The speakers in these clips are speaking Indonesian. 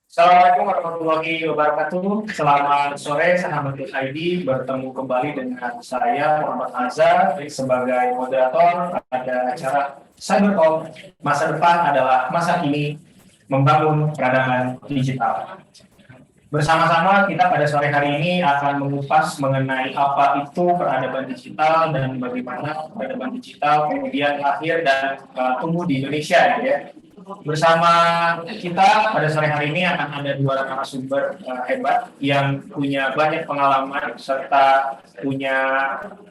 Assalamualaikum warahmatullahi wabarakatuh. Selamat sore, sahabat ID. Bertemu kembali dengan saya, Muhammad Azhar, sebagai moderator pada acara Cybertalk. Masa depan adalah masa kini, membangun peradaban digital. Bersama-sama kita pada sore hari ini akan mengupas mengenai apa itu peradaban digital dan bagaimana peradaban digital kemudian lahir dan tumbuh di Indonesia, ya. Bersama kita pada sore hari ini akan ada dua narasumber hebat yang punya banyak pengalaman serta punya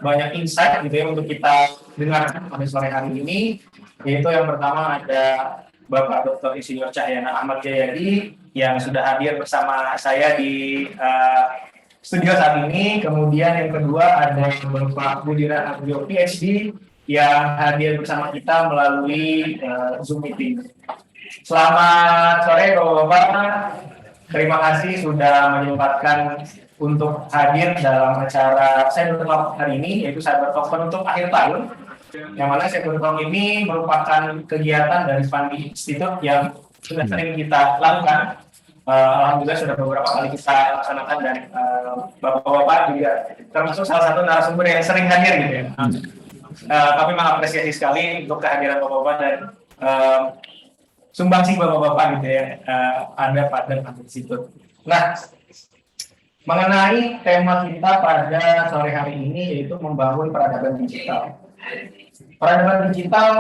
banyak insight gitu ya untuk kita dengarkan pada sore hari ini. Yaitu yang pertama ada Bapak Dr. Insinyur Cahyana Ahmad Jayadi yang sudah hadir bersama saya di studio saat ini. Kemudian yang kedua ada Bapak Budiran Arjo PhD yang hadir bersama kita melalui Zoom meeting. Selamat sore Bapak-Bapak. Terima kasih sudah menyempatkan untuk hadir dalam acara Cybertalk hari ini, yaitu Cybertalk penutup akhir tahun. Yang mana Cybertalk ini merupakan kegiatan dari Spandi Institute yang sudah sering kita lakukan. Alhamdulillah sudah beberapa kali kita laksanakan dan Bapak-Bapak juga termasuk salah satu narasumber yang sering hadir gitu ya. Kami mengapresiasi sekali untuk kehadiran Bapak-Bapak dan sumbangsi Bapak-Bapak gitu ya, Anda pada Institute. Nah, mengenai tema kita pada sore hari ini yaitu membangun peradaban digital. Peradaban digital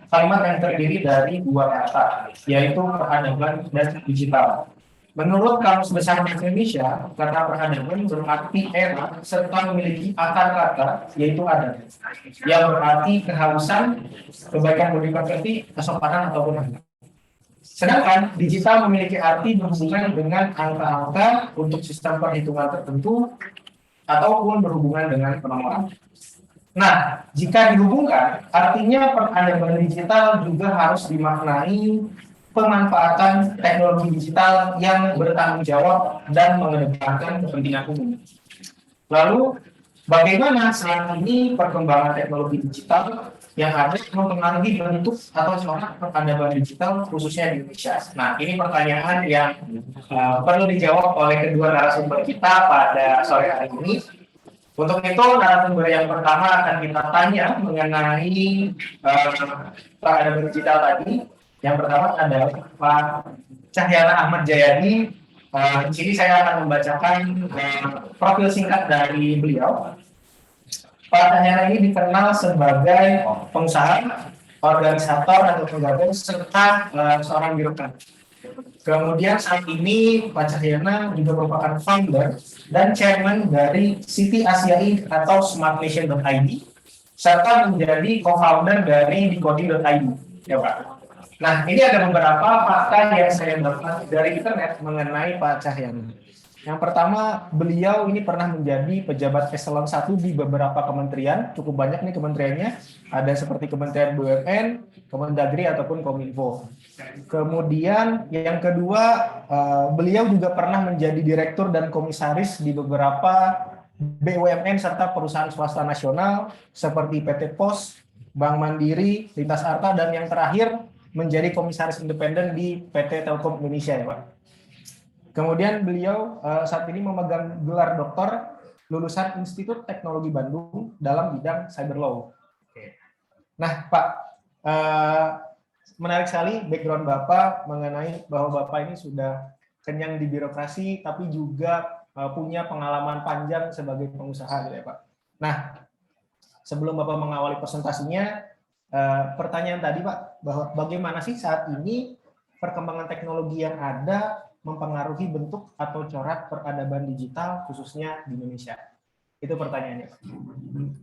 kalimat yang terdiri dari dua kata, yaitu peradaban dan digital. Menurut Kamus Besar Bahasa Indonesia, kata peradaban berarti era serta memiliki akar kata, yaitu adat, yang berarti keharusan, kebaikan budi pekerti, kesopanan ataupun adat. Sedangkan digital memiliki arti berhubungan dengan angka-angka untuk sistem perhitungan tertentu ataupun berhubungan dengan penomoran. Nah, jika dihubungkan, artinya peradaban digital juga harus dimaknai pemanfaatan teknologi digital yang bertanggung jawab dan mengedepankan kepentingan umum. Lalu, bagaimana saat ini perkembangan teknologi digital yang ada mempengaruhi bentuk atau corak peradaban digital khususnya di Indonesia? Nah, ini pertanyaan yang perlu dijawab oleh kedua narasumber kita pada sore hari ini. Untuk itu, narasumber yang pertama akan kita tanya mengenai peradaban digital tadi. Yang pertama adalah Pak Cahyana Ahmad Jayadi. Di sini saya akan membacakan profil singkat dari beliau. Pak Cahyana ini dikenal sebagai pengusaha, organisator atau penggagas, serta seorang birokrat. Kemudian saat ini Pak Cahyana juga merupakan founder dan chairman dari City Asia Inc. atau smartnation.id, serta menjadi co-founder dari Decoding.id. Ya Pak. Nah, ini ada beberapa fakta yang saya dapat dari internet mengenai Pak Cahyana. Yang pertama, beliau ini pernah menjadi pejabat eselon 1 di beberapa kementerian, cukup banyak nih kementeriannya, ada seperti Kementerian BUMN, Kemendagri ataupun Kominfo. Kemudian yang kedua, beliau juga pernah menjadi direktur dan komisaris di beberapa BUMN serta perusahaan swasta nasional seperti PT Pos, Bank Mandiri, Lintas Arta, dan yang terakhir menjadi komisaris independen di PT Telkom Indonesia, ya Pak. Kemudian beliau saat ini memegang gelar doktor lulusan Institut Teknologi Bandung dalam bidang cyber law. Nah, Pak, menarik sekali background Bapak mengenai bahwa Bapak ini sudah kenyang di birokrasi, tapi juga punya pengalaman panjang sebagai pengusaha, gitu ya Pak. Nah, sebelum Bapak mengawali presentasinya, pertanyaan tadi Pak, bahwa bagaimana sih saat ini perkembangan teknologi yang ada mempengaruhi bentuk atau corak peradaban digital khususnya di Indonesia? Itu pertanyaannya Pak.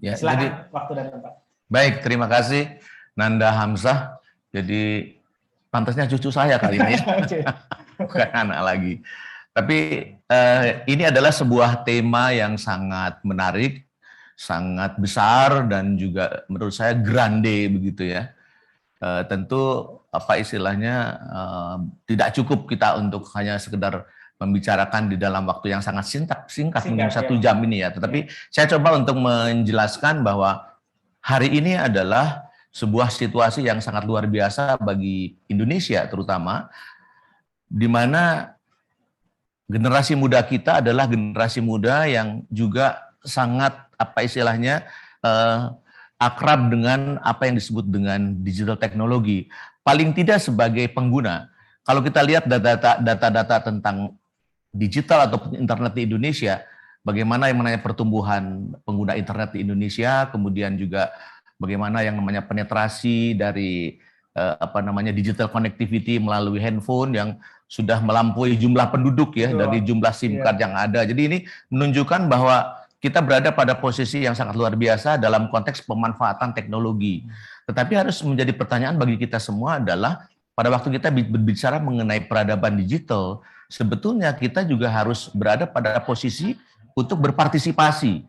Ya, silakan jadi, waktu dan tempat. Baik, terima kasih Nanda Hamzah. Jadi pantasnya cucu saya kali ini, bukan anak lagi. Tapi ini adalah sebuah tema yang sangat menarik, sangat besar dan juga menurut saya grande begitu ya. Tentu apa istilahnya tidak cukup kita untuk hanya sekedar membicarakan di dalam waktu yang sangat singkat mungkin 1 jam ini ya. Tetapi saya coba untuk menjelaskan bahwa hari ini adalah sebuah situasi yang sangat luar biasa bagi Indonesia terutama, di mana generasi muda kita adalah generasi muda yang juga sangat apa istilahnya akrab dengan apa yang disebut dengan digital teknologi. Paling tidak sebagai pengguna. Kalau kita lihat data-data tentang digital atau internet di Indonesia, bagaimana yang namanya pertumbuhan pengguna internet di Indonesia, kemudian juga bagaimana yang namanya penetrasi dari digital connectivity melalui handphone yang sudah melampaui jumlah penduduk ya. Betul. Dari jumlah SIM card yang ada. Jadi ini menunjukkan bahwa kita berada pada posisi yang sangat luar biasa dalam konteks pemanfaatan teknologi. Tetapi harus menjadi pertanyaan bagi kita semua adalah pada waktu kita berbicara mengenai peradaban digital, sebetulnya kita juga harus berada pada posisi untuk berpartisipasi.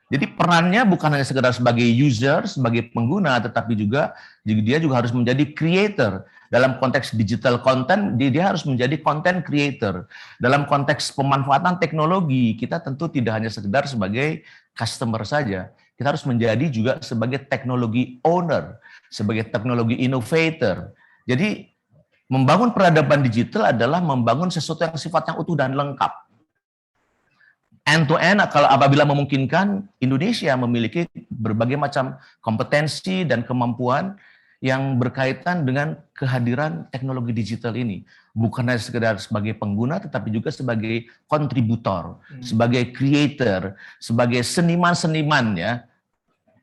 Jadi perannya bukan hanya sekedar sebagai user, sebagai pengguna, tetapi juga dia juga harus menjadi creator. Dalam konteks digital content, dia harus menjadi content creator. Dalam konteks pemanfaatan teknologi, kita tentu tidak hanya sekedar sebagai customer saja. Kita harus menjadi juga sebagai teknologi owner, sebagai teknologi innovator. Jadi membangun peradaban digital adalah membangun sesuatu yang sifatnya utuh dan lengkap. End to end, kalau apabila memungkinkan, Indonesia memiliki berbagai macam kompetensi dan kemampuan yang berkaitan dengan kehadiran teknologi digital ini. Bukan hanya sekedar sebagai pengguna, tetapi juga sebagai kontributor, sebagai creator, sebagai seniman-seniman ya.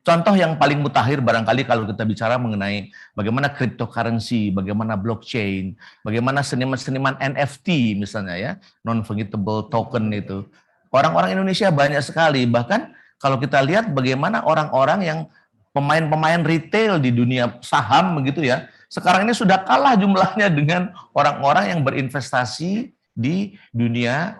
Contoh yang paling mutakhir barangkali kalau kita bicara mengenai bagaimana cryptocurrency, bagaimana blockchain, bagaimana seniman-seniman NFT misalnya ya, non-fungible token itu. Orang-orang Indonesia banyak sekali, bahkan kalau kita lihat bagaimana orang-orang yang pemain-pemain retail di dunia saham begitu ya, sekarang ini sudah kalah jumlahnya dengan orang-orang yang berinvestasi di dunia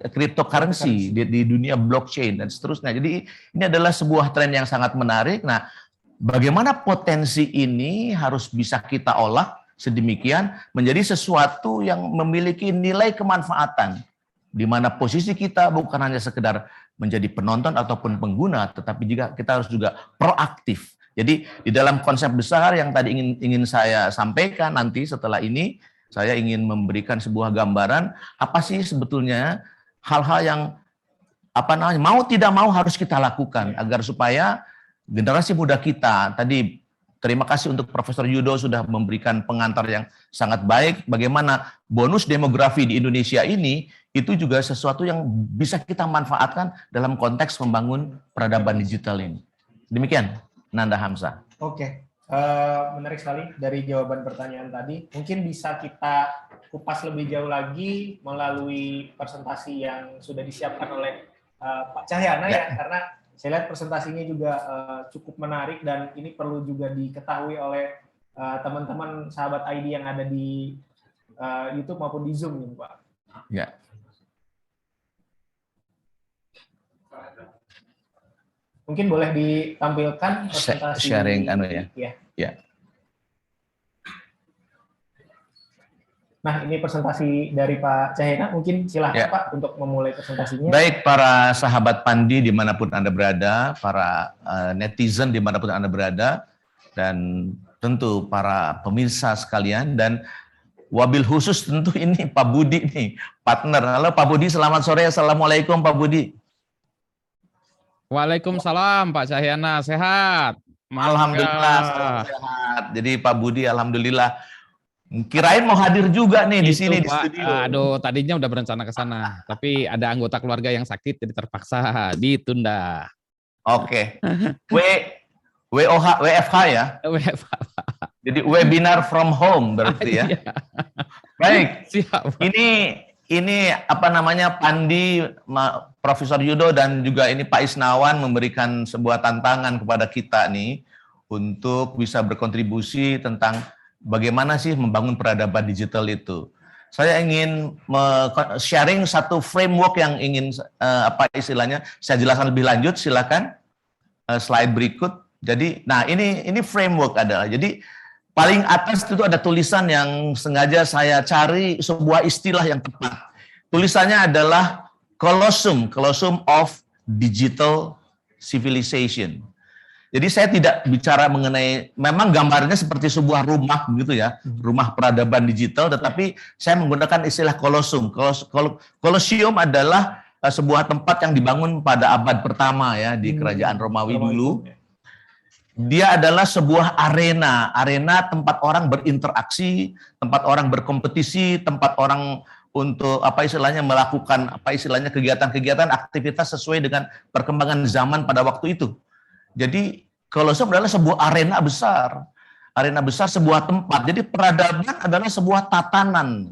cryptocurrency, di dunia blockchain dan seterusnya. Jadi ini adalah sebuah tren yang sangat menarik. Nah, bagaimana potensi ini harus bisa kita olah sedemikian menjadi sesuatu yang memiliki nilai kemanfaatan, di mana posisi kita bukan hanya sekedar menjadi penonton ataupun pengguna, tetapi juga kita harus juga proaktif. Jadi di dalam konsep besar yang tadi ingin saya sampaikan nanti setelah ini, saya ingin memberikan sebuah gambaran apa sih sebetulnya hal-hal yang mau tidak mau harus kita lakukan agar supaya generasi muda kita, tadi terima kasih untuk Profesor Yudo sudah memberikan pengantar yang sangat baik, bagaimana bonus demografi di Indonesia ini itu juga sesuatu yang bisa kita manfaatkan dalam konteks membangun peradaban digital ini. Demikian, Nanda Hamzah. Oke. Menarik sekali dari jawaban pertanyaan tadi. Mungkin bisa kita kupas lebih jauh lagi melalui presentasi yang sudah disiapkan oleh Pak Cahyana ya, karena saya lihat presentasinya juga cukup menarik dan ini perlu juga diketahui oleh teman-teman sahabat ID yang ada di YouTube maupun di Zoom nih, Pak. Ya. Mungkin boleh ditampilkan presentasi sharing ya. Ya. Nah, ini presentasi dari Pak Cahyana. Mungkin silahkan Pak untuk memulai presentasinya. Baik, para sahabat Pandi dimanapun Anda berada, para netizen dimanapun Anda berada, dan tentu para pemirsa sekalian, dan wabil khusus tentu ini Pak Budi nih, partner. Halo Pak Budi, selamat sore. Assalamualaikum Pak Budi. Waalaikumsalam Pak Cahyana, sehat? Alhamdulillah sehat. Jadi Pak Budi alhamdulillah kirain mau hadir juga nih di sini di studio. Aduh, tadinya udah berencana ke sana, tapi ada anggota keluarga yang sakit jadi terpaksa ditunda. Oke. WFH ya? WFH. Jadi webinar from home berarti ya. Baik. Siap. Ini Pandi, Profesor Yudo dan juga ini Pak Isnawan memberikan sebuah tantangan kepada kita nih untuk bisa berkontribusi tentang bagaimana sih membangun peradaban digital itu. Saya ingin sharing satu framework yang ingin saya jelaskan lebih lanjut. Silakan slide berikut. Jadi, nah ini framework adalah. Jadi paling atas itu ada tulisan yang sengaja saya cari sebuah istilah yang tepat. Tulisannya adalah Colosseum of Digital Civilization. Jadi saya tidak bicara mengenai, memang gambarnya seperti sebuah rumah begitu ya, rumah peradaban digital, tetapi saya menggunakan istilah kolosum. Kolosium adalah sebuah tempat yang dibangun pada abad pertama ya di kerajaan Romawi dulu. Dia adalah sebuah arena tempat orang berinteraksi, tempat orang berkompetisi, tempat orang untuk melakukan kegiatan-kegiatan aktivitas sesuai dengan perkembangan zaman pada waktu itu. Jadi kolosum adalah sebuah arena besar sebuah tempat. Jadi peradaban adalah sebuah tatanan.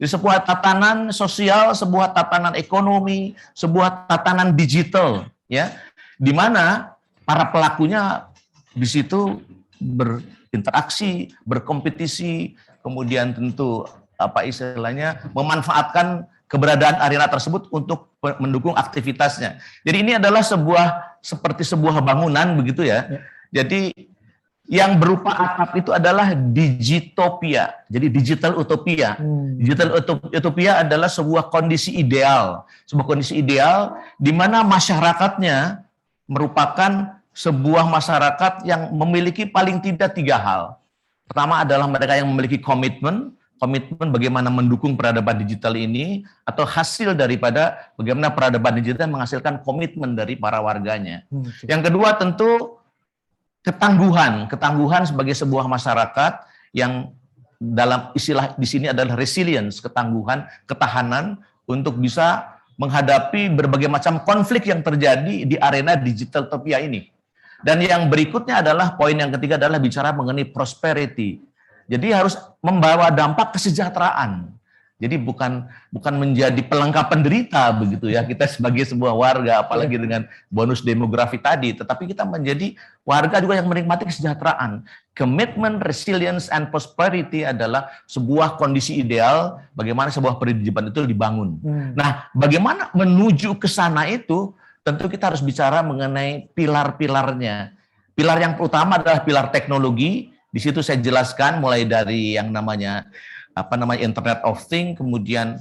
Jadi sebuah tatanan sosial, sebuah tatanan ekonomi, sebuah tatanan digital, ya, di mana para pelakunya di situ berinteraksi, berkompetisi, kemudian tentu memanfaatkan keberadaan arena tersebut untuk mendukung aktivitasnya. Jadi ini adalah seperti sebuah bangunan begitu ya. Jadi yang berupa atap itu adalah digitopia. Jadi digital utopia. Digital utopia adalah sebuah kondisi ideal. Sebuah kondisi ideal di mana masyarakatnya merupakan sebuah masyarakat yang memiliki paling tidak 3 hal. Pertama adalah mereka yang memiliki komitmen bagaimana mendukung peradaban digital ini, atau hasil daripada bagaimana peradaban digital menghasilkan komitmen dari para warganya. Yang kedua tentu ketangguhan sebagai sebuah masyarakat yang dalam istilah di sini adalah resilience, ketahanan untuk bisa menghadapi berbagai macam konflik yang terjadi di arena digital utopia ini. Dan yang berikutnya adalah poin yang ketiga adalah bicara mengenai prosperity. Jadi harus membawa dampak kesejahteraan. Jadi bukan menjadi pelengkap penderita begitu ya kita sebagai sebuah warga, apalagi dengan bonus demografi tadi, tetapi kita menjadi warga juga yang menikmati kesejahteraan. Commitment, resilience, and prosperity adalah sebuah kondisi ideal bagaimana sebuah peradaban itu dibangun. Nah, bagaimana menuju ke sana itu tentu kita harus bicara mengenai pilar-pilarnya. Pilar yang utama adalah pilar teknologi. Di situ saya jelaskan mulai dari yang namanya Internet of Things, kemudian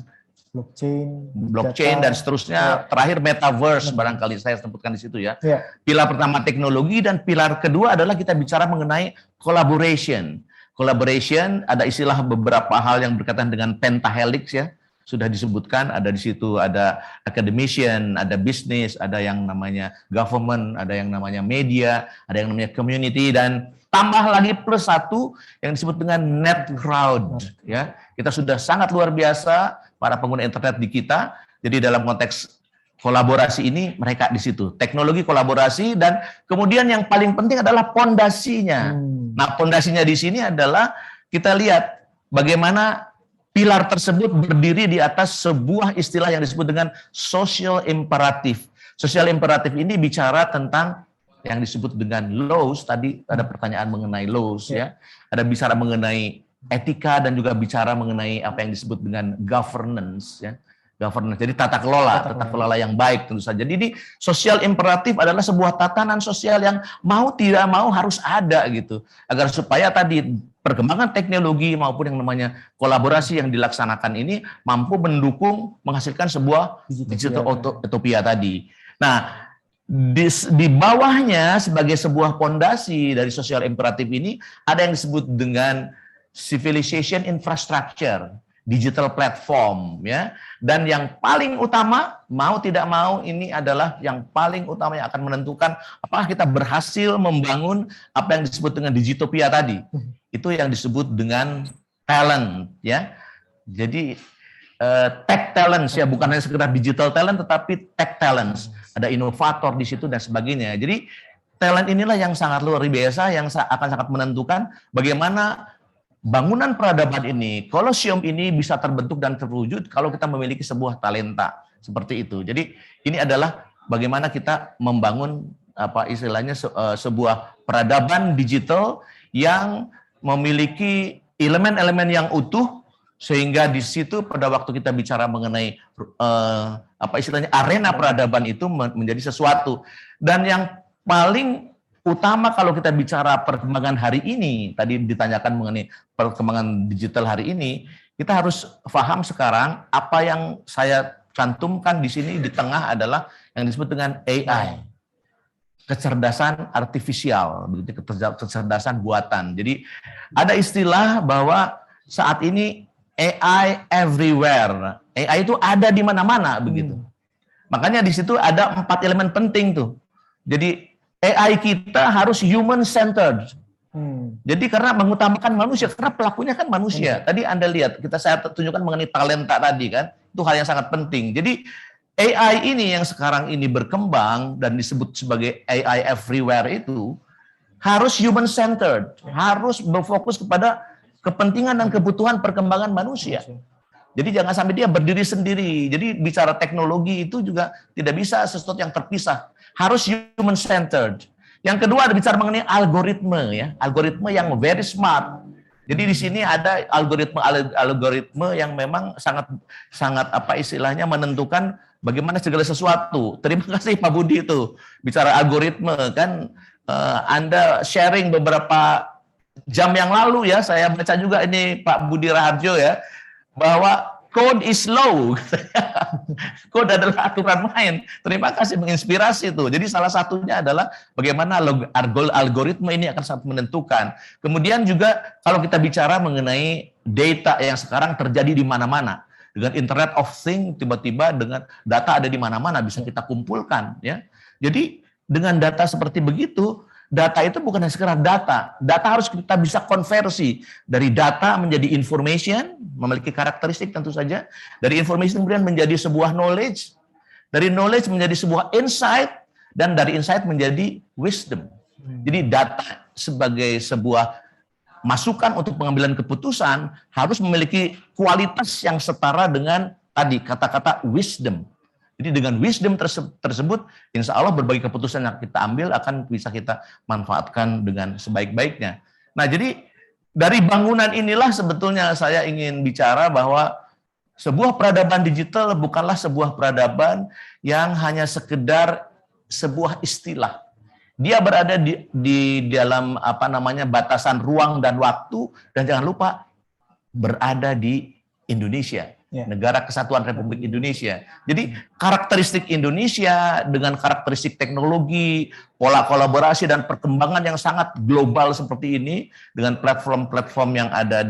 blockchain dan seterusnya, terakhir metaverse barangkali saya sebutkan di situ ya. Pilar pertama teknologi, dan pilar kedua adalah kita bicara mengenai collaboration. Collaboration ada istilah beberapa hal yang berkaitan dengan pentahelix ya. Sudah disebutkan, ada di situ ada academician, ada business, ada yang namanya government, ada yang namanya media, ada yang namanya community, dan tambah lagi plus satu yang disebut dengan net crowd ya. Kita sudah sangat luar biasa para pengguna internet di kita. Jadi dalam konteks kolaborasi ini mereka di situ. Teknologi kolaborasi, dan kemudian yang paling penting adalah pondasinya. Nah, pondasinya di sini adalah kita lihat bagaimana pilar tersebut berdiri di atas sebuah istilah yang disebut dengan social imperative. Social imperative ini bicara tentang yang disebut dengan laws. Tadi ada pertanyaan mengenai laws ya. Ada bicara mengenai etika dan juga bicara mengenai apa yang disebut dengan governance ya. Governance. Jadi tata kelola yang baik tentu saja. Jadi ini social imperative adalah sebuah tatanan sosial yang mau tidak mau harus ada gitu. Agar supaya tadi perkembangan teknologi maupun yang namanya kolaborasi yang dilaksanakan ini mampu mendukung menghasilkan sebuah digital utopia tadi. Nah, di bawahnya sebagai sebuah pondasi dari social imperative ini ada yang disebut dengan civilization infrastructure, digital platform ya. Dan yang paling utama mau tidak mau ini adalah yang paling utama yang akan menentukan apakah kita berhasil membangun apa yang disebut dengan digitopia tadi. Itu yang disebut dengan talent ya. Jadi tech talents ya, bukan hanya sekedar digital talent tetapi tech talents. Ada inovator di situ dan sebagainya. Jadi talent inilah yang sangat luar biasa yang akan sangat menentukan bagaimana bangunan peradaban ini, kolosium ini bisa terbentuk dan terwujud kalau kita memiliki sebuah talenta seperti itu. Jadi ini adalah bagaimana kita membangun sebuah peradaban digital yang memiliki elemen-elemen yang utuh, sehingga di situ pada waktu kita bicara mengenai arena peradaban itu menjadi sesuatu. Dan yang paling utama kalau kita bicara perkembangan hari ini, tadi ditanyakan mengenai perkembangan digital hari ini, kita harus paham sekarang apa yang saya cantumkan di sini di tengah adalah yang disebut dengan AI. kecerdasan artifisial, begitu, kecerdasan buatan. Jadi ada istilah bahwa saat ini AI everywhere. AI itu ada di mana-mana begitu. Makanya di situ ada 4 elemen penting tuh. Jadi AI kita harus human centered. Jadi karena mengutamakan manusia, karena pelakunya kan manusia. Tadi Anda lihat, saya tunjukkan mengenai talenta tadi kan, itu hal yang sangat penting. Jadi AI ini yang sekarang ini berkembang dan disebut sebagai AI everywhere itu harus human centered, harus berfokus kepada kepentingan dan kebutuhan perkembangan manusia. Jadi jangan sampai dia berdiri sendiri. Jadi bicara teknologi itu juga tidak bisa sesuatu yang terpisah. Harus human centered. Yang kedua ada bicara mengenai algoritma ya, algoritma yang very smart. Jadi di sini ada algoritma yang memang sangat apa istilahnya menentukan bagaimana segala sesuatu. Terima kasih Pak Budi itu bicara algoritma kan, Anda sharing beberapa jam yang lalu ya, saya baca juga ini Pak Budi Raharjo ya, bahwa code is law. Code adalah aturan main. Terima kasih menginspirasi itu. Jadi salah satunya adalah bagaimana algoritma ini akan sangat menentukan. Kemudian juga kalau kita bicara mengenai data yang sekarang terjadi di mana-mana. Dengan Internet of Things, tiba-tiba dengan data ada di mana-mana bisa kita kumpulkan. Ya. Jadi dengan data seperti begitu, data itu bukan hanya sekedar data. Data harus kita bisa konversi dari data menjadi information, memiliki karakteristik tentu saja. Dari information kemudian menjadi sebuah knowledge, dari knowledge menjadi sebuah insight, dan dari insight menjadi wisdom. Jadi data sebagai sebuah masukan untuk pengambilan keputusan harus memiliki kualitas yang setara dengan tadi kata-kata wisdom. Jadi dengan wisdom tersebut, insya Allah berbagai keputusan yang kita ambil akan bisa kita manfaatkan dengan sebaik-baiknya. Nah, jadi dari bangunan inilah sebetulnya saya ingin bicara bahwa sebuah peradaban digital bukanlah sebuah peradaban yang hanya sekedar sebuah istilah. Dia berada di dalam batasan ruang dan waktu, dan jangan lupa berada di Indonesia. Negara Kesatuan Republik Indonesia. Jadi karakteristik Indonesia dengan karakteristik teknologi, pola kolaborasi dan perkembangan yang sangat global seperti ini dengan platform-platform yang ada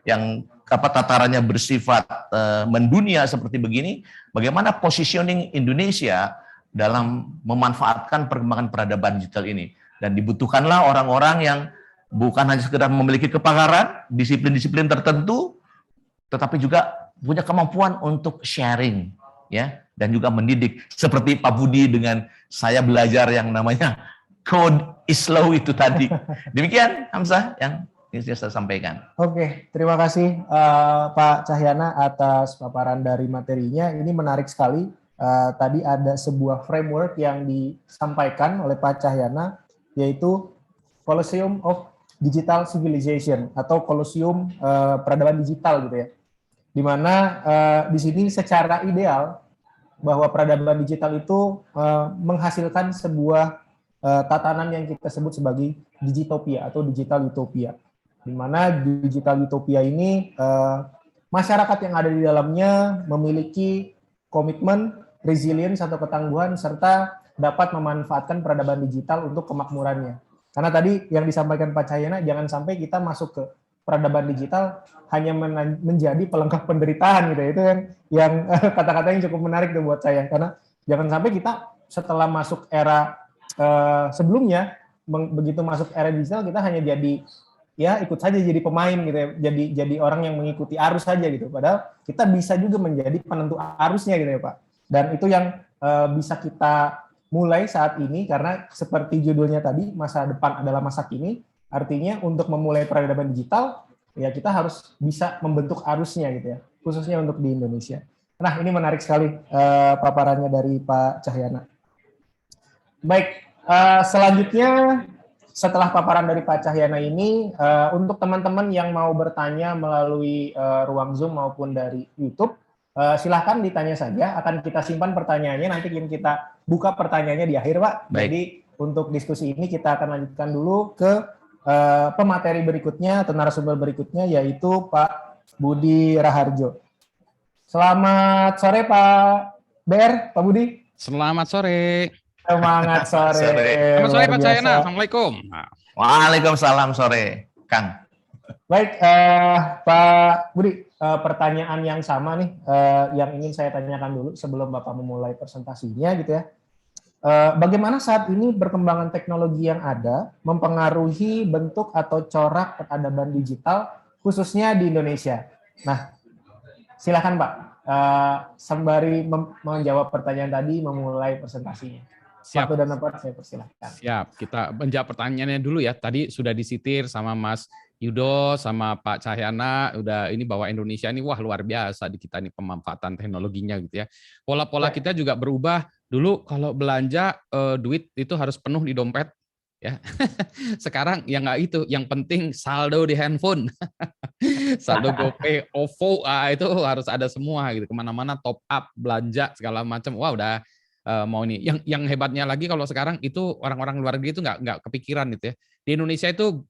yang tatarannya bersifat mendunia seperti begini, bagaimana positioning Indonesia dalam memanfaatkan perkembangan peradaban digital ini. Dan dibutuhkanlah orang-orang yang bukan hanya sekedar memiliki kepakaran, disiplin-disiplin tertentu, tetapi juga punya kemampuan untuk sharing ya, dan juga mendidik seperti Pak Budi dengan saya belajar yang namanya code is law itu tadi. Demikian Hamzah yang ingin saya sampaikan. Oke, terima kasih Pak Cahyana atas paparan dari materinya. Ini menarik sekali. Tadi ada sebuah framework yang disampaikan oleh Pak Cahyana, yaitu Colosseum of Digital Civilization atau Colosseum peradaban digital gitu ya. Di mana di sini secara ideal bahwa peradaban digital itu menghasilkan sebuah tatanan yang kita sebut sebagai digitopia atau digital utopia. Di mana digital utopia ini masyarakat yang ada di dalamnya memiliki komitmen, resilience atau ketangguhan serta dapat memanfaatkan peradaban digital untuk kemakmurannya. Karena tadi yang disampaikan Pak Cahyana, jangan sampai kita masuk ke peradaban digital hanya menjadi pelengkap penderitaan gitu ya. Itu yang kata-kata yang cukup menarik tuh buat saya, karena jangan sampai kita setelah masuk era sebelumnya, begitu masuk era digital kita hanya jadi ya ikut saja jadi pemain gitu ya, jadi orang yang mengikuti arus saja gitu, padahal kita bisa juga menjadi penentu arusnya gitu ya Pak. Dan itu yang bisa kita mulai saat ini, karena seperti judulnya tadi, masa depan adalah masa kini. Artinya untuk memulai peradaban digital, ya kita harus bisa membentuk arusnya gitu ya, khususnya untuk di Indonesia. Nah, ini menarik sekali paparannya dari Pak Cahyana. Baik, selanjutnya setelah paparan dari Pak Cahyana ini, untuk teman-teman yang mau bertanya melalui ruang Zoom maupun dari YouTube, silahkan ditanya saja, akan kita simpan pertanyaannya, nanti kita buka pertanyaannya di akhir Pak. Baik. Jadi untuk diskusi ini kita akan lanjutkan dulu ke pemateri berikutnya atau narasumber berikutnya, yaitu Pak Budi Raharjo. Selamat sore Pak BR, Pak Budi. Selamat sore. Semangat sore. Sore. Selamat sore Luar Pak biasa. Cahyana. Assalamualaikum. Nah, Waalaikumsalam sore, Kang. Baik, Pak Budi, pertanyaan yang sama nih, yang ingin saya tanyakan dulu sebelum Bapak memulai presentasinya gitu ya. Bagaimana saat ini perkembangan teknologi yang ada mempengaruhi bentuk atau corak peradaban digital khususnya di Indonesia? Nah, silakan Pak, sembari menjawab pertanyaan tadi, memulai presentasinya. Siap. Waktu dan tempat saya persilahkan. Siap, kita menjawab pertanyaannya dulu ya. Tadi sudah disitir sama Mas Yudo, sama Pak Cahyana, udah ini bahwa Indonesia ini wah luar biasa di kita nih pemanfaatan teknologinya gitu ya. Pola-pola kita juga berubah. Dulu kalau belanja duit itu harus penuh di dompet ya. Sekarang ya nggak itu, yang penting saldo di handphone. Saldo GoPay, OVO, itu harus ada semua gitu. Kemana-mana top up, belanja segala macam. Wah udah mau ini. Yang hebatnya lagi kalau sekarang itu orang-orang luar negeri itu nggak kepikiran gitu ya. Di Indonesia itu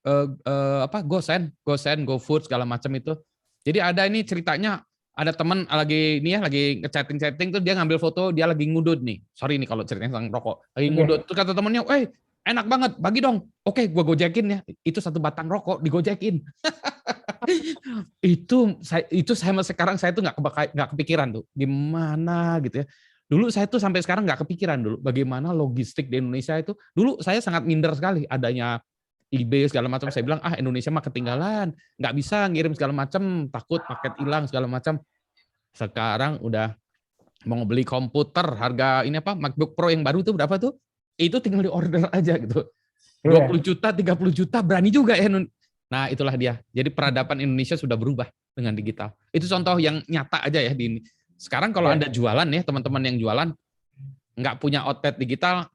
GoSend, GoFood segala macam itu. Jadi ada ini ceritanya, ada teman lagi nge-chatting tuh dia ngambil foto dia lagi ngudut nih. Sorry nih kalau ceritanya tentang rokok. Lagi ngudut. Terus kata temennya, enak banget, bagi dong. Oke, gua gojekin ya. Itu satu batang rokok digojekin. itu saya sekarang saya tuh nggak kepikiran tuh gimana gitu ya. Dulu saya tuh sampai sekarang nggak kepikiran dulu bagaimana logistik di Indonesia itu. Dulu saya sangat minder sekali adanya eBay segala macam. Saya bilang Indonesia mah ketinggalan, nggak bisa ngirim segala macam, takut paket hilang segala macam. Sekarang udah mau beli komputer harga ini MacBook Pro yang baru tuh berapa tuh? Itu tinggal di order aja gitu. 20 juta, 30 juta berani juga ya. Nah, itulah dia. Jadi peradaban Indonesia sudah berubah dengan digital. Itu contoh yang nyata aja ya di ini. Sekarang kalau Anda jualan ya, teman-teman yang jualan nggak punya outlet digital,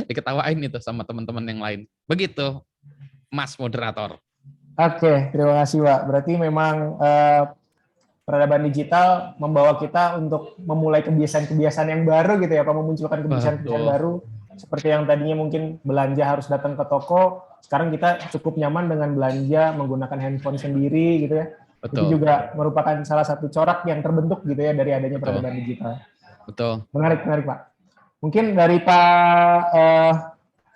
diketawain itu sama teman-teman yang lain. Begitu, Mas Moderator. Oke, terima kasih Pak. Berarti memang peradaban digital membawa kita untuk memulai kebiasaan-kebiasaan yang baru gitu ya, Pak, memunculkan kebiasaan-kebiasaan baru. Seperti yang tadinya mungkin belanja harus datang ke toko, sekarang kita cukup nyaman dengan belanja menggunakan handphone sendiri gitu ya. Betul. Itu juga merupakan salah satu corak yang terbentuk gitu ya dari adanya peradaban digital. Betul. Menarik Pak. Mungkin dari Pak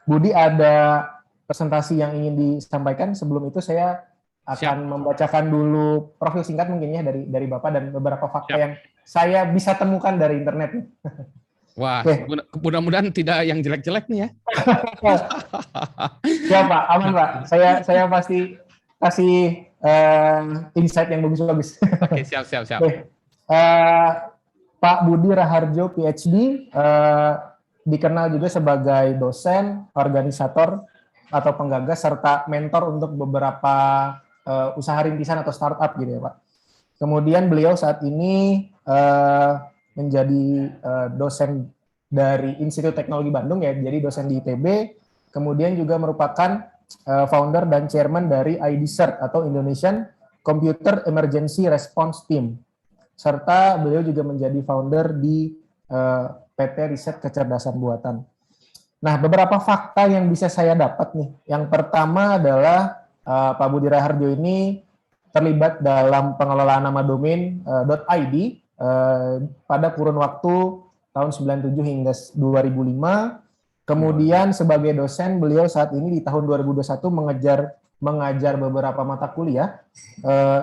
Budi ada presentasi yang ingin disampaikan. Sebelum itu saya akan membacakan dulu profil singkat mungkin ya dari Bapak dan beberapa fakta yang saya bisa temukan dari internet. Wah, mudah-mudahan tidak yang jelek-jelek nih ya. Siap Pak, aman Pak. Saya pasti kasih insight yang bagus-bagus. Oke, siap. Oke. Pak Budi Raharjo, PhD, dikenal juga sebagai dosen, organisator, atau penggagas, serta mentor untuk beberapa usaha rintisan atau startup gitu ya Pak. Kemudian beliau saat ini menjadi dosen dari Institut Teknologi Bandung ya, jadi dosen di ITB, kemudian juga merupakan founder dan chairman dari IDCERT atau Indonesian Computer Emergency Response Team. Serta beliau juga menjadi founder di PT Riset Kecerdasan Buatan. Nah, beberapa fakta yang bisa saya dapat nih. Yang pertama adalah Pak Budi Raharjo ini terlibat dalam pengelolaan nama domain .id pada kurun waktu tahun 97 hingga 2005. Kemudian sebagai dosen beliau saat ini di tahun 2021 mengajar beberapa mata kuliah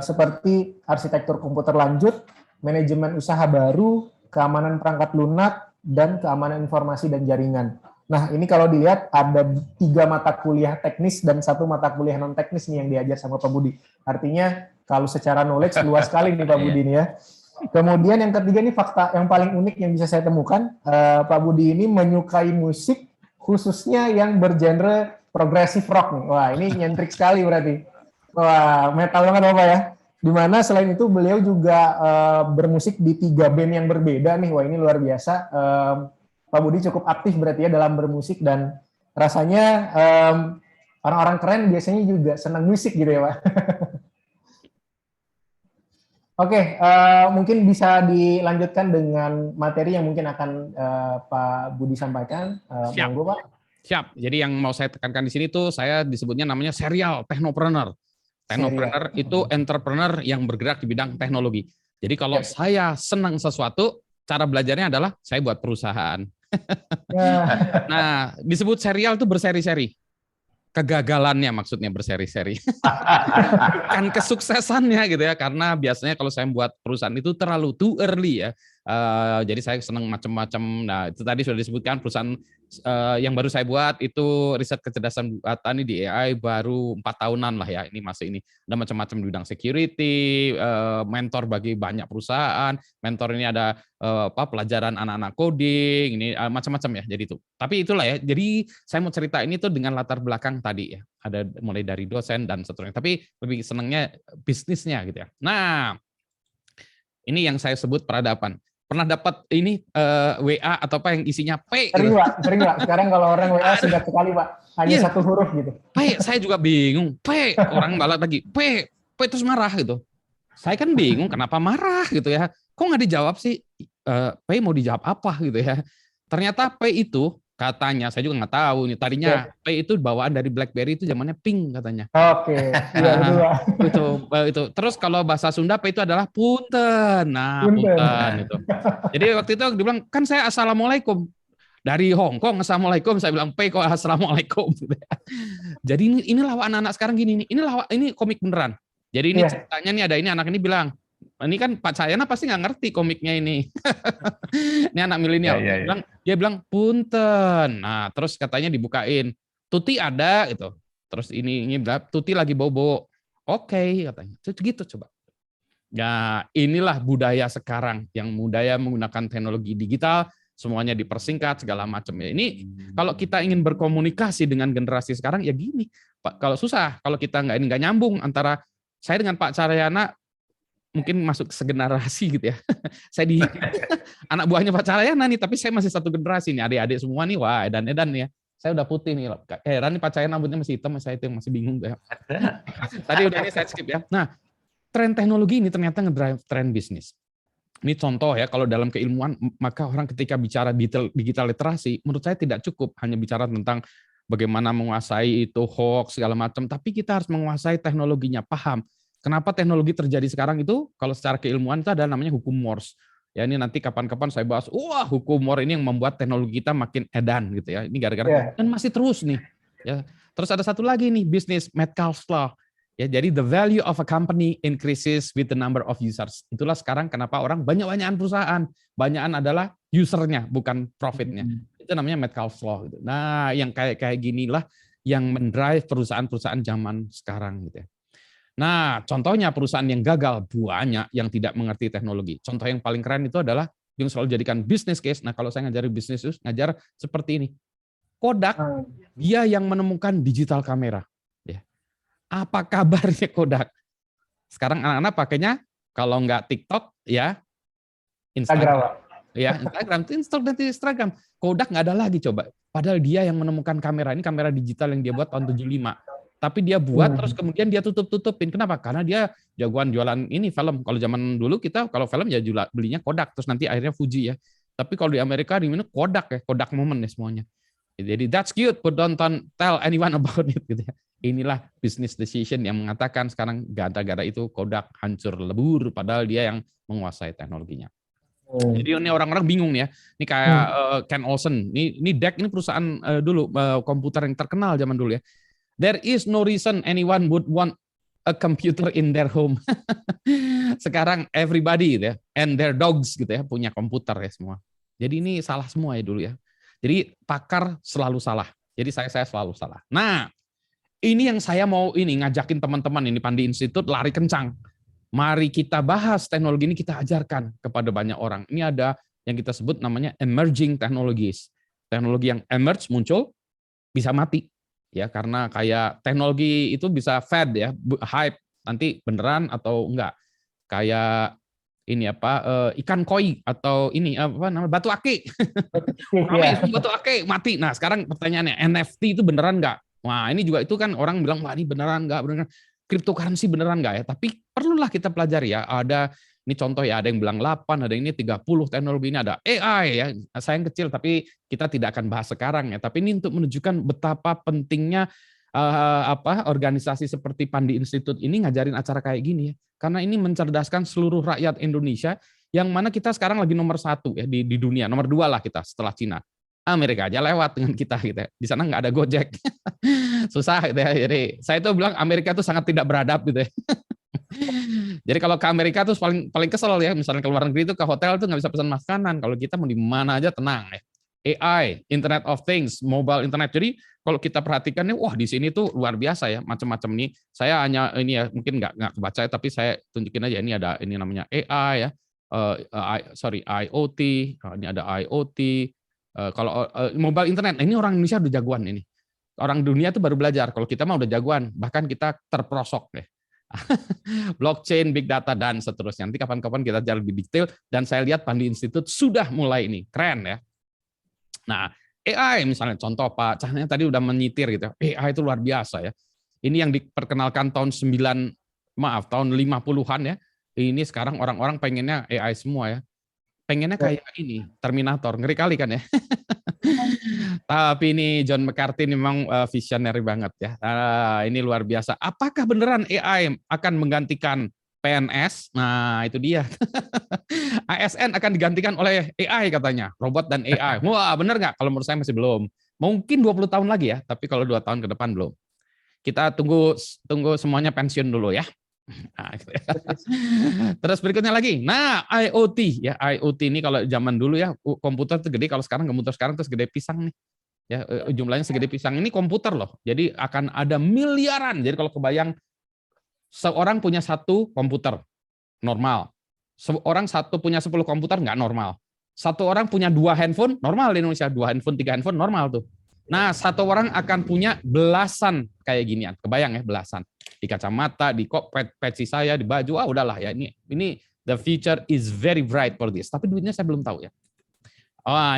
seperti arsitektur komputer lanjut, manajemen usaha baru, keamanan perangkat lunak, dan keamanan informasi dan jaringan. Nah, ini kalau dilihat ada 3 mata kuliah teknis dan 1 mata kuliah non teknis nih yang diajar sama Pak Budi. Artinya kalau secara knowledge luas sekali nih Pak Budi nih ya. Kemudian yang ketiga nih fakta yang paling unik yang bisa saya temukan, Pak Budi ini menyukai musik khususnya yang bergenre progressive rock nih. Wah, ini nyentrik sekali berarti. Wah, metal banget Bapak ya. Dimana selain itu beliau juga bermusik di 3 band yang berbeda nih. Wah, ini luar biasa. Pak Budi cukup aktif berarti ya dalam bermusik dan rasanya orang-orang keren biasanya juga senang musik gitu ya Pak. Oke, mungkin bisa dilanjutkan dengan materi yang mungkin akan Pak Budi sampaikan. Siap. Monggo, Pak. Siap. Jadi yang mau saya tekankan di sini tuh saya disebutnya namanya serial technopreneur. Technopreneur itu entrepreneur yang bergerak di bidang teknologi. Jadi kalau saya senang sesuatu, cara belajarnya adalah saya buat perusahaan. Ya, Nah, disebut serial itu berseri-seri. Kegagalannya maksudnya berseri-seri. Bukan kesuksesannya gitu ya, karena biasanya kalau saya buat perusahaan itu terlalu too early ya. Jadi saya senang macam-macam. Nah, itu tadi sudah disebutkan perusahaan yang baru saya buat itu riset kecerdasan buatan ini di AI baru 4 tahunan lah ya. Ini masih ini ada macam-macam di bidang security, mentor bagi banyak perusahaan, mentor ini ada pelajaran anak-anak coding, ini macam-macam ya. Jadi itu. Tapi itulah ya. Jadi saya mau cerita ini tuh dengan latar belakang tadi ya. Ada mulai dari dosen dan seterusnya. Tapi lebih senangnya bisnisnya gitu ya. Nah, ini yang saya sebut peradaban. Pernah dapat ini WA atau apa yang isinya P sering gitu. Pak, sering Pak. Sekarang kalau orang WA singkat sekali Pak, hanya Iya. satu huruf gitu. P, saya juga bingung. P, orang balas lagi. P terus marah gitu. Saya kan bingung kenapa marah gitu ya. Kok nggak dijawab sih? P mau dijawab apa gitu ya. Ternyata P itu katanya, saya juga nggak tahu nih. Tadinya P itu bawaan dari BlackBerry itu zamannya pink katanya. Oke, iya betul Pak. Itu. Terus kalau bahasa Sunda P itu adalah punten. Nah, punten itu. Jadi waktu itu dibilang, kan saya assalamualaikum. Dari Hong Kong assalamualaikum, saya bilang P kok assalamualaikum. Jadi inilah anak-anak sekarang gini nih. Ini komik beneran. Jadi ini ceritanya nih ada ini anak ini bilang, ini kan Pak Cahyana pasti nggak ngerti komiknya ini. Ini anak milenial. Dia bilang punten. Nah, terus katanya dibukain. Tuti ada gitu. Terus ini bilang Tuti lagi bobo. Oke, katanya. Gitu coba. Nah, inilah budaya sekarang yang budaya menggunakan teknologi digital, semuanya dipersingkat segala macam ya. Ini kalau kita ingin berkomunikasi dengan generasi sekarang ya gini. Pak, kalau susah, kalau kita nggak nyambung antara saya dengan Pak Cahyana mungkin masuk segenerasi gitu ya. Saya di anak buahnya Pak Cahyana nih, tapi saya masih satu generasi nih, adik-adik semua nih, wah edan-edan ya. Saya udah putih nih, heran nih Pak Cahyana rambutnya masih hitam, saya itu yang masih bingung ya. Tadi udah ini saya skip ya. Nah, tren teknologi ini ternyata ngedrive tren bisnis. Ini contoh ya, kalau dalam keilmuan, maka orang ketika bicara digital literasi, menurut saya tidak cukup hanya bicara tentang bagaimana menguasai itu hoax segala macam, tapi kita harus menguasai teknologinya, paham. Kenapa teknologi terjadi sekarang itu? Kalau secara keilmuan itu ada namanya hukum Morse. Ya ini nanti kapan-kapan saya bahas. Wah, hukum Morse ini yang membuat teknologi kita makin edan gitu ya. Ini gara-gara dan masih terus nih. Ya. Terus ada satu lagi nih, bisnis Metcalfe's Law. Ya, jadi the value of a company increases with the number of users. Itulah sekarang kenapa orang banyak-banyakan perusahaan. Banyakan adalah usernya, bukan profitnya. Itu namanya Metcalfe's Law. Gitu. Nah, yang kayak ginilah yang mendrive perusahaan-perusahaan zaman sekarang gitu ya. Nah, contohnya perusahaan yang gagal banyak yang tidak mengerti teknologi. Contoh yang paling keren itu adalah yang selalu jadikan business case. Nah, kalau saya ngajari bisnis itu ngajar seperti ini. Kodak, dia yang menemukan digital kamera. Ya. Apa kabarnya Kodak? Sekarang anak-anak pakainya kalau nggak TikTok ya Instagram. Ya, Instagram. Kodak nggak ada lagi coba. Padahal dia yang menemukan kamera. Ini kamera digital yang dia buat tahun 75. Tapi dia buat terus kemudian dia tutupin. Kenapa? Karena dia jagoan jualan ini film. Kalau zaman dulu kita kalau film ya belinya Kodak, terus nanti akhirnya Fuji ya. Tapi kalau di Amerika di mana Kodak ya, Kodak Moment ya semuanya. Jadi that's cute, but don't tell anyone about it gitu ya. Inilah business decision yang mengatakan sekarang gara-gara itu Kodak hancur lebur padahal dia yang menguasai teknologinya. Jadi ini orang-orang bingung nih ya. Ini kayak Ken Olsen. Ini DEC ini perusahaan dulu komputer yang terkenal zaman dulu ya. There is no reason anyone would want a computer in their home. Sekarang everybody gitu ya, and their dogs gitu ya, punya komputer ya semua. Jadi ini salah semua ya dulu ya. Jadi pakar selalu salah. Jadi saya selalu salah. Nah, ini yang saya mau ngajakin teman-teman ini Pandi Institute lari kencang. Mari kita bahas teknologi ini, kita ajarkan kepada banyak orang. Ini ada yang kita sebut namanya emerging technologies. Teknologi yang emerge muncul bisa mati. Ya, karena kayak teknologi itu bisa fad ya, hype nanti beneran atau enggak. Kayak ini ikan koi atau ini apa namanya batu ake. Batu ake mati. Nah, sekarang pertanyaannya NFT itu beneran enggak? Wah, ini juga itu kan orang bilang wah ini beneran enggak, beneran. Cryptocurrency beneran enggak ya? Tapi perlulah kita pelajari ya. Ada ini contoh ya, ada yang bilang 8, ada ini 30 teknologi ini, ada AI ya. Sayang kecil tapi kita tidak akan bahas sekarang ya. Tapi ini untuk menunjukkan betapa pentingnya organisasi seperti Pandi Institute ini ngajarin acara kayak gini ya. Karena ini mencerdaskan seluruh rakyat Indonesia yang mana kita sekarang lagi nomor 1 ya di dunia, nomor 2 lah kita setelah Cina. Amerika aja lewat dengan kita gitu ya. Di sana nggak ada Gojek. Susah gitu ya. Jadi saya tuh bilang Amerika tuh sangat tidak beradab gitu ya. Jadi kalau ke Amerika tuh paling paling kesel ya, misalnya ke luar negeri itu ke hotel tuh nggak bisa pesan makanan. Kalau kita mau di mana aja tenang ya. AI, Internet of Things, mobile internet. Jadi kalau kita perhatikan nih, wah di sini tuh luar biasa ya, macam-macam nih. Saya hanya ini ya, mungkin nggak kebaca ya, tapi saya tunjukin aja ini ada ini namanya AI ya, IoT, ini ada IoT. Kalau mobile internet, ini orang Indonesia udah jagoan ini. Orang dunia tuh baru belajar. Kalau kita mah udah jagoan, bahkan kita terperosok ya. Blockchain, big data dan seterusnya. Nanti kapan-kapan kita jalan lebih detail. Dan saya lihat Pandi Institute sudah mulai ini, keren ya. Nah, AI misalnya contoh Pak Cahyana tadi udah menyitir gitu. AI itu luar biasa ya. Ini yang diperkenalkan tahun 50-an ya. Ini sekarang orang-orang pengennya AI semua ya. Pengennya kayak ini, Terminator. Ngeri kali kan ya. Tapi ini John McCarthy ini memang visionary banget ya. Ini luar biasa. Apakah beneran AI akan menggantikan PNS? Nah, itu dia. ASN akan digantikan oleh AI katanya, robot dan AI. Wah, bener nggak? Kalau menurut saya masih belum. Mungkin 20 tahun lagi ya, tapi kalau 2 tahun ke depan belum. Kita tunggu semuanya pensiun dulu ya. Nah, gitu ya. Terus berikutnya lagi. Nah, IoT ya, IoT ini kalau zaman dulu ya komputer itu gede, kalau sekarang komputer sekarang tuh segede pisang nih. Ya, jumlahnya segede pisang. Ini komputer loh. Jadi akan ada miliaran. Jadi kalau kebayang seorang punya 1 komputer normal. Seorang punya 10 komputer nggak normal. 1 orang punya 2 handphone normal di Indonesia, 2 handphone, 3 handphone normal tuh. Nah, 1 orang akan punya belasan kayak ginian. Kebayang ya, belasan. Di kacamata, di peci saya, di baju, udahlah ya. Ini the future is very bright for this. Tapi duitnya saya belum tahu ya.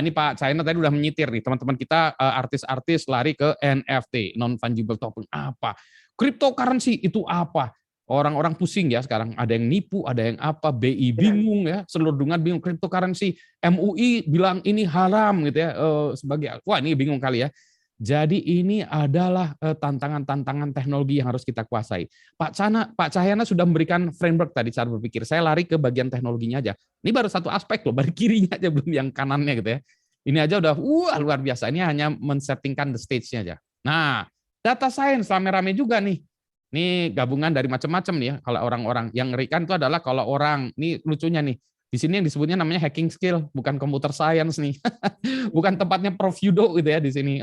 Ini Pak Cahyana tadi udah menyitir nih, teman-teman kita artis-artis lari ke NFT, non fungible token apa? Cryptocurrency itu apa? Orang-orang pusing ya sekarang, ada yang nipu, ada yang apa, BI bingung ya, seluruh dunia bingung cryptocurrency, MUI bilang ini haram gitu ya, sebagai wah ini bingung kali ya. Jadi ini adalah tantangan-tantangan teknologi yang harus kita kuasai. Pak Cahyana sudah memberikan framework tadi cara berpikir. Saya lari ke bagian teknologinya aja. Ini baru satu aspek loh, baru kirinya aja belum yang kanannya gitu ya. Ini aja udah luar biasa. Ini hanya men-settingkan the stage-nya aja. Nah, data science rame-rame juga nih. Ini gabungan dari macam-macam nih ya. Kalau orang-orang yang ngerikan itu adalah kalau orang, ini lucunya nih. Di sini yang disebutnya namanya hacking skill, bukan computer science nih. Bukan tempatnya Prof Yudo gitu ya di sini.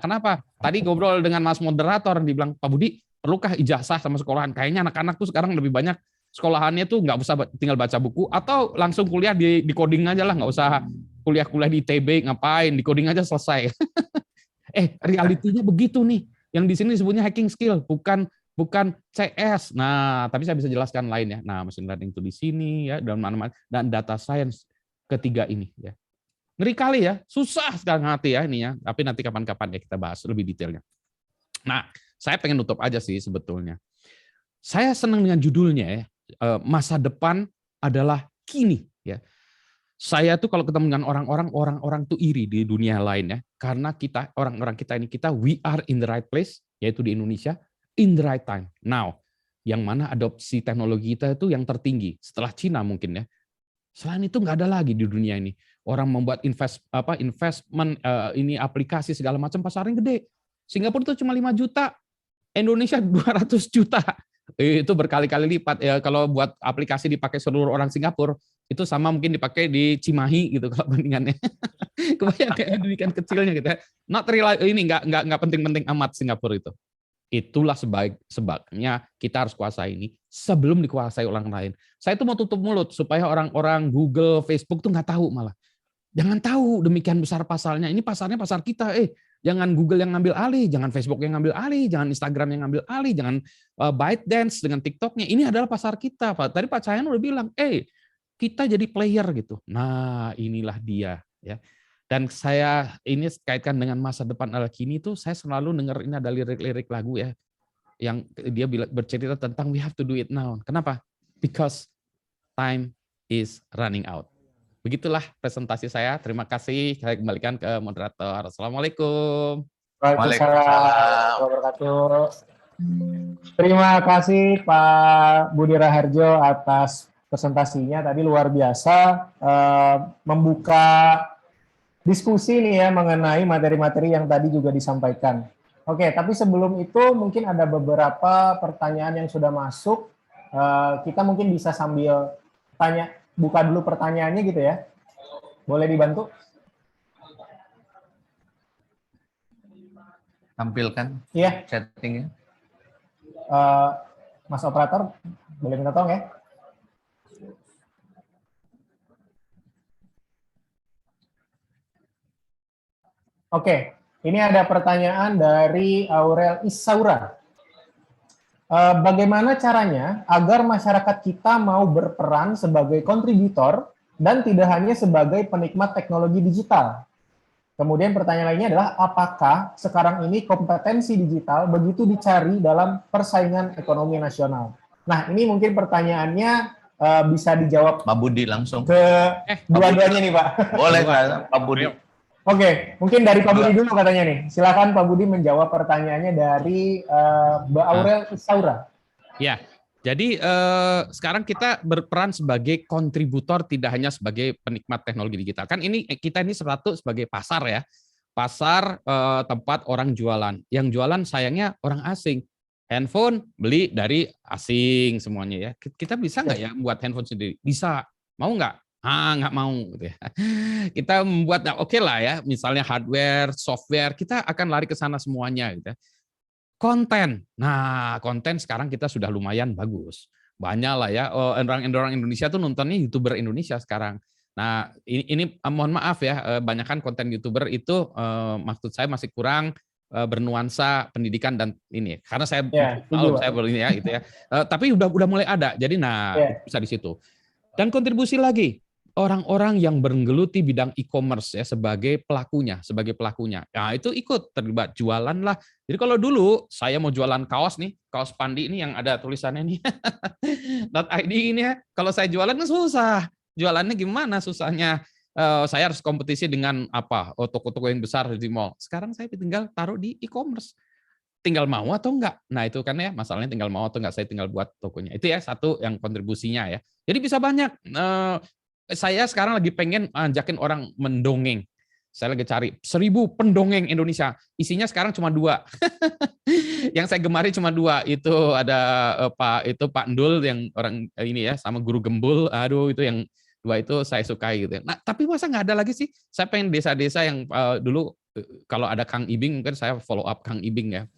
Kenapa? Tadi ngobrol dengan Mas moderator, dibilang, Pak Budi, perlukah ijazah sama sekolahan? Kayaknya anak-anak tuh sekarang lebih banyak sekolahannya tuh nggak usah tinggal baca buku, atau langsung kuliah di coding aja lah, nggak usah kuliah-kuliah di ITB, ngapain, di coding aja selesai. Realitinya begitu nih. Yang di sini disebutnya hacking skill, bukan CS. Nah, tapi saya bisa jelaskan lainnya. Nah, machine learning itu di sini ya, dan mana-mana, dan data science ketiga ini ya. Ngeri kali ya, susah sekarang hati ya ininya. Tapi nanti kapan-kapan ya kita bahas lebih detailnya. Nah, saya pengen nutup aja sih sebetulnya. Saya senang dengan judulnya ya, masa depan adalah kini ya. Saya tuh kalau ketemu dengan orang-orang tuh iri di dunia lain ya, karena kita orang-orang kita ini we are in the right place, yaitu di Indonesia, in the right time. Now, yang mana adopsi teknologi kita itu yang tertinggi setelah Cina mungkin ya. Selain itu nggak ada lagi di dunia ini. Orang membuat investment ini aplikasi segala macam pasarnya gede. Singapura itu cuma 5 juta, Indonesia 200 juta. Itu berkali-kali lipat ya, kalau buat aplikasi dipakai seluruh orang Singapura itu sama mungkin dipakai di Cimahi gitu kalau bandingannya. Kebayang kayak demikian kecilnya gitu ya. Not real, ini nggak penting-penting amat Singapura itu. Itulah sebabnya kita harus kuasai ini sebelum dikuasai orang lain. Saya itu mau tutup mulut supaya orang-orang Google, Facebook tuh nggak tahu malah. Jangan tahu demikian besar pasarnya. Ini pasarnya pasar kita. Jangan Google yang ngambil alih, jangan Facebook yang ngambil alih, jangan Instagram yang ngambil alih, jangan ByteDance dengan TikToknya. Ini adalah pasar kita. Tadi Pak Cahyana udah bilang, kita jadi player gitu. Nah, inilah dia ya. Dan saya ini kaitkan dengan masa depan ala kini tuh saya selalu dengar ini ada lirik-lirik lagu ya yang dia bercerita tentang we have to do it now. Kenapa? Because time is running out. Begitulah presentasi saya. Terima kasih. Saya kembalikan ke moderator. Assalamualaikum. Waalaikumsalam wabarakatuh. Terima kasih Pak Budi Raharjo atas presentasinya tadi luar biasa, membuka diskusi nih ya mengenai materi-materi yang tadi juga disampaikan. Oke, tapi sebelum itu mungkin ada beberapa pertanyaan yang sudah masuk. Kita mungkin bisa sambil tanya, buka dulu pertanyaannya gitu ya. Boleh dibantu? Tampilkan Iya, settingnya. Mas operator, boleh minta tolong ya? Oke, ini ada pertanyaan dari Aurel Isaura. Bagaimana caranya agar masyarakat kita mau berperan sebagai kontributor dan tidak hanya sebagai penikmat teknologi digital? Kemudian pertanyaan lainnya adalah, apakah sekarang ini kompetensi digital begitu dicari dalam persaingan ekonomi nasional? Nah, ini mungkin pertanyaannya bisa dijawab Pak Budi langsung. ke dua-duanya nih, Pak. Boleh nggak, Pak Budi? Oke, mungkin dari Pak Budi dulu katanya nih. Silakan Pak Budi menjawab pertanyaannya dari Mbak Aurel Isaura. Ya, jadi sekarang kita berperan sebagai kontributor, tidak hanya sebagai penikmat teknologi digital. Kan ini kita ini sebagai pasar ya, pasar tempat orang jualan. Yang jualan sayangnya orang asing. Handphone beli dari asing semuanya ya. Kita bisa nggak ya buat handphone sendiri? Bisa. Mau nggak? Nggak mau. Gitu ya. Kita membuat, oke lah ya, misalnya hardware, software, kita akan lari ke sana semuanya. Gitu ya. Konten. Nah, konten sekarang kita sudah lumayan bagus. Banyak lah ya, orang Indonesia tuh nontonnya YouTuber Indonesia sekarang. Nah, ini mohon maaf ya, banyakkan konten YouTuber itu maksud saya masih kurang bernuansa pendidikan dan ini. Karena saya tahu saya ini ya gitu ya. Tapi udah mulai ada. Jadi bisa di situ. Dan kontribusi lagi orang-orang yang bergeluti bidang e-commerce ya sebagai pelakunya. Nah, itu ikut terlibat jualan lah. Jadi kalau dulu saya mau jualan kaos nih, kaos Pandi ini yang ada tulisannya nih. .id ini ya. Kalau saya jualan kan susah. Jualannya gimana susahnya? Saya harus kompetisi dengan toko-toko yang besar di mall. Sekarang saya tinggal taruh di e-commerce. Tinggal mau atau enggak. Nah, itu kan ya masalahnya tinggal mau atau enggak, saya tinggal buat tokonya. Itu ya satu yang kontribusinya ya. Jadi bisa banyak. Saya sekarang lagi pengen ajakin orang mendongeng. Saya lagi cari 1000 pendongeng Indonesia. Isinya sekarang cuma 2. Yang saya gemari cuma 2. Itu ada Pak Ndul yang orang ini ya, sama Guru Gembul. Aduh, itu yang 2 itu saya sukai gitu. Nah, tapi masa nggak ada lagi sih? Saya pengen desa-desa yang dulu kalau ada Kang Ibing mungkin saya follow up Kang Ibing ya.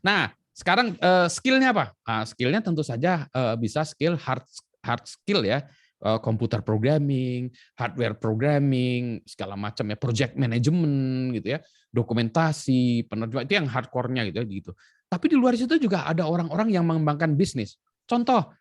Nah, sekarang skillnya apa? Skillnya tentu saja bisa skill hard skill ya. Komputer programming, hardware programming, segala macam ya, project management gitu ya, dokumentasi, penerjemah itu yang hardcore-nya gitu. Tapi di luar itu juga ada orang-orang yang mengembangkan bisnis. Contoh,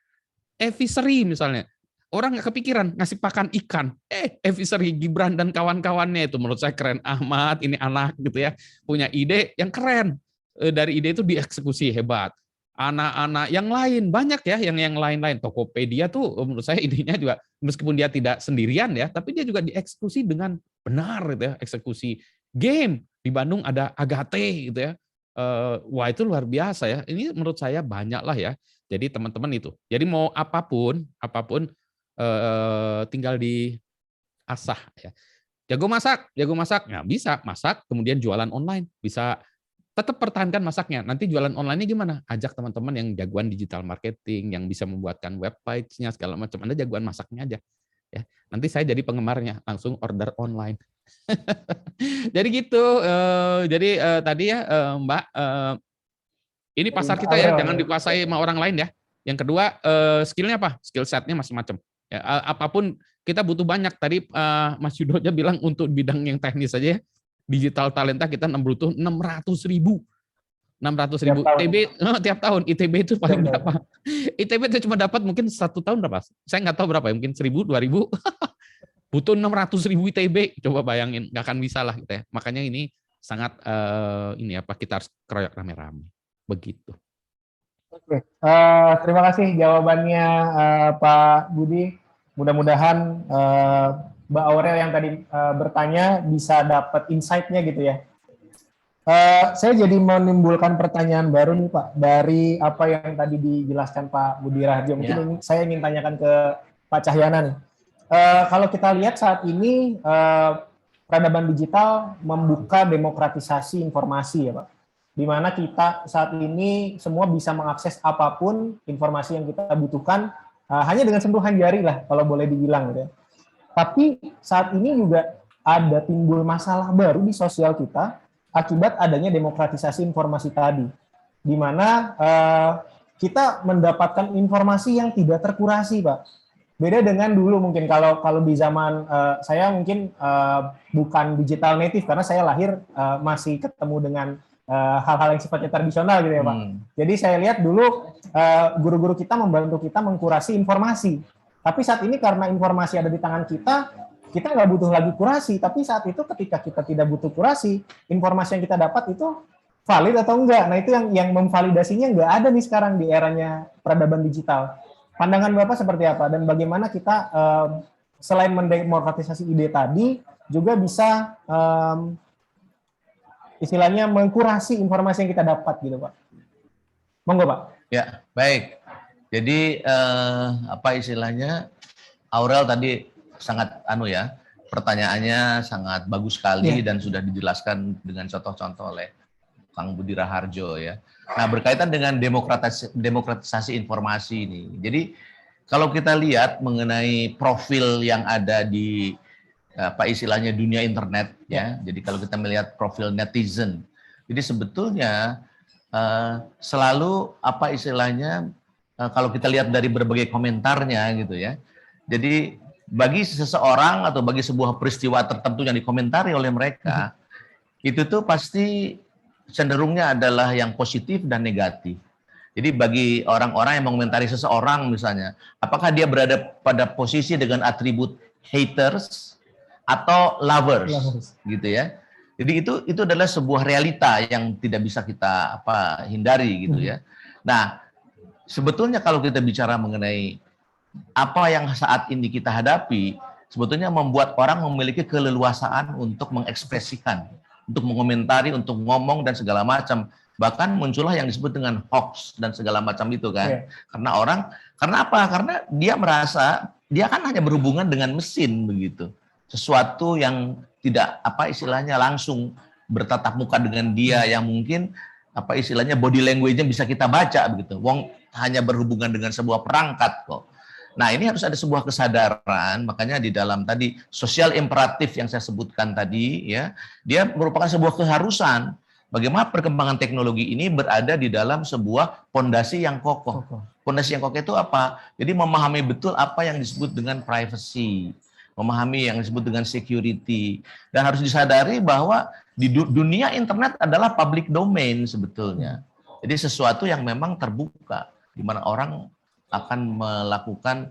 aviary misalnya. Orang nggak kepikiran ngasih pakan ikan. Aviary Gibran dan kawan-kawannya itu menurut saya keren amat. Ini anak gitu ya, punya ide yang keren. Dari ide itu dieksekusi hebat. Anak-anak yang lain banyak ya, yang lain-lain. Tokopedia tuh menurut saya idenya juga meskipun dia tidak sendirian ya, tapi dia juga dieksekusi dengan benar gitu ya, eksekusi game. Di Bandung ada Agate gitu ya. Wah, itu luar biasa ya. Ini menurut saya banyak lah ya. Jadi teman-teman itu. Jadi mau apapun tinggal diasah ya. Jago masak, nah bisa masak kemudian jualan online, bisa tetap pertahankan masaknya. Nanti jualan online-nya gimana? Ajak teman-teman yang jagoan digital marketing, yang bisa membuatkan webpage-nya segala macam. Anda jagoan masaknya aja. Ya, nanti saya jadi penggemarnya, langsung order online. Jadi gitu. Jadi tadi ya Mbak, ini pasar kita ya, jangan dikuasai sama orang lain ya. Yang kedua, skill-nya apa? Skill set-nya macam-macam. Ya, apapun kita butuh banyak. Tadi Mas Yudo aja bilang untuk bidang yang teknis saja ya. Digital talenta kita butuh 600.000 ITB tiap tahun. ITB itu paling berapa? ITB itu cuma dapat mungkin 1 tahun berapa? Saya nggak tahu berapa ya, mungkin 1.000, 2.000. Butuh 600.000 ITB, coba bayangin, nggak akan bisa lah gitu ya. Makanya ini sangat kita harus keroyok rame-rame. Begitu. Oke, terima kasih jawabannya Pak Budi. Mudah-mudahan Mbak Aurel yang tadi bertanya bisa dapat insight-nya gitu ya. Saya jadi menimbulkan pertanyaan baru nih Pak, dari apa yang tadi dijelaskan Pak Budi Raharjo. Mungkin saya ingin tanyakan ke Pak Cahyana nih. kalau kita lihat saat ini peradaban digital membuka demokratisasi informasi ya Pak. Di mana kita saat ini semua bisa mengakses apapun informasi yang kita butuhkan hanya dengan sentuhan jari lah kalau boleh dibilang gitu ya. Tapi saat ini juga ada timbul masalah baru di sosial kita akibat adanya demokratisasi informasi tadi. Di mana kita mendapatkan informasi yang tidak terkurasi, Pak. Beda dengan dulu mungkin kalau di zaman saya mungkin bukan digital native karena saya lahir masih ketemu dengan hal-hal yang sifatnya tradisional gitu ya Pak. Jadi saya lihat dulu guru-guru kita membantu kita mengkurasi informasi. Tapi saat ini karena informasi ada di tangan kita nggak butuh lagi kurasi. Tapi saat itu ketika kita tidak butuh kurasi, informasi yang kita dapat itu valid atau enggak. Nah itu yang memvalidasinya nggak ada nih sekarang di eranya peradaban digital. Pandangan Bapak seperti apa? Dan bagaimana kita selain mendemokratisasi ide tadi juga bisa istilahnya mengkurasi informasi yang kita dapat gitu Pak. Monggo Pak. Ya, baik. Jadi apa istilahnya? Aurel tadi sangat pertanyaannya sangat bagus sekali dan sudah dijelaskan dengan contoh-contoh oleh Kang Budi Raharjo ya. Nah, berkaitan dengan demokratisasi informasi ini. Jadi kalau kita lihat mengenai profil yang ada di apa istilahnya dunia internet ya. Jadi kalau kita melihat profil netizen, jadi sebetulnya selalu apa istilahnya kalau kita lihat dari berbagai komentarnya gitu ya. Jadi bagi seseorang atau bagi sebuah peristiwa tertentu yang dikomentari oleh mereka, itu tuh pasti cenderungnya adalah yang positif dan negatif. Jadi bagi orang-orang yang mengomentari seseorang misalnya, apakah dia berada pada posisi dengan atribut haters atau lovers, gitu ya. Jadi itu adalah sebuah realita yang tidak bisa kita hindari gitu ya. Nah, sebetulnya kalau kita bicara mengenai apa yang saat ini kita hadapi, sebetulnya membuat orang memiliki keleluasaan untuk mengekspresikan, untuk mengomentari, untuk ngomong dan segala macam. Bahkan muncullah yang disebut dengan hoax dan segala macam itu kan. Karena apa? Karena dia merasa dia kan hanya berhubungan dengan mesin begitu. Sesuatu yang tidak apa istilahnya langsung bertatap muka dengan dia yang mungkin apa istilahnya body language-nya bisa kita baca begitu. Wong hanya berhubungan dengan sebuah perangkat kok. Nah, ini harus ada sebuah kesadaran, makanya di dalam tadi sosial imperatif yang saya sebutkan tadi ya, dia merupakan sebuah keharusan bagaimana perkembangan teknologi ini berada di dalam sebuah pondasi yang kokoh. Pondasi yang kokoh itu apa? Jadi memahami betul apa yang disebut dengan privacy, memahami yang disebut dengan security, dan harus disadari bahwa di dunia internet adalah public domain sebetulnya. Jadi sesuatu yang memang terbuka, di mana orang akan melakukan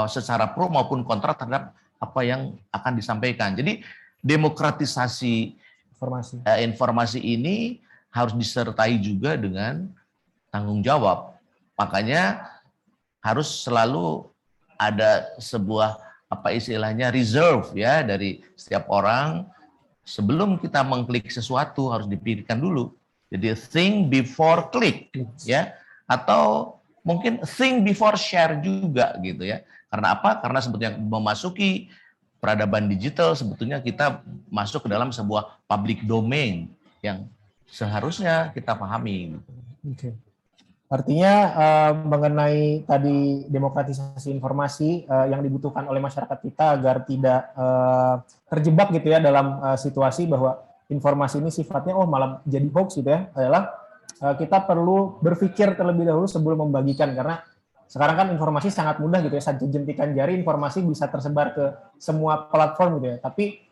secara pro maupun kontra terhadap apa yang akan disampaikan. Jadi demokratisasi informasi ini harus disertai juga dengan tanggung jawab. Makanya harus selalu ada sebuah apa istilahnya reserve ya dari setiap orang sebelum kita mengklik sesuatu harus dipikirkan dulu. Jadi think before click ya, atau mungkin think before share juga gitu ya. Karena apa? Karena sebetulnya memasuki peradaban digital sebetulnya kita masuk ke dalam sebuah public domain yang seharusnya kita pahami. Oke. Artinya mengenai tadi demokratisasi informasi yang dibutuhkan oleh masyarakat kita agar tidak terjebak gitu ya dalam situasi bahwa informasi ini sifatnya malah jadi hoax gitu ya, adalah kita perlu berpikir terlebih dahulu sebelum membagikan, karena sekarang kan informasi sangat mudah gitu ya, satu jentikan jari informasi bisa tersebar ke semua platform gitu ya. Tapi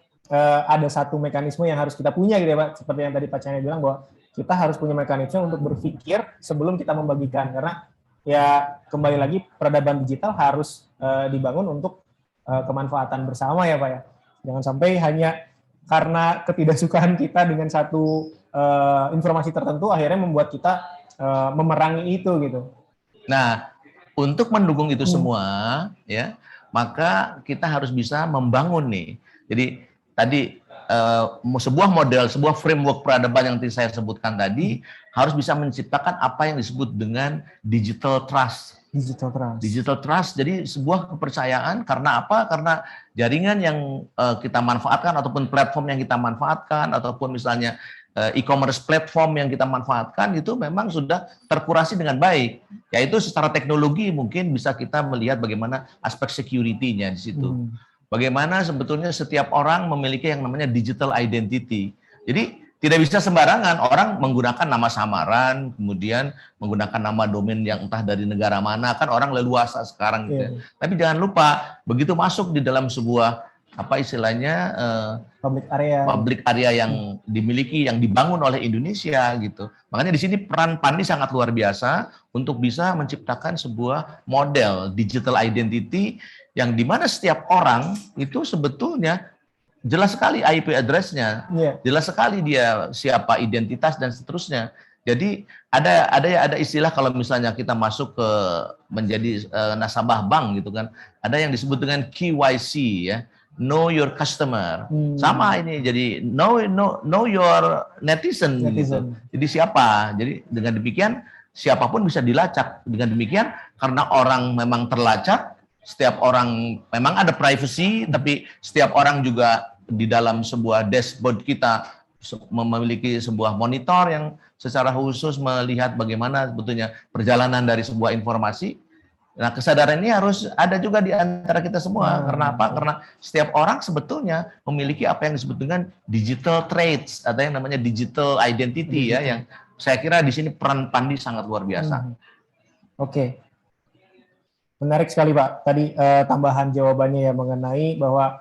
ada satu mekanisme yang harus kita punya gitu ya Pak, seperti yang tadi Pak Cahya bilang bahwa kita harus punya mekanisme untuk berpikir sebelum kita membagikan, karena ya kembali lagi peradaban digital harus dibangun untuk kemanfaatan bersama ya Pak ya. Jangan sampai hanya karena ketidaksukaan kita dengan satu informasi tertentu akhirnya membuat kita memerangi itu gitu. Nah, untuk mendukung itu semua ya, maka kita harus bisa membangun nih. Jadi tadi sebuah model, sebuah framework peradaban yang saya sebutkan tadi harus bisa menciptakan apa yang disebut dengan digital trust Digital trust. Digital trust, jadi sebuah kepercayaan karena apa? Karena jaringan yang kita manfaatkan ataupun platform yang kita manfaatkan ataupun misalnya e-commerce platform yang kita manfaatkan itu memang sudah terkurasi dengan baik. Yaitu secara teknologi mungkin bisa kita melihat bagaimana aspek security-nya di situ. Bagaimana sebetulnya setiap orang memiliki yang namanya digital identity. Jadi tidak bisa sembarangan orang menggunakan nama samaran, kemudian menggunakan nama domain yang entah dari negara mana, kan orang leluasa sekarang gitu ya. Tapi jangan lupa, begitu masuk di dalam sebuah apa istilahnya public area yang dimiliki, yang dibangun oleh Indonesia gitu. Makanya di sini peran Pandi sangat luar biasa untuk bisa menciptakan sebuah model digital identity yang dimana setiap orang itu sebetulnya jelas sekali IP address-nya, jelas sekali dia siapa, identitas dan seterusnya. Jadi ada istilah kalau misalnya kita masuk ke menjadi nasabah bank gitu kan, ada yang disebut dengan KYC ya, know your customer. Sama ini jadi know your netizen. Gitu. Jadi siapa? Jadi dengan demikian siapapun bisa dilacak. Dengan demikian karena orang memang terlacak. Setiap orang memang ada privacy, tapi setiap orang juga di dalam sebuah dashboard kita memiliki sebuah monitor yang secara khusus melihat bagaimana sebetulnya perjalanan dari sebuah informasi. Nah, kesadaran ini harus ada juga di antara kita semua. Karena apa? Karena setiap orang sebetulnya memiliki apa yang disebut dengan digital traits atau yang namanya digital identity ya, yang saya kira di sini peran Pandi sangat luar biasa. Oke. Menarik sekali Pak, tadi tambahan jawabannya ya mengenai bahwa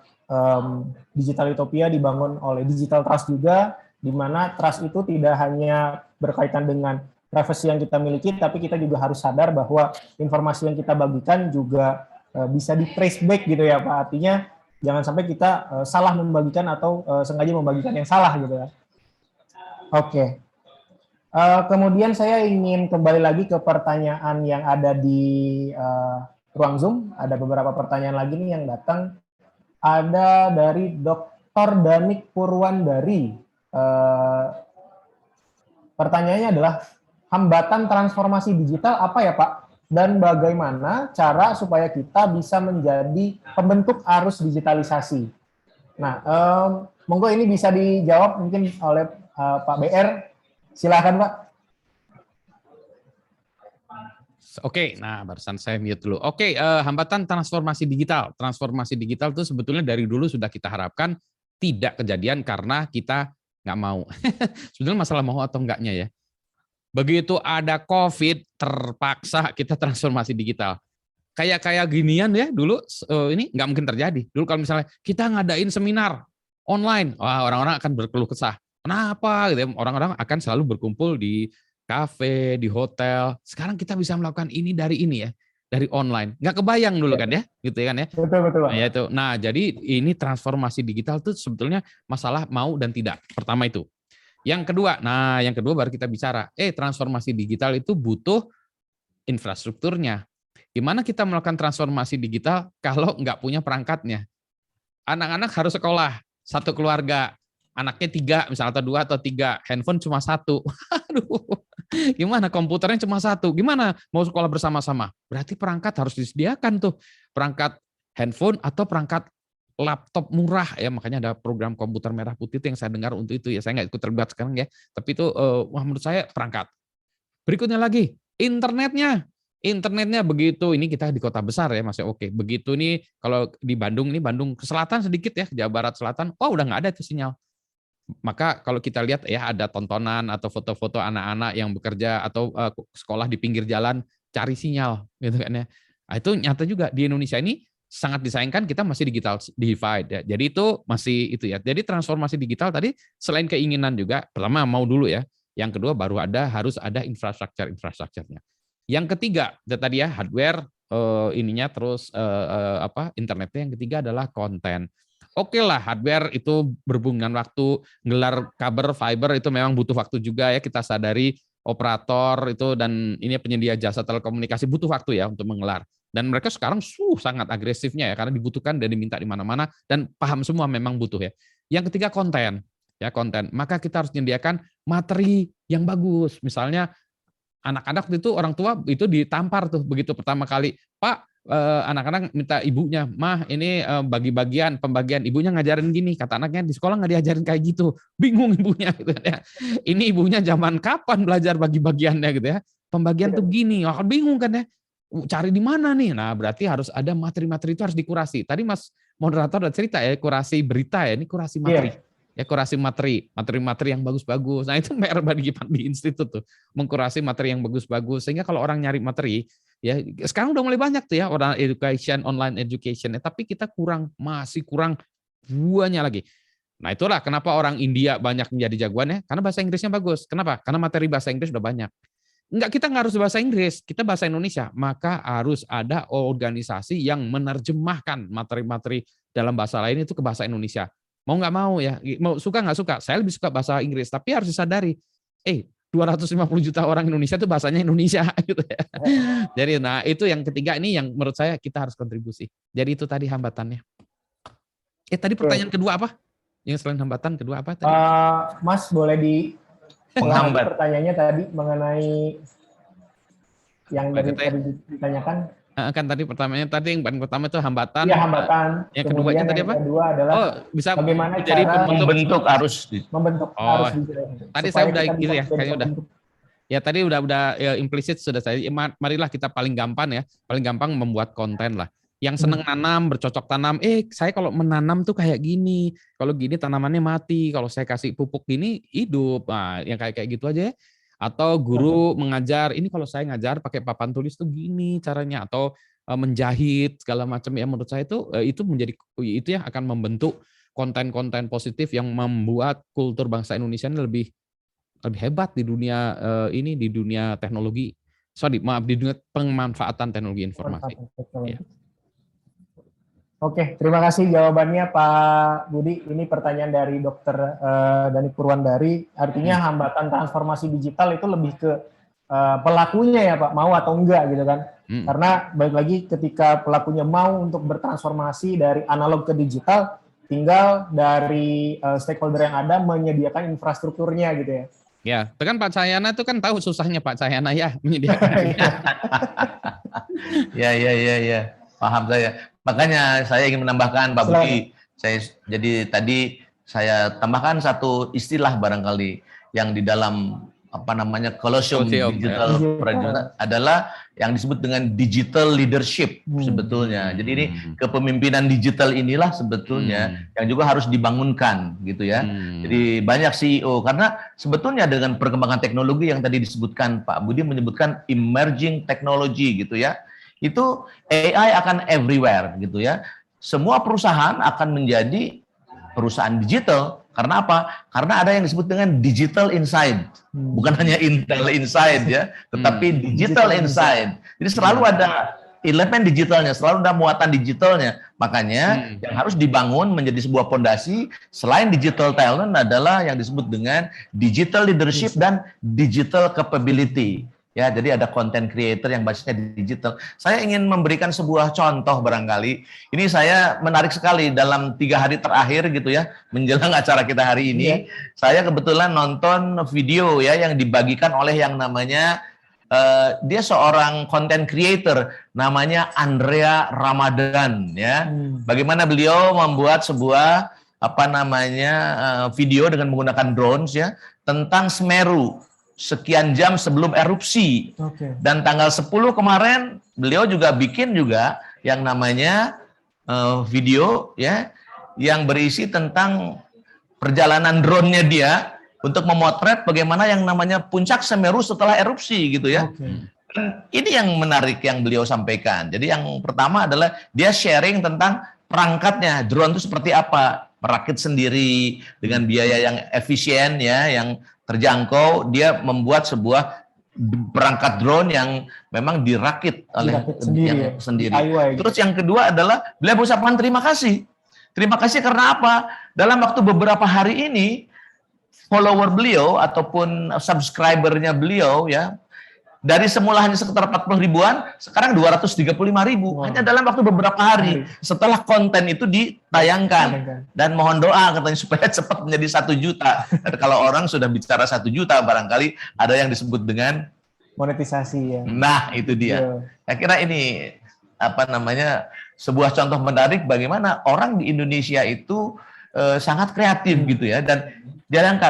Digital Utopia dibangun oleh digital trust juga, di mana trust itu tidak hanya berkaitan dengan privacy yang kita miliki, tapi kita juga harus sadar bahwa informasi yang kita bagikan juga bisa di trace back gitu ya Pak, artinya jangan sampai kita salah membagikan atau sengaja membagikan yang salah gitu ya. Oke. Kemudian saya ingin kembali lagi ke pertanyaan yang ada di ruang Zoom. Ada beberapa pertanyaan lagi nih yang datang. Ada dari Dr. Danik Purwandari. Pertanyaannya adalah, hambatan transformasi digital apa ya Pak? Dan bagaimana cara supaya kita bisa menjadi pembentuk arus digitalisasi? Nah, monggo ini bisa dijawab mungkin oleh Pak BR. Silakan Pak. Oke, nah barusan saya mute dulu. Oke, hambatan transformasi digital. Transformasi digital itu sebetulnya dari dulu sudah kita harapkan tidak kejadian karena kita nggak mau. Sebetulnya masalah mau atau enggaknya ya. Begitu ada COVID, terpaksa kita transformasi digital. Kayak ginian ya dulu, ini nggak mungkin terjadi. Dulu kalau misalnya kita ngadain seminar online, wah orang-orang akan berkeluh kesah. Kenapa? Gitu ya. Orang-orang akan selalu berkumpul di kafe, di hotel. Sekarang kita bisa melakukan ini dari ini ya, dari online. Nggak kebayang dulu kan ya, gitu kan ya. Betul. Nah, itu. Nah, jadi ini transformasi digital itu sebetulnya masalah mau dan tidak. Pertama itu. Yang kedua baru kita bicara. Transformasi digital itu butuh infrastrukturnya. Gimana kita melakukan transformasi digital kalau nggak punya perangkatnya? Anak-anak harus sekolah, satu keluarga. Anaknya 3, misalnya atau 2 atau 3, handphone cuma 1. Aduh, gimana komputernya cuma 1? Gimana mau sekolah bersama-sama? Berarti perangkat harus disediakan tuh. Perangkat handphone atau perangkat laptop murah ya, makanya ada program komputer merah putih itu yang saya dengar untuk itu ya. Saya nggak ikut terlibat sekarang ya, tapi itu menurut saya perangkat. Berikutnya lagi, internetnya begitu, ini kita di kota besar ya masih oke. Begitu nih kalau di Bandung, ini Bandung selatan sedikit ya, Jawa Barat selatan, udah nggak ada itu sinyal. Maka kalau kita lihat ya ada tontonan atau foto-foto anak-anak yang bekerja atau sekolah di pinggir jalan cari sinyal gitu kan ya. Nah, itu nyata juga di Indonesia ini sangat disayangkan kita masih digital divide ya. Jadi itu masih itu ya. Jadi transformasi digital tadi selain keinginan juga, pertama mau dulu ya. Yang kedua baru harus ada infrastrukturnya. Yang ketiga tadi ya hardware ininya terus internetnya. Yang ketiga adalah konten. Oke lah, hardware itu berhubungan dengan waktu, gelar kabel fiber itu memang butuh waktu juga ya, kita sadari operator itu dan ini penyedia jasa telekomunikasi butuh waktu ya untuk mengelar. Dan mereka sekarang sangat agresifnya ya, karena dibutuhkan dan diminta di mana-mana dan paham semua memang butuh ya. Yang ketiga konten. Maka kita harus menyediakan materi yang bagus. Misalnya Anak-anak itu orang tua itu ditampar tuh begitu pertama kali. Pak, anak-anak minta ibunya, Mah ini pembagian ibunya ngajarin gini, kata anaknya di sekolah nggak diajarin kayak gitu, bingung ibunya gitu ya. Ini ibunya zaman kapan belajar bagi-bagiannya gitu ya, pembagian tuh gini, bingung kan ya, cari di mana nih? Nah berarti harus ada materi-materi itu harus dikurasi. Tadi Mas moderator udah cerita ya, kurasi berita ya, ini kurasi materi. Ya kurasi materi yang bagus-bagus. Nah itu PR bagi di institut tuh, mengkurasi materi yang bagus-bagus sehingga kalau orang nyari materi ya sekarang udah mulai banyak tuh ya orang online education, tapi kita masih kurang buahnya lagi. Nah itulah kenapa orang India banyak menjadi jagoannya, karena bahasa Inggrisnya bagus. Kenapa? Karena materi bahasa Inggris udah banyak. Kita nggak harus bahasa Inggris, kita bahasa Indonesia, maka harus ada organisasi yang menerjemahkan materi-materi dalam bahasa lain itu ke bahasa Indonesia. Mau nggak mau ya, mau suka nggak suka, saya lebih suka bahasa Inggris, tapi harus disadari, 250 juta orang Indonesia itu bahasanya Indonesia gitu ya. Jadi nah itu yang ketiga ini yang menurut saya kita harus kontribusi. Jadi itu tadi hambatannya. Tadi pertanyaan kedua apa? Yang selain hambatan kedua apa tadi? Mas boleh Penghambat. pertanyaannya tadi mengenai yang dari tadi ditanyakan. Kan tadi pertamanya yang paling pertama itu hambatan. Iya, hambatan. Yang keduanya tadi apa? Yang kedua adalah bisa bagaimana jadi cara membentuk arus. arus tadi saya udah gitu ya, kayaknya udah. Ya tadi udah ya, implisit sudah saya. Marilah kita paling gampang ya, paling gampang membuat konten lah. Yang seneng nanam, bercocok tanam. Saya kalau menanam tuh kayak gini. Kalau gini tanamannya mati. Kalau saya kasih pupuk gini hidup. Nah, yang kayak gitu aja ya. Atau guru mengajar, ini kalau saya ngajar pakai papan tulis tuh gini caranya, atau menjahit segala macam ya, menurut saya itu menjadi itu ya akan membentuk konten-konten positif yang membuat kultur bangsa Indonesia ini lebih hebat di dunia di dunia teknologi. Di dunia pemanfaatan teknologi informasi. Ya. Oke, terima kasih jawabannya Pak Budi. Ini pertanyaan dari Dr. Danik Purwandari. Artinya hambatan transformasi digital itu lebih ke pelakunya ya Pak, mau atau enggak gitu kan. Karena balik lagi ketika pelakunya mau untuk bertransformasi dari analog ke digital, tinggal dari stakeholder yang ada menyediakan infrastrukturnya gitu ya. Ya, itu kan Pak Cahyana itu kan tahu susahnya Pak Cahyana ya menyediakan. Ya. Paham saya. Makanya saya ingin menambahkan Pak Budi. Tadi saya tambahkan satu istilah barangkali yang di dalam Colosseum Digital Project adalah yang disebut dengan digital leadership sebetulnya. Jadi ini kepemimpinan digital inilah sebetulnya yang juga harus dibangunkan gitu ya. Jadi banyak CEO karena sebetulnya dengan perkembangan teknologi yang tadi disebutkan Pak Budi menyebutkan emerging technology gitu ya. Itu AI akan everywhere gitu ya. Semua perusahaan akan menjadi perusahaan digital. Karena apa? Karena ada yang disebut dengan digital inside. Bukan hanya Intel inside ya, tetapi digital inside. Jadi selalu ada elemen digitalnya, selalu ada muatan digitalnya. Makanya yang harus dibangun menjadi sebuah fondasi selain digital talent adalah yang disebut dengan digital leadership dan digital capability. Ya, jadi ada content creator yang basisnya digital. Saya ingin memberikan sebuah contoh barangkali. Ini saya menarik sekali dalam 3 hari terakhir gitu ya, menjelang acara kita hari ini. Saya kebetulan nonton video ya yang dibagikan oleh yang namanya dia seorang content creator namanya Andrea Ramadan ya. Bagaimana beliau membuat sebuah video dengan menggunakan drones ya tentang Semeru. Sekian jam sebelum erupsi. Dan tanggal 10 kemarin beliau juga bikin yang namanya video ya yang berisi tentang perjalanan drone-nya dia untuk memotret bagaimana yang namanya puncak Semeru setelah erupsi gitu ya. Ini yang menarik yang beliau sampaikan. Jadi yang pertama adalah dia sharing tentang perangkatnya, drone itu seperti apa, merakit sendiri dengan biaya yang efisien ya, yang terjangkau. Dia membuat sebuah perangkat drone yang memang dirakit oleh sendiri. Terus yang kedua adalah beliau mengucapkan terima kasih. Terima kasih karena apa? Dalam waktu beberapa hari ini follower beliau ataupun subscribernya beliau ya dari semula hanya sekitar 40 ribuan, sekarang 235 ribu. Hanya dalam waktu beberapa hari setelah konten itu ditayangkan. Dan mohon doa katanya supaya cepat menjadi 1 juta. Dan kalau orang sudah bicara 1 juta, barangkali ada yang disebut dengan Monetisasi ya. Nah, itu dia. Iya. Saya kira ini sebuah contoh menarik bagaimana orang di Indonesia itu sangat kreatif gitu ya. Dan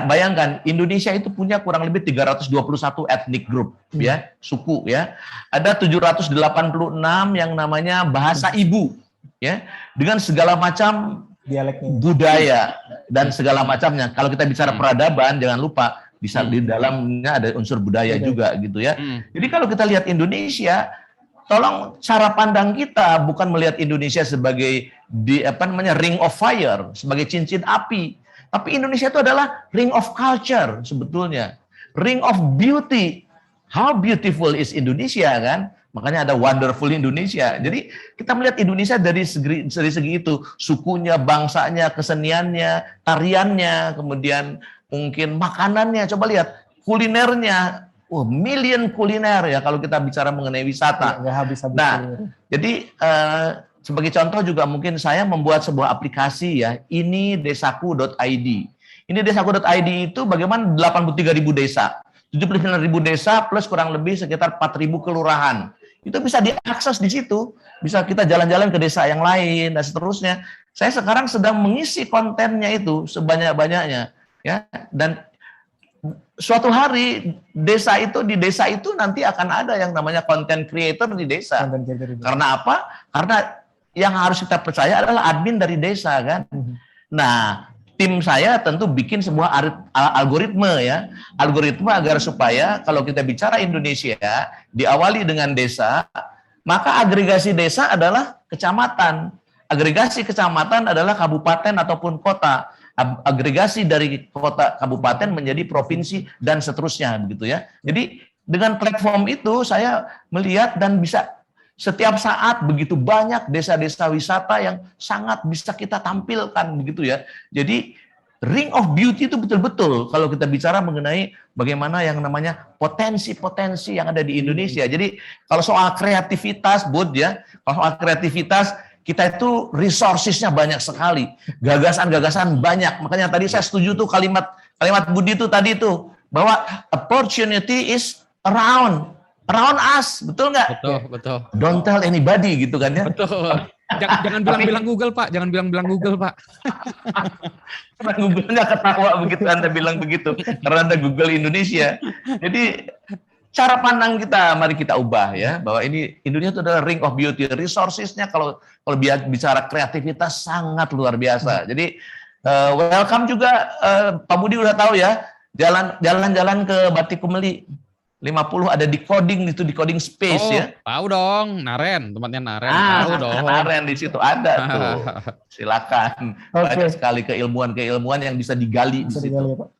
bayangkan Indonesia itu punya kurang lebih 321 ethnic group ya, suku ya. Ada 786 yang namanya bahasa ibu ya, dengan segala macam Dialeknya. budaya dan segala macamnya. Kalau kita bicara peradaban, jangan lupa bisa di dalamnya ada unsur budaya juga gitu ya. Jadi kalau kita lihat Indonesia, tolong cara pandang kita bukan melihat Indonesia sebagai ring of fire, sebagai cincin api. Tapi Indonesia itu adalah ring of culture sebetulnya. Ring of beauty. How beautiful is Indonesia kan? Makanya ada wonderful Indonesia. Jadi kita melihat Indonesia dari segi itu, sukunya, bangsanya, keseniannya, tariannya, kemudian mungkin makanannya. Coba lihat kulinernya. Million kuliner ya kalau kita bicara mengenai wisata. Nggak habis-habis. Nah, jadi sebagai contoh juga mungkin saya membuat sebuah aplikasi ya, ini desaku.id. Ini desaku.id itu bagaimana 83.000 desa, 79.000 desa plus kurang lebih sekitar 4.000 kelurahan. Itu bisa diakses di situ, bisa kita jalan-jalan ke desa yang lain dan seterusnya. Saya sekarang sedang mengisi kontennya itu sebanyak-banyaknya ya, dan suatu hari di desa itu nanti akan ada yang namanya content creator di desa. Karena apa? Karena yang harus kita percaya adalah admin dari desa kan. Nah, tim saya tentu bikin sebuah algoritma ya. Algoritma agar supaya kalau kita bicara Indonesia diawali dengan desa, maka agregasi desa adalah kecamatan. Agregasi kecamatan adalah kabupaten ataupun kota. Agregasi dari kota kabupaten menjadi provinsi dan seterusnya begitu ya. Jadi dengan platform itu saya melihat dan bisa setiap saat begitu banyak desa-desa wisata yang sangat bisa kita tampilkan begitu ya. Jadi ring of beauty itu betul-betul kalau kita bicara mengenai bagaimana yang namanya potensi-potensi yang ada di Indonesia. Jadi kalau soal kreativitas, Bud ya, kalau soal kreativitas kita itu resources-nya banyak sekali, gagasan-gagasan banyak. Makanya tadi saya setuju tuh kalimat Budi itu tadi itu bahwa opportunity is around us, betul nggak? Betul. Don't tell anybody gitu kan ya. Betul. Jangan bilang-bilang Google Pak, jangan bilang-bilang Google Pak. Karena Google-nya ketawa begitu Anda bilang begitu, karena Anda Google Indonesia. Jadi cara pandang kita, mari kita ubah ya, bahwa ini Indonesia itu adalah ring of beauty, resources-nya kalau bicara kreativitas sangat luar biasa. Jadi welcome juga Pak Budi udah tahu ya, jalan-jalan ke Batik Kumeli 50 ada decoding itu, decoding space ya. Tahu dong, Naren, tempatnya Naren. Tahu dong. Naren di situ ada tuh. Silakan. Banyak sekali keilmuan yang bisa digali di situ. Ya, Pak.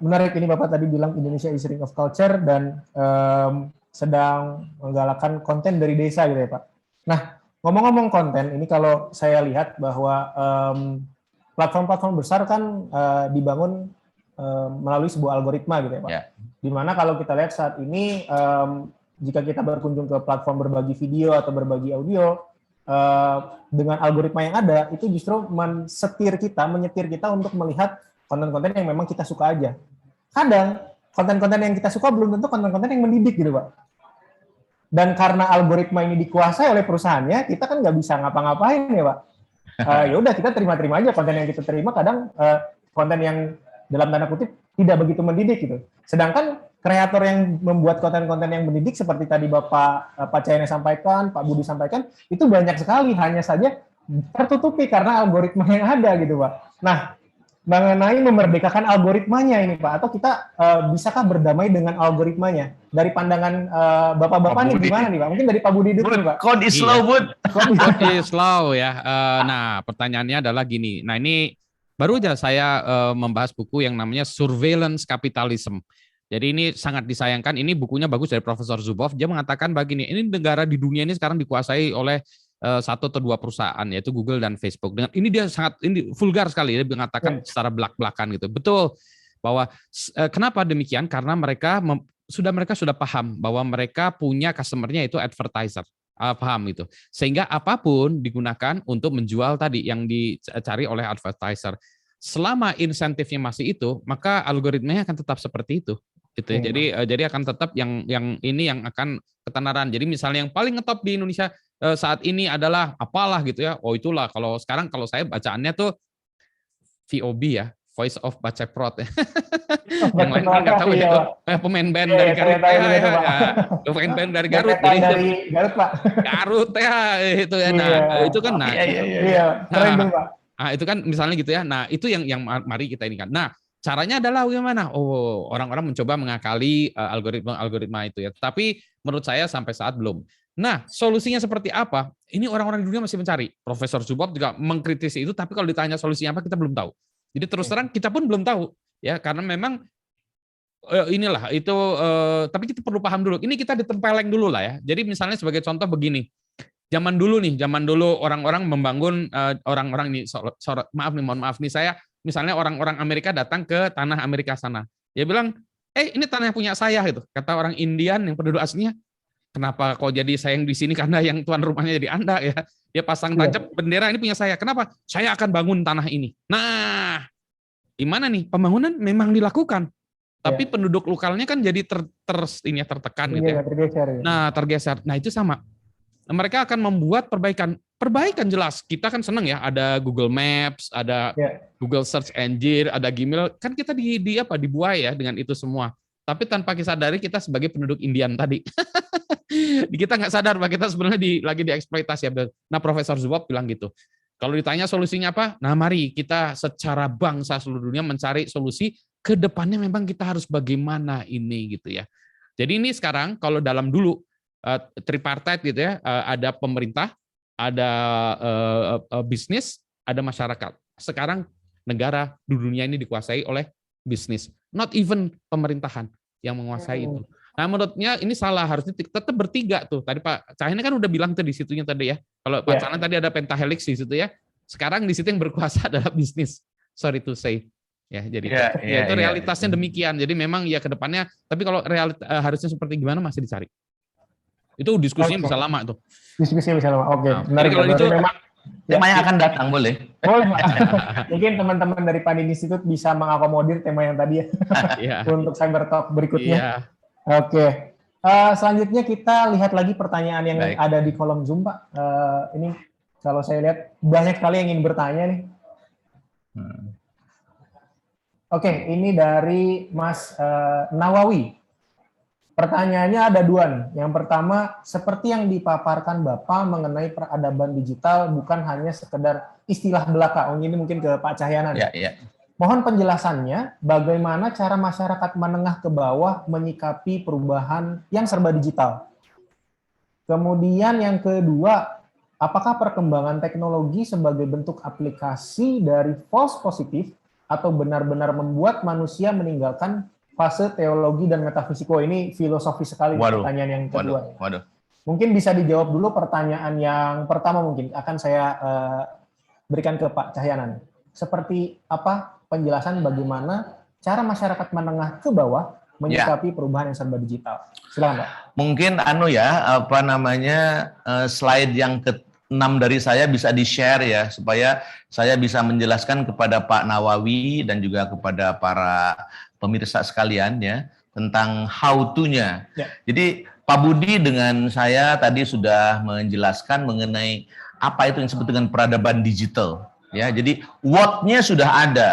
Menarik ini Bapak tadi bilang Indonesia is ring of culture dan sedang menggalakkan konten dari desa gitu ya Pak. Nah, ngomong-ngomong konten, ini kalau saya lihat bahwa platform-platform besar kan dibangun melalui sebuah algoritma gitu ya Pak. Yeah. Dimana kalau kita lihat saat ini, jika kita berkunjung ke platform berbagi video atau berbagi audio, dengan algoritma yang ada, itu justru menyetir kita untuk melihat konten-konten yang memang kita suka aja. Kadang, konten-konten yang kita suka belum tentu konten-konten yang mendidik gitu Pak. Dan karena algoritma ini dikuasai oleh perusahaannya, kita kan nggak bisa ngapa-ngapain ya Pak. Ya udah kita terima-terima aja konten yang kita terima, kadang konten yang dalam tanda kutip tidak begitu mendidik gitu. Sedangkan kreator yang membuat konten-konten yang mendidik seperti tadi Pak Cahyana sampaikan, Pak Budi sampaikan, itu banyak sekali, hanya saja tertutupi karena algoritma yang ada gitu Pak. Nah, mengenai memerdekakan algoritmanya ini Pak, atau kita bisakah berdamai dengan algoritmanya? Dari pandangan Bapak-bapak nih gimana nih Pak? Mungkin dari Pak Budi dulu nih Pak. Code is slow, Bud. Code is slow ya. Nah, pertanyaannya adalah gini. Nah, ini baru aja saya membahas buku yang namanya Surveillance Capitalism. Jadi ini sangat disayangkan, ini bukunya bagus dari Profesor Zuboff. Dia mengatakan begini, ini negara di dunia ini sekarang dikuasai oleh satu atau dua perusahaan, yaitu Google dan Facebook. Dengan ini dia sangat vulgar sekali, dia mengatakan secara belak-belakan gitu. Betul bahwa kenapa demikian? Karena mereka sudah paham bahwa mereka punya customer-nya itu advertiser. Paham itu. Sehingga apapun digunakan untuk menjual tadi yang dicari oleh advertiser. Selama insentifnya masih itu, maka algoritmanya akan tetap seperti itu. Gitu ya. Jadi akan tetap yang ini yang akan ketenaran. Jadi misalnya yang paling ngetop di Indonesia saat ini adalah apalah gitu ya. Oh itulah kalau sekarang kalau saya bacaannya tuh VOB ya, Voice of Baceprot ya. Yang lain kan nggak tahu ya itu pemain band dari Garut pemain band dari Garut dari Garut Pak. Garut ya itu ya. Nah itu kan keren tuh Pak. Nah itu kan misalnya gitu ya. Nah itu yang mari kita ini kan. Nah caranya adalah bagaimana? Oh orang-orang mencoba mengakali algoritma itu ya. Tapi menurut saya sampai saat belum. Nah solusinya seperti apa? Ini orang-orang di dunia masih mencari. Profesor Zuboff juga mengkritisi itu. Tapi kalau ditanya solusinya apa kita belum tahu. Jadi terus terang kita pun belum tahu ya karena memang inilah itu tapi kita perlu paham dulu. Ini kita ditempeleng dulu lah ya. Jadi misalnya sebagai contoh begini. Zaman dulu orang-orang membangun orang-orang ini mohon maaf nih saya misalnya orang-orang Amerika datang ke tanah Amerika sana. Dia bilang, ini tanah punya saya gitu. Kata orang Indian yang penduduk aslinya, kenapa kok jadi saya yang di sini karena yang tuan rumahnya jadi Anda ya. Dia pasang tancap bendera ini punya saya. Kenapa? Saya akan bangun tanah ini. Nah, gimana nih? Pembangunan memang dilakukan. Tapi penduduk lokalnya kan jadi tertekan gitu ya. Nah, tergeser. Nah, itu sama. Mereka akan membuat perbaikan jelas. Kita kan senang ya, ada Google Maps, ada Google Search Engine, ada Gmail. Kan kita dibuai ya dengan itu semua. Tapi tanpa kita sadari kita sebagai penduduk Indian tadi. Kita nggak sadar bahwa kita sebenarnya lagi dieksploitasi. Nah, Profesor Zuboff bilang gitu. Kalau ditanya solusinya apa? Nah, mari kita secara bangsa seluruh dunia mencari solusi ke depannya memang kita harus bagaimana ini gitu ya. Jadi ini sekarang kalau dalam dulu tripartite gitu ya, ada pemerintah, ada bisnis, ada masyarakat. Sekarang negara di dunia ini dikuasai oleh bisnis, not even pemerintahan yang menguasai itu. Nah, menurutnya ini salah, harusnya tetap bertiga tuh. Tadi Pak Cahyana kan udah bilang tuh di situnya tadi ya. Kalau Pak Cahyana tadi ada pentahelix di situ ya. Sekarang di situ yang berkuasa adalah bisnis. Sorry to say. Ya, jadi itu realitasnya demikian. Jadi memang ya ke depannya, tapi kalau harusnya seperti gimana masih dicari. Itu diskusinya bisa lama tuh. Diskusinya bisa lama. Oke. Nah, jadi kalau itu memang tema yang akan datang boleh. Boleh, Pak. Mungkin teman-teman dari Pandini Institute bisa mengakomodir tema yang tadi ya. Untuk Cyber Talk berikutnya. Oke. Selanjutnya kita lihat lagi pertanyaan yang ada di kolom Zoom, Pak. Ini kalau saya lihat banyak sekali yang ingin bertanya nih. Oke, ini dari Mas Nawawi. Pertanyaannya ada dua nih. Yang pertama, seperti yang dipaparkan Bapak mengenai peradaban digital bukan hanya sekedar istilah belaka. Ini mungkin ke Pak Cahyana. Mohon penjelasannya, bagaimana cara masyarakat menengah ke bawah menyikapi perubahan yang serba digital. Kemudian yang kedua, apakah perkembangan teknologi sebagai bentuk aplikasi dari false positif atau benar-benar membuat manusia meninggalkan fase teologi dan metafisiko? Ini filosofi sekali. Pertanyaan yang kedua. Mungkin bisa dijawab dulu pertanyaan yang pertama, mungkin akan saya berikan ke Pak Cahyana. Seperti apa penjelasan bagaimana cara masyarakat menengah ke bawah menyikapi perubahan yang serba digital? Silakan, Pak. Mungkin slide yang ke-6 dari saya bisa di-share ya, supaya saya bisa menjelaskan kepada Pak Nawawi dan juga kepada para pemirsa sekalian ya tentang how to-nya. Jadi Pak Budi dengan saya tadi sudah menjelaskan mengenai apa itu yang disebut dengan peradaban digital ya. Jadi what-nya sudah ada.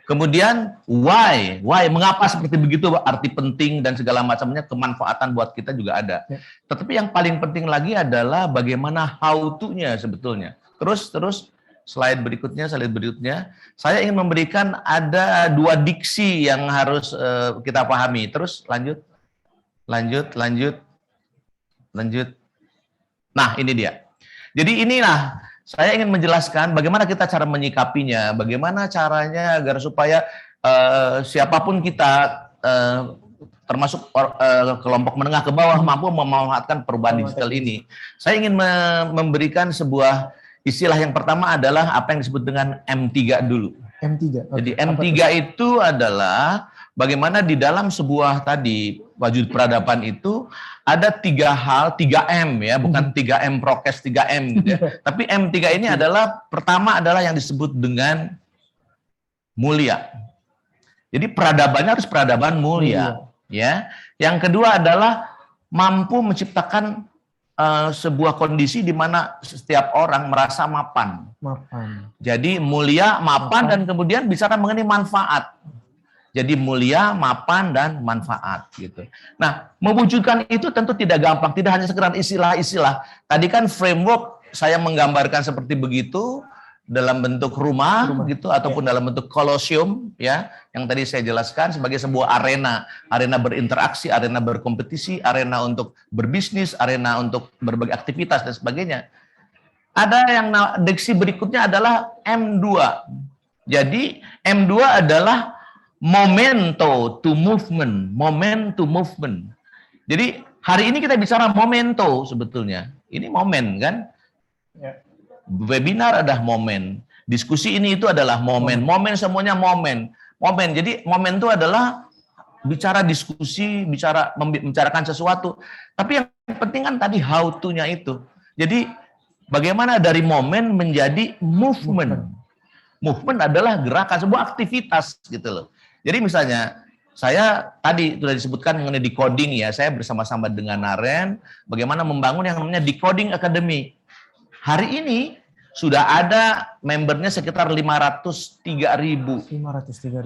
Kemudian why, mengapa seperti begitu, arti penting dan segala macamnya, kemanfaatan buat kita juga ada. Tetapi yang paling penting lagi adalah bagaimana how to-nya sebetulnya. Terus slide berikutnya, saya ingin memberikan ada dua diksi yang harus kita pahami. Terus lanjut. Nah, ini dia. Jadi inilah saya ingin menjelaskan bagaimana kita cara menyikapinya, bagaimana caranya agar supaya siapapun kita, termasuk kelompok menengah ke bawah, mampu memanfaatkan perubahan digital ini. Saya ingin memberikan sebuah istilah yang pertama adalah apa yang disebut dengan M3 dulu. M3. Jadi M3 itu adalah bagaimana di dalam sebuah tadi wujud peradaban itu ada 3M ya, bukan 3M prokes, 3M gitu ya. Tapi M3 ini adalah pertama adalah yang disebut dengan mulia. Jadi peradabannya harus peradaban mulia. ya. Yang kedua adalah mampu menciptakan sebuah kondisi di mana setiap orang merasa mapan. Mapan. Jadi mulia, mapan, dan kemudian bicara mengenai manfaat. Jadi mulia, mapan, dan manfaat gitu. Nah, mewujudkan itu tentu tidak gampang, tidak hanya sekedar istilah-istilah. Tadi kan framework saya menggambarkan seperti begitu dalam bentuk rumah gitu ataupun dalam bentuk kolosium ya, yang tadi saya jelaskan sebagai sebuah arena berinteraksi, arena berkompetisi, arena untuk berbisnis, arena untuk berbagai aktivitas dan sebagainya. Ada yang diksi berikutnya adalah M2. Jadi M2 adalah momento to movement, moment to movement. Jadi hari ini kita bicara momento sebetulnya. Ini momen kan? Ya. Webinar adalah momen. Diskusi ini itu adalah momen. Momen semuanya momen. Momen. Jadi momen itu adalah bicara diskusi, membicarakan sesuatu. Tapi yang penting kan tadi how to-nya itu. Jadi bagaimana dari momen menjadi movement. Movement adalah gerakan, sebuah aktivitas gitu loh. Jadi misalnya, saya tadi sudah disebutkan mengenai decoding ya, saya bersama-sama dengan Naren, bagaimana membangun yang namanya Decoding Academy. Hari ini sudah ada membernya sekitar 503.000. 503.000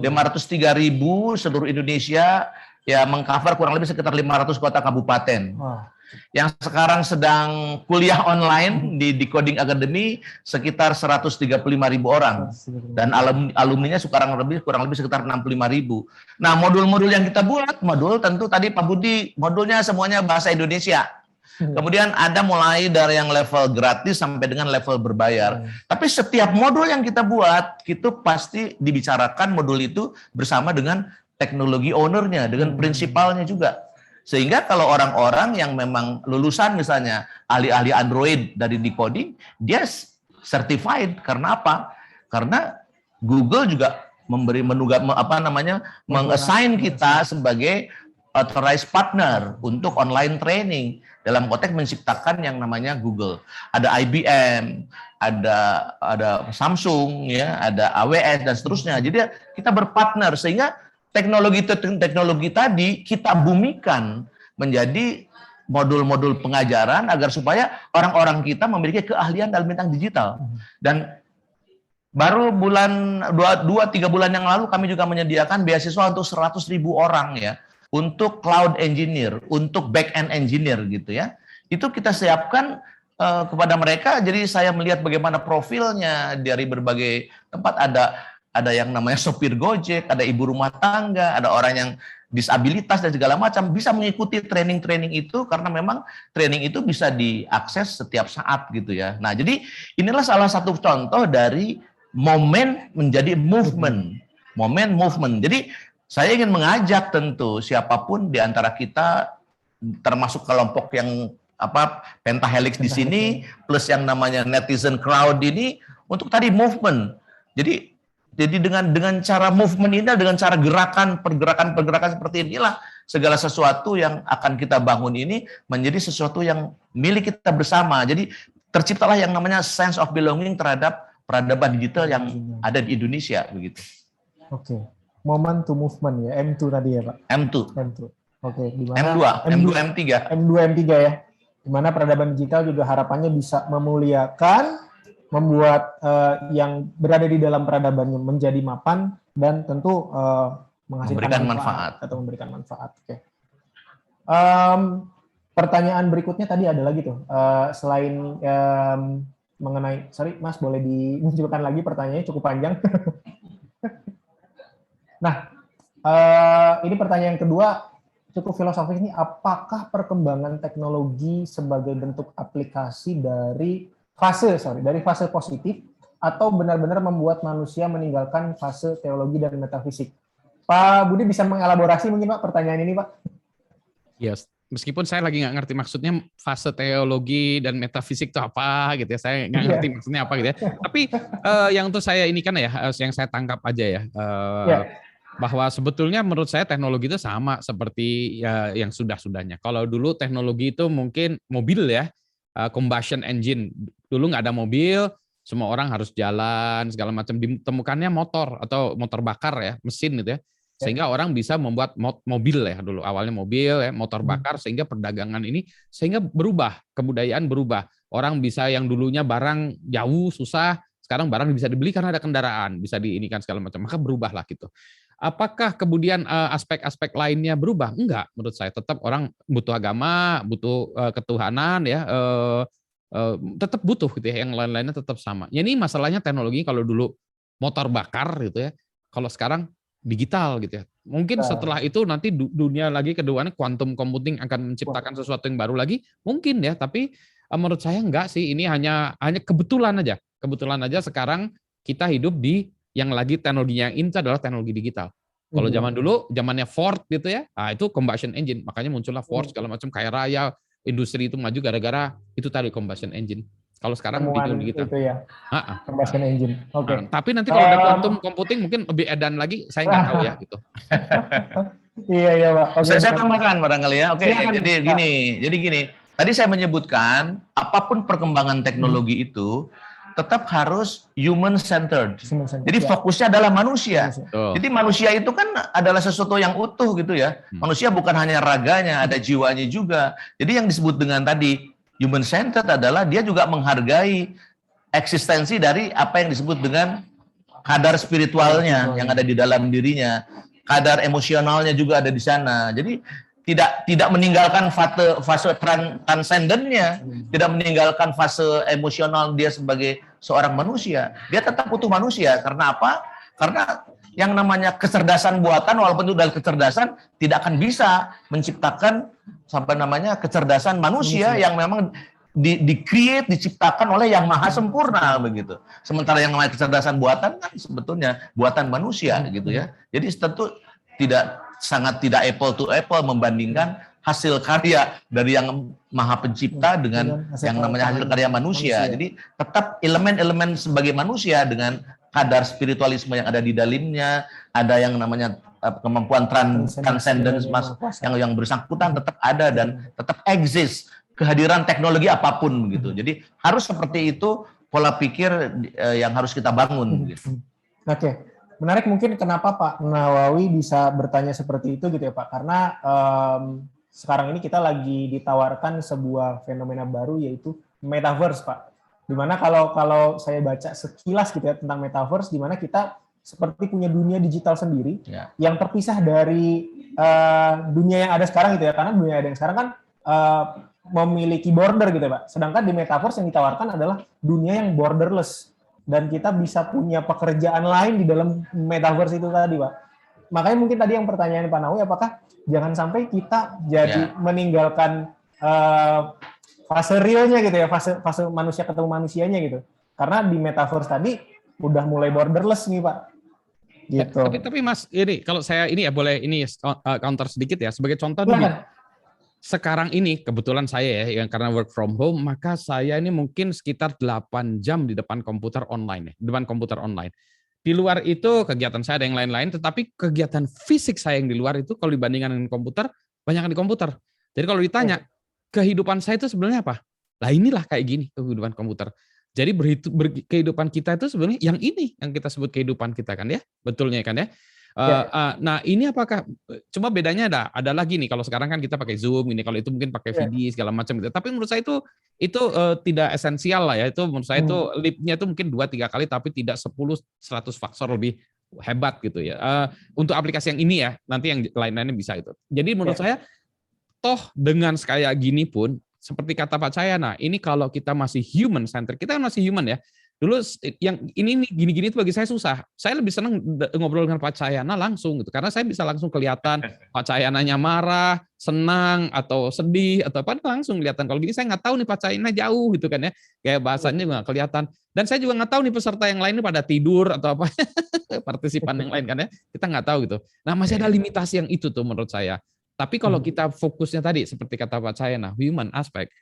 seluruh Indonesia, ya mengcover kurang lebih sekitar 500 kota kabupaten. Wow. Yang sekarang sedang kuliah online di Decoding Academy sekitar 135.000 orang. Dan alumninya kurang lebih sekitar 65.000. Nah, modul-modul yang kita buat, tentu tadi Pak Budi, modulnya semuanya bahasa Indonesia. Kemudian ada mulai dari yang level gratis sampai dengan level berbayar. Tapi setiap modul yang kita buat, itu pasti dibicarakan modul itu bersama dengan teknologi ownernya, dengan prinsipalnya juga. Sehingga kalau orang-orang yang memang lulusan misalnya ahli-ahli Android dari decoding, dia certified. Karena apa? Karena Google juga meng-assign kita sebagai authorized partner untuk online training dalam konteks menciptakan yang namanya Google. Ada IBM, ada Samsung, ya, ada AWS dan seterusnya. Jadi kita berpartner sehingga teknologi tadi kita bumikan menjadi modul-modul pengajaran agar supaya orang-orang kita memiliki keahlian dalam bidang digital. Dan baru 2-3 bulan yang lalu kami juga menyediakan beasiswa untuk 100.000 orang ya, untuk cloud engineer, untuk back-end engineer gitu ya. Itu kita siapkan kepada mereka. Jadi saya melihat bagaimana profilnya dari berbagai tempat, ada yang namanya sopir Gojek, ada ibu rumah tangga, ada orang yang disabilitas dan segala macam, bisa mengikuti training-training itu karena memang training itu bisa diakses setiap saat gitu ya. Nah, jadi inilah salah satu contoh dari momen menjadi movement. Momen movement. Jadi saya ingin mengajak tentu siapapun di antara kita, termasuk kelompok yang pentahelix di sini plus yang namanya netizen crowd ini, untuk tadi movement. Jadi dengan cara movement ini, dengan cara pergerakan seperti inilah segala sesuatu yang akan kita bangun ini menjadi sesuatu yang milik kita bersama. Jadi terciptalah yang namanya sense of belonging terhadap peradaban digital yang ada di Indonesia begitu. Oke. Moment to movement ya, M2 tadi ya Pak? M2. Oke, di mana M2, M3. M2, M3 ya. Di mana peradaban digital juga harapannya bisa memuliakan, membuat yang berada di dalam peradabannya menjadi mapan dan tentu menghasilkan manfaat atau memberikan manfaat. Oke. Pertanyaan berikutnya tadi ada lagi tuh, selain mengenai, sorry Mas, boleh dimunculkan lagi pertanyaannya, cukup panjang. Nah, ini pertanyaan kedua cukup filosofis ini, apakah perkembangan teknologi sebagai bentuk aplikasi dari fase positif atau benar-benar membuat manusia meninggalkan fase teologi dan metafisik? Pak Budi bisa mengelaborasi mungkin Pak pertanyaan ini Pak? Yes. Meskipun saya lagi nggak ngerti maksudnya fase teologi dan metafisik itu apa gitu ya, saya nggak ngerti maksudnya apa gitu ya. Tapi yang untuk saya ini kan ya, yang saya tangkap aja ya, bahwa sebetulnya menurut saya teknologi itu sama seperti yang sudah-sudahnya. Kalau dulu teknologi itu mungkin mobil ya, combustion engine. Dulu nggak ada mobil, semua orang harus jalan segala macam. Ditemukannya motor atau motor bakar ya, mesin gitu ya. sehingga orang bisa membuat mobil ya dulu, awalnya mobil ya, motor bakar, sehingga perdagangan ini sehingga berubah, kebudayaan berubah. Orang bisa yang dulunya barang jauh susah, sekarang barang bisa dibeli karena ada kendaraan, bisa diinikan segala macam, maka berubahlah gitu. Apakah kemudian aspek-aspek lainnya berubah? Enggak, menurut saya tetap orang butuh agama, butuh ketuhanan ya, tetap butuh gitu ya, yang lain-lainnya tetap sama. Ya ini masalahnya teknologi, kalau dulu motor bakar gitu ya, kalau sekarang digital gitu ya. Mungkin setelah itu nanti dunia lagi keduanya quantum computing akan menciptakan sesuatu yang baru lagi, mungkin ya, tapi menurut saya enggak sih, ini hanya kebetulan aja. Kebetulan aja sekarang kita hidup di yang lagi teknologinya yang ini adalah teknologi digital. Kalau zaman dulu, zamannya Ford gitu ya, itu combustion engine, makanya muncullah Ford segala macam, kaya raya, industri itu maju gara-gara itu tadi combustion engine. Kalau sekarang digital. Itu ya, combustion engine. Oke. Tapi nanti kalau ada quantum computing mungkin lebih edan lagi, saya nggak tahu ya gitu. Iya Pak. Saya tambahkan barangkali ya. Oke, jadi gini. Tadi saya menyebutkan apapun perkembangan teknologi itu tetap harus human centered. Jadi fokusnya adalah manusia. Jadi manusia itu kan adalah sesuatu yang utuh gitu ya. Manusia bukan hanya raganya, ada jiwanya juga. Jadi yang disebut dengan tadi human centered adalah dia juga menghargai eksistensi dari apa yang disebut dengan kadar spiritualnya yang ada di dalam dirinya, kadar emosionalnya juga ada di sana. Jadi tidak meninggalkan fase transcendennya, tidak meninggalkan fase emosional dia sebagai seorang manusia. Dia tetap utuh manusia. Karena apa? Karena yang namanya kecerdasan buatan, walaupun itu dari kecerdasan, tidak akan bisa menciptakan sampai namanya kecerdasan manusia yang memang di-create, diciptakan oleh yang maha sempurna begitu. Sementara yang namanya kecerdasan buatan kan sebetulnya buatan manusia gitu ya. Jadi tentu sangat tidak apple to apple membandingkan hasil karya dari yang maha pencipta dengan yang namanya hasil karya manusia. Jadi tetap elemen-elemen sebagai manusia dengan kadar spiritualisme yang ada di dalamnya, ada yang namanya kemampuan transcendence yang bersangkutan tetap ada dan tetap eksis kehadiran teknologi apapun gitu. Jadi harus seperti itu pola pikir yang harus kita bangun gitu. Oke. Menarik mungkin kenapa Pak Nawawi bisa bertanya seperti itu gitu ya Pak, karena sekarang ini kita lagi ditawarkan sebuah fenomena baru yaitu metaverse Pak. Dimana kalau saya baca sekilas gitu ya tentang metaverse, dimana kita seperti punya dunia digital sendiri yang terpisah dari dunia yang ada sekarang gitu ya, karena dunia yang ada sekarang kan memiliki border gitu ya Pak. Sedangkan di metaverse yang ditawarkan adalah dunia yang borderless. Dan kita bisa punya pekerjaan lain di dalam metaverse itu tadi, Pak. Makanya mungkin tadi yang pertanyaan Pak Nawawi, apakah jangan sampai kita jadi meninggalkan fase realnya gitu ya, fase manusia ketemu manusianya gitu. Karena di metaverse tadi udah mulai borderless nih, Pak. Gitu. Tapi Mas, ini kalau saya ini ya boleh ini counter sedikit ya, sebagai contoh nih. Sekarang ini kebetulan saya ya, yang karena work from home, maka saya ini mungkin sekitar 8 jam di depan komputer online, Di luar itu kegiatan saya ada yang lain-lain, tetapi kegiatan fisik saya yang di luar itu kalau dibandingkan dengan komputer, banyak di komputer. Jadi kalau ditanya, kehidupan saya itu sebenarnya apa? Lah inilah kayak gini kehidupan komputer. Jadi kehidupan kita itu sebenarnya yang ini yang kita sebut kehidupan kita kan ya, betulnya kan ya. Nah ini apakah cuma bedanya ada lagi nih, kalau sekarang kan kita pakai Zoom ini, kalau itu mungkin pakai video segala macam gitu. Tapi menurut saya itu tidak esensial lah ya. Itu menurut saya itu leap-nya itu mungkin 2-3 kali tapi tidak 10-100 faktor lebih hebat gitu ya. Untuk aplikasi yang ini ya, nanti yang lain-lainnya bisa itu. Jadi menurut saya toh dengan kayak gini pun seperti kata Pak Cahyana, ini kalau kita masih human centric, kita kan masih human ya. Dulu yang ini gini-gini itu bagi saya susah. Saya lebih senang ngobrol dengan Pak Cahyana langsung gitu, karena saya bisa langsung kelihatan Pak Cahyananya marah, senang atau sedih atau apa langsung kelihatan. Kalau gini saya nggak tahu nih Pak Cahyana jauh gitu kan ya, kayak bahasanya nggak kelihatan. Dan saya juga nggak tahu nih peserta yang lain ini pada tidur atau apa, partisipan yang lain kan ya, kita nggak tahu gitu. Nah masih ada limitasi yang itu tuh menurut saya. Tapi kalau kita fokusnya tadi seperti kata Pak Cahyana, human aspect,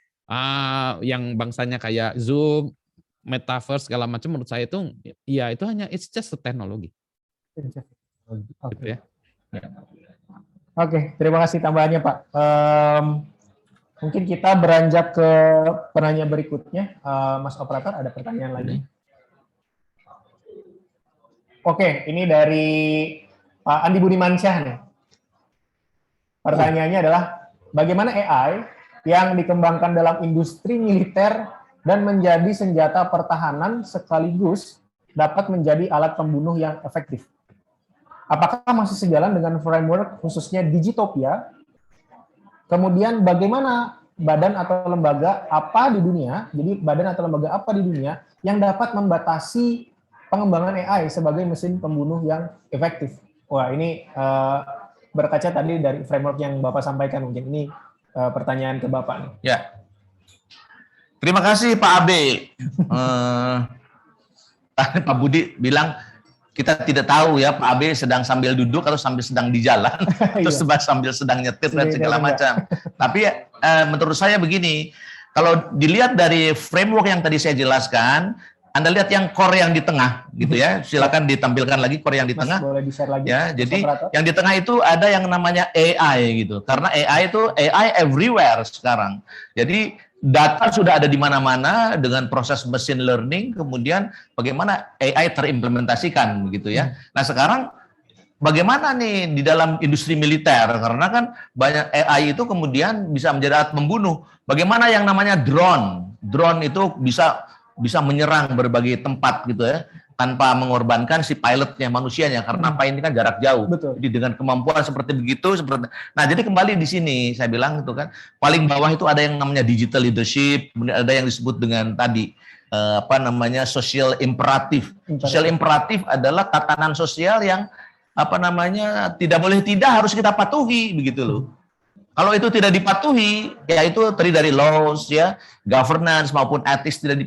yang bangsanya kayak Zoom, metaverse segala macam, menurut saya itu ya itu hanya it's just a teknologi. Gitu ya. Oke, terima kasih tambahannya Pak. Mungkin kita beranjak ke penanya berikutnya. Mas Operator, ada pertanyaan lagi? Oke, ini dari Pak Andi Budimansyah nih. Pertanyaannya adalah bagaimana AI yang dikembangkan dalam industri militer dan menjadi senjata pertahanan sekaligus dapat menjadi alat pembunuh yang efektif? Apakah masih sejalan dengan framework khususnya Digitopia? Kemudian bagaimana badan atau lembaga apa di dunia, jadi badan atau lembaga apa di dunia yang dapat membatasi pengembangan AI sebagai mesin pembunuh yang efektif? Wah, ini berkaca tadi dari framework yang Bapak sampaikan, mungkin ini pertanyaan ke Bapak nih. Ya. Terima kasih Pak Abe. Pak Budi bilang kita tidak tahu ya Pak Abe sedang sambil duduk atau sedang di jalan, atau sambil sedang nyetir dan segala macam. Tapi menurut saya begini, kalau dilihat dari framework yang tadi saya jelaskan, Anda lihat yang core yang di tengah, gitu ya. Silakan ditampilkan lagi core yang di tengah. Boleh di-share lagi. Ya, jadi yang di tengah itu ada yang namanya AI gitu. Karena AI itu AI everywhere sekarang. Jadi data sudah ada di mana-mana dengan proses machine learning, kemudian bagaimana AI terimplementasikan gitu ya. Nah, sekarang bagaimana nih di dalam industri militer? Karena kan banyak AI itu kemudian bisa menjadi alat membunuh. Bagaimana yang namanya drone? Drone itu bisa menyerang berbagai tempat gitu ya, tanpa mengorbankan si pilotnya, manusianya, karena apa ini kan jarak jauh. Betul. Jadi dengan kemampuan seperti begitu, nah jadi kembali di sini saya bilang itu kan paling bawah itu ada yang namanya digital leadership, kemudian ada yang disebut dengan tadi social imperatif. Social imperatif adalah tatanan sosial yang tidak boleh tidak harus kita patuhi begitu loh. Kalau itu tidak dipatuhi, ya itu terdiri dari laws, ya, governance maupun etis tidak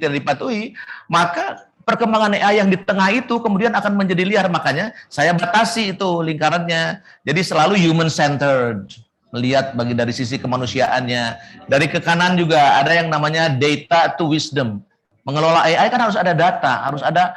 dipatuhi, maka perkembangan AI yang di tengah itu kemudian akan menjadi liar. Makanya saya batasi itu lingkarannya. Jadi selalu human centered, melihat dari sisi kemanusiaannya. Dari ke kanan juga ada yang namanya data to wisdom. Mengelola AI kan harus ada data, harus ada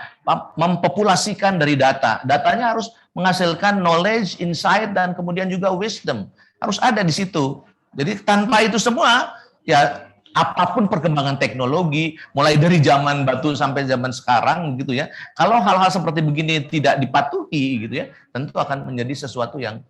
mempopulasikan dari data. Datanya harus menghasilkan knowledge, insight, dan kemudian juga wisdom. Harus ada di situ. Jadi tanpa itu semua, ya apapun perkembangan teknologi, mulai dari zaman batu sampai zaman sekarang, gitu ya. Kalau hal-hal seperti begini tidak dipatuhi, gitu ya, tentu akan menjadi sesuatu yang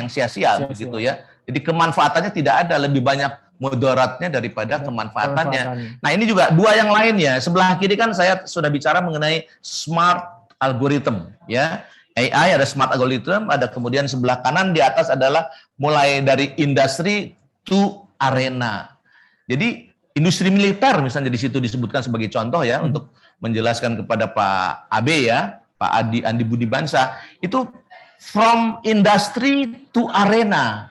sia-sia, gitu ya. Jadi kemanfaatannya tidak ada, lebih banyak mudaratnya daripada kemanfaatannya. Nah ini juga dua yang lainnya. Sebelah kiri kan saya sudah bicara mengenai smart algorithm, ya. AI ada smart algorithm, ada kemudian sebelah kanan di atas adalah mulai dari industri to arena. Jadi industri militer misalnya di situ disebutkan sebagai contoh ya untuk menjelaskan kepada Pak Abe ya, Pak Andi Budimansyah, itu from industry to arena.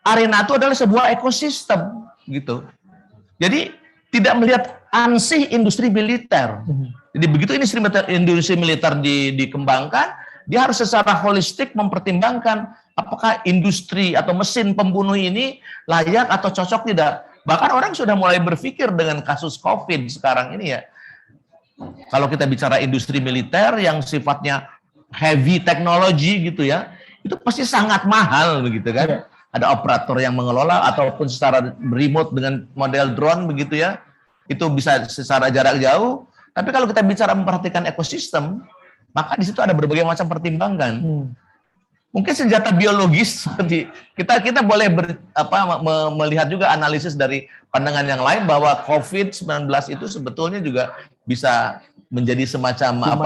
Arena itu adalah sebuah ekosistem gitu. Jadi tidak melihat ansih industri militer. Jadi begitu industri militer dikembangkan, dia harus secara holistik mempertimbangkan apakah industri atau mesin pembunuh ini layak atau cocok tidak. Bahkan orang sudah mulai berpikir dengan kasus COVID sekarang ini ya. Kalau kita bicara industri militer yang sifatnya heavy technology gitu ya, itu pasti sangat mahal begitu kan. Ada operator yang mengelola ataupun secara remote dengan model drone begitu ya. Itu bisa secara jarak jauh. Tapi kalau kita bicara memperhatikan ekosistem, maka di situ ada berbagai macam pertimbangan. Mungkin senjata biologis seperti kita boleh melihat juga analisis dari pandangan yang lain bahwa COVID-19 itu sebetulnya juga bisa menjadi semacam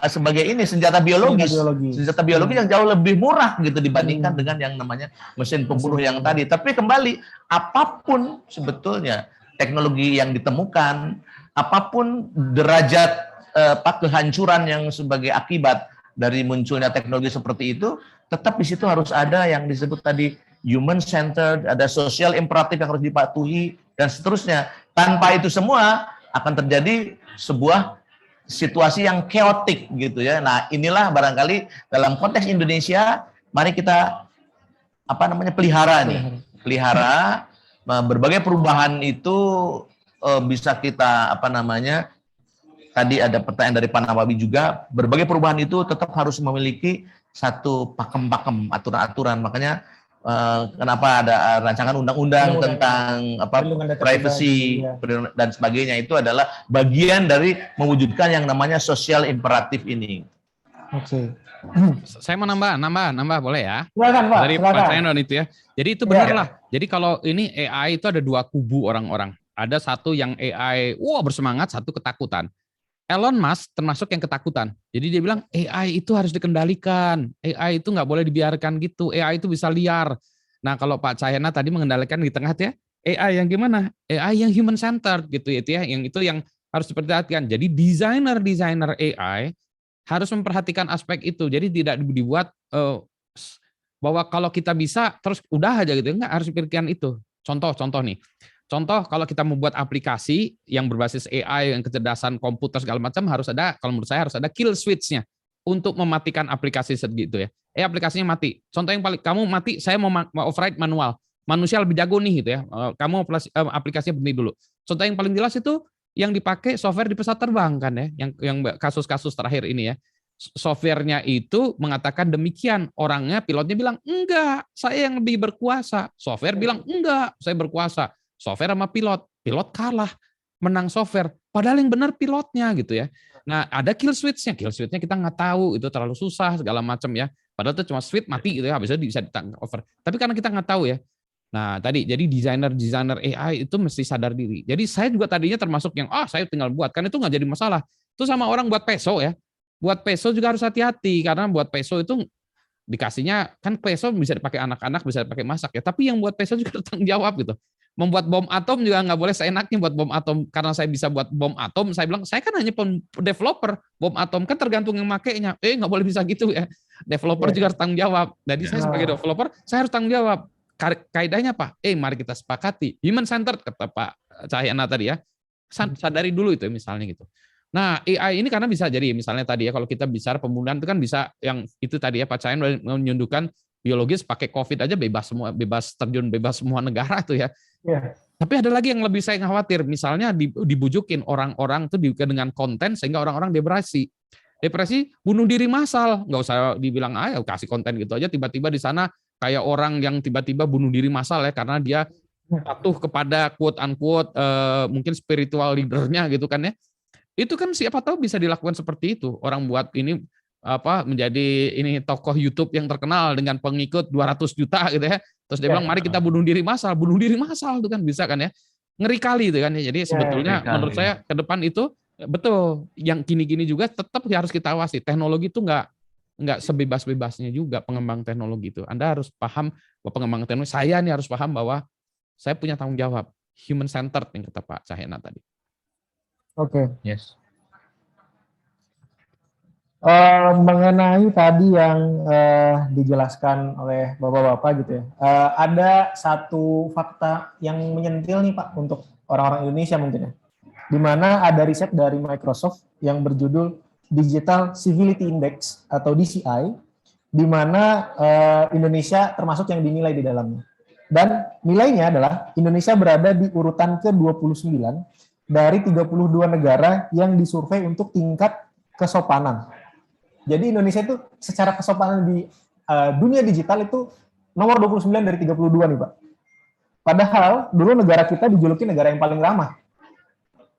sebagai ini senjata biologis. Senjata biologis yang jauh lebih murah gitu dibandingkan dengan yang namanya mesin pembunuh yang tadi. Tapi kembali, apapun sebetulnya teknologi yang ditemukan, apapun derajat kehancuran yang sebagai akibat dari munculnya teknologi seperti itu, tetap di situ harus ada yang disebut tadi human centered, ada social imperatif yang harus dipatuhi dan seterusnya. Tanpa itu semua akan terjadi sebuah situasi yang chaotic gitu ya. Nah, inilah barangkali dalam konteks Indonesia mari kita pelihara berbagai perubahan itu bisa kita tadi ada pertanyaan dari Pak Nawawi juga, berbagai perubahan itu tetap harus memiliki satu pakem-pakem, aturan-aturan. Makanya kenapa ada rancangan undang-undang tentang privacy dan sebagainya, itu adalah bagian dari mewujudkan yang namanya social imperatif ini. Oke. Saya mau nambah boleh ya? Silakan Pak, Dari silakan. Pak Chayanon itu ya. Jadi itu benar lah. Jadi kalau ini AI itu ada dua kubu orang-orang. Ada satu yang AI, bersemangat, satu ketakutan. Elon Musk termasuk yang ketakutan. Jadi dia bilang AI itu harus dikendalikan. AI itu nggak boleh dibiarkan gitu. AI itu bisa liar. Nah kalau Pak Cahyana tadi mengendalikan di tengah ya, AI yang gimana? AI yang human centered gitu ya. Yang itu yang harus diperhatikan. Jadi desainer AI harus memperhatikan aspek itu. Jadi tidak dibuat bahwa kalau kita bisa terus udah aja gitu. Enggak, harus pikirkan itu. Contoh nih. Contoh kalau kita membuat aplikasi yang berbasis AI, yang kecerdasan komputer segala macam harus ada, kalau menurut saya harus ada kill switch-nya untuk mematikan aplikasi segitu ya. Aplikasinya mati. Contoh yang paling kamu mati, saya mau override manual. Manusia lebih jago nih gitu ya. Kamu aplikasinya berhenti dulu. Contoh yang paling jelas itu yang dipakai software di pesawat terbang kan ya, yang kasus-kasus terakhir ini ya. Softwarenya itu mengatakan demikian, orangnya pilotnya bilang enggak, saya yang lebih berkuasa. Software bilang enggak, saya berkuasa. Software sama pilot kalah, menang software. Padahal yang benar pilotnya gitu ya. Nah ada kill switch-nya kita nggak tahu, itu terlalu susah segala macam ya. Padahal itu cuma switch mati gitu ya, habisnya bisa ditangkap over. Tapi karena kita nggak tahu ya. Nah tadi jadi desainer AI itu mesti sadar diri. Jadi saya juga tadinya termasuk yang saya tinggal buat, kan itu nggak jadi masalah. Itu sama orang buat peso ya. Buat peso juga harus hati-hati karena buat peso itu dikasihnya kan peso bisa dipakai anak-anak, bisa dipakai masak ya. Tapi yang buat peso juga bertanggung jawab gitu. Membuat bom atom juga nggak boleh seenaknya buat bom atom. Karena saya bisa buat bom atom, saya bilang, saya kan hanya developer bom atom, kan tergantung yang makainya. Nggak boleh bisa gitu ya. Developer juga harus tanggung jawab. Jadi saya sebagai developer, saya harus tanggung jawab. Kaidahnya apa? Mari kita sepakati. Human centered, kata Pak Cahyana tadi ya. Sadari dulu itu misalnya gitu. Nah, AI ini karena bisa jadi, misalnya tadi ya, kalau kita bicara pembunuhan itu kan bisa, yang itu tadi ya, Pak Cahyana menunjukkan biologis pakai COVID aja bebas semua, bebas terjun, bebas semua negara tuh ya. Ya. Tapi ada lagi yang lebih saya khawatir, misalnya dibujukin orang-orang tuh dengan konten sehingga orang-orang depresi, bunuh diri massal, nggak usah dibilang kasih konten gitu aja, tiba-tiba di sana kayak orang yang tiba-tiba bunuh diri massal ya karena dia patuh kepada quote unquote mungkin spiritual leadernya gitu kan ya. Itu kan siapa tahu bisa dilakukan seperti itu. Orang buat ini menjadi ini tokoh YouTube yang terkenal dengan pengikut 200 juta gitu ya. Terus dia bilang mari kita bunuh diri massal itu kan bisa kan ya. Ngeri kali itu kan ya. Jadi sebetulnya menurut saya ke depan itu betul yang gini-gini juga tetap harus kita awasi. Teknologi itu nggak sebebas-bebasnya juga pengembang teknologi itu. Anda harus paham bahwa pengembang teknologi, saya nih harus paham bahwa saya punya tanggung jawab. Human centered yang kata Pak Cahyana tadi. Oke. Yes. Mengenai tadi yang dijelaskan oleh Bapak-Bapak gitu ya, ada satu fakta yang menyentil nih Pak untuk orang-orang Indonesia mungkin ya, di mana ada riset dari Microsoft yang berjudul Digital Civility Index atau DCI, di mana Indonesia termasuk yang dinilai di dalamnya. Dan nilainya adalah Indonesia berada di urutan ke-29 dari 32 negara yang disurvei untuk tingkat kesopanan. Jadi Indonesia itu secara kesopanan di dunia digital itu nomor 29 dari 32 nih Pak. Padahal dulu negara kita dijuluki negara yang paling ramah.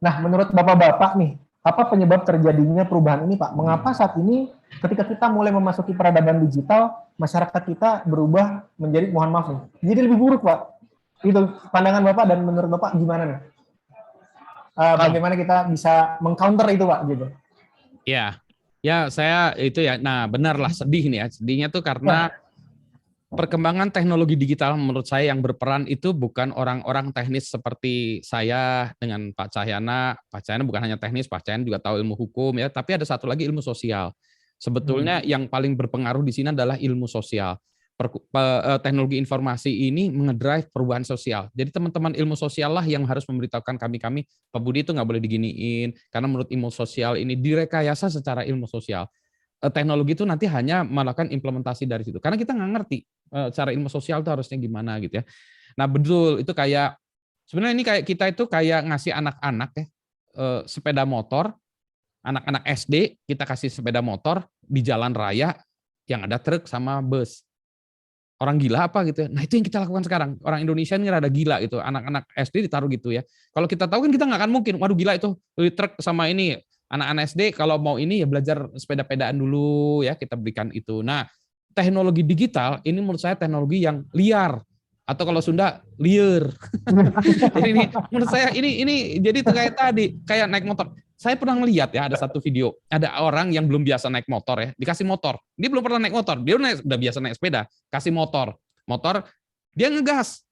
Nah menurut Bapak-Bapak nih, apa penyebab terjadinya perubahan ini Pak? Mengapa saat ini ketika kita mulai memasuki peradaban digital, masyarakat kita berubah menjadi, mohon maaf nih, jadi lebih buruk Pak? Itu pandangan Bapak dan menurut Bapak gimana nih? Bagaimana kita bisa meng-counter itu Pak gitu? Ya saya itu ya, nah benarlah sedih nih ya, sedihnya tuh karena perkembangan teknologi digital menurut saya yang berperan itu bukan orang-orang teknis seperti saya dengan Pak Cahyana. Pak Cahyana bukan hanya teknis, Pak Cahyana juga tahu ilmu hukum ya, tapi ada satu lagi ilmu sosial. Sebetulnya yang paling berpengaruh di sini adalah ilmu sosial. Teknologi informasi ini mengedrive perubahan sosial. Jadi teman-teman ilmu sosial lah yang harus memberitahukan kami, Pak Budi itu nggak boleh diginiin, karena menurut ilmu sosial ini direkayasa secara ilmu sosial. Teknologi itu nanti hanya melakukan implementasi dari situ. Karena kita nggak ngerti cara ilmu sosial itu harusnya gimana gitu ya. Nah betul, itu kayak, sebenarnya ini kayak kita itu kayak ngasih anak-anak ya, sepeda motor, anak-anak SD, kita kasih sepeda motor di jalan raya yang ada truk sama bus. Orang gila apa gitu ya. Nah itu yang kita lakukan sekarang. Orang Indonesia ini rada gila gitu. Anak-anak SD ditaruh gitu ya. Kalau kita tahu kan kita nggak akan mungkin, waduh gila itu truk sama ini Anak-anak SD kalau mau ini ya belajar sepeda-pedaan dulu ya, kita berikan itu. Nah, teknologi digital ini menurut saya teknologi yang liar, atau kalau Sunda liar. Jadi ini menurut saya ini jadi itu kayak tadi, kayak naik motor. Saya pernah ngelihat ya, ada satu video, ada orang yang belum biasa naik motor ya, dikasih motor. Dia belum pernah naik motor, dia udah biasa naik sepeda, kasih motor, dia ngegas.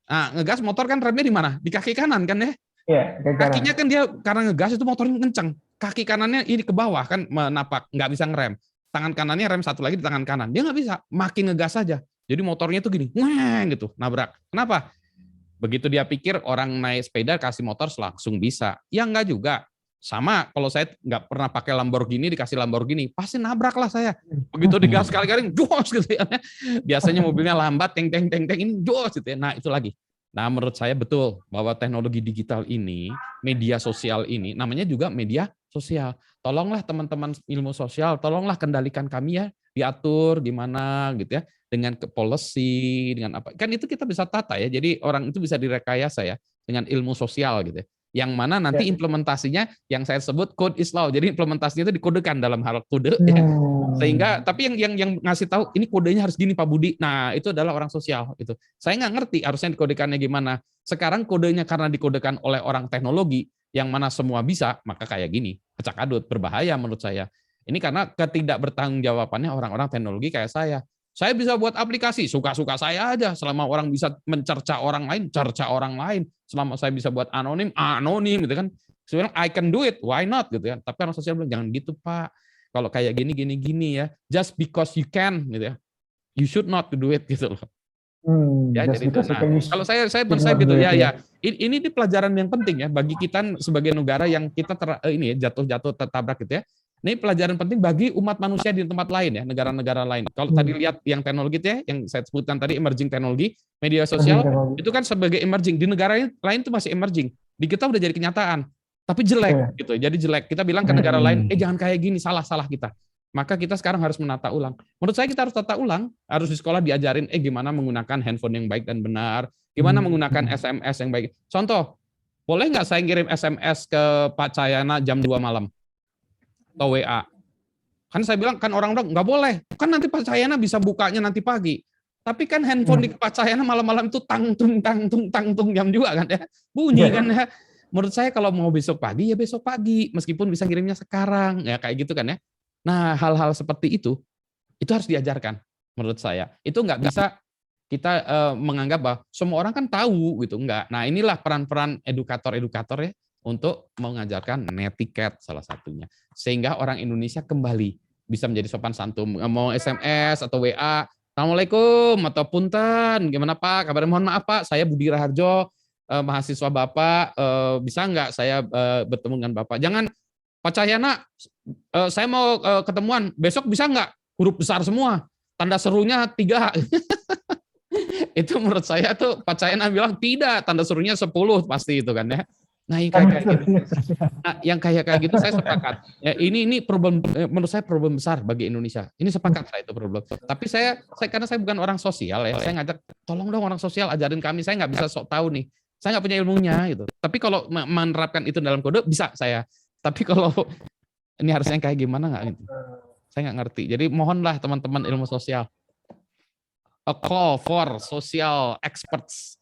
Nah, ngegas motor kan remnya di mana? Di kaki kanan kan ya? Iya, Kakinya kan dia karena ngegas itu motornya kenceng. Kaki kanannya ini ke bawah kan menapak, nggak bisa ngerem. Tangan kanannya rem satu lagi di tangan kanan. Dia nggak bisa, makin ngegas saja. Jadi motornya tuh gini, ngeng gitu, nabrak. Kenapa? Begitu dia pikir orang naik sepeda kasih motor langsung bisa. Ya enggak juga. Sama kalau saya nggak pernah pakai Lamborghini dikasih Lamborghini, pasti nabrak lah saya. Begitu digas kali-kali, jos gitu ya. Biasanya mobilnya lambat, teng ini jos gitu ya. Nah itu lagi. Nah menurut saya betul bahwa teknologi digital ini, media sosial ini, namanya juga media sosial. Tolonglah teman-teman ilmu sosial, tolonglah kendalikan kami ya, diatur gimana gitu ya, dengan policy, dengan apa. Kan itu kita bisa tata ya, jadi orang itu bisa direkayasa ya, dengan ilmu sosial gitu ya. Yang mana nanti implementasinya yang saya sebut code is law. Jadi implementasinya itu dikodekan dalam hal kode ya. Sehingga tapi yang ngasih tahu ini kodenya harus gini Pak Budi. Nah, itu adalah orang sosial itu. Saya nggak ngerti harusnya dikodekannya gimana. Sekarang kodenya karena dikodekan oleh orang teknologi yang mana semua bisa, maka kayak gini, pecah kadut, berbahaya menurut saya. Ini karena ketidakbertanggungjawabannya orang-orang teknologi kayak saya. Saya bisa buat aplikasi, suka-suka saya aja. Selama orang bisa mencerca orang lain, cerca orang lain. Selama saya bisa buat anonim gitu kan. Sebenarnya I can do it, why not gitu kan. Tapi orang sosial bilang, jangan gitu Pak. Kalau kayak gini ya, just because you can gitu ya. You should not do it gitu loh. Ya jadi itu. Nah, kalau saya gitu ya. Ini di pelajaran yang penting ya bagi kita sebagai negara yang kita ini ya, jatuh tertabrak gitu ya. Ini pelajaran penting bagi umat manusia di tempat lain ya, negara-negara lain. Kalau tadi lihat yang teknologi itu ya, yang saya sebutkan tadi emerging teknologi, media sosial itu kan sebagai emerging. Di negara lain itu masih emerging. Di kita udah jadi kenyataan, tapi jelek gitu. Jadi jelek. Kita bilang ke negara lain, jangan kayak gini, salah kita. Maka kita sekarang harus menata ulang. Menurut saya kita harus tata ulang, harus di sekolah diajarin gimana menggunakan handphone yang baik dan benar, gimana menggunakan SMS yang baik. Contoh, boleh nggak saya ngirim SMS ke Pak Cahyana jam 2 malam? Atau WA. Kan saya bilang, kan orang-orang nggak boleh. Kan nanti Pak Cahyana bisa bukanya nanti pagi. Tapi kan handphone di Pak Cahyana malam-malam itu tang-tung jam 2 kan ya. Bunyi kan ya. Menurut saya kalau mau besok pagi, ya besok pagi. Meskipun bisa ngirimnya sekarang. Ya kayak gitu kan ya. Nah hal-hal seperti itu harus diajarkan menurut saya. Itu nggak bisa kita menganggap bahwa semua orang kan tahu gitu. Enggak. Nah inilah peran-peran edukator-edukator ya. Untuk mengajarkan netiquette salah satunya. Sehingga orang Indonesia kembali bisa menjadi sopan santun. Mau SMS atau WA, Assalamualaikum atau punten, gimana Pak? Kabarnya mohon maaf Pak, saya Budi Raharjo, mahasiswa Bapak, bisa nggak saya bertemu dengan Bapak? Jangan, Pak Cahyana, saya mau ketemuan, besok bisa nggak? Huruf besar semua, tanda serunya 3. Itu menurut saya tuh Pak Cahyana bilang tidak, tanda serunya 10 pasti itu kan ya. Nah, yang kayak gitu saya sepakat. Ya, ini problem, menurut saya problem besar bagi Indonesia. Ini sepakat saya itu problem. Tapi saya karena saya bukan orang sosial ya, saya ngajak tolong dong orang sosial ajarin kami. Saya nggak bisa sok tahu nih. Saya nggak punya ilmunya gitu. Tapi kalau menerapkan itu dalam kode bisa saya. Tapi kalau ini harusnya kayak gimana nggak gitu. Saya nggak ngerti. Jadi mohonlah teman-teman ilmu sosial. A call for social experts.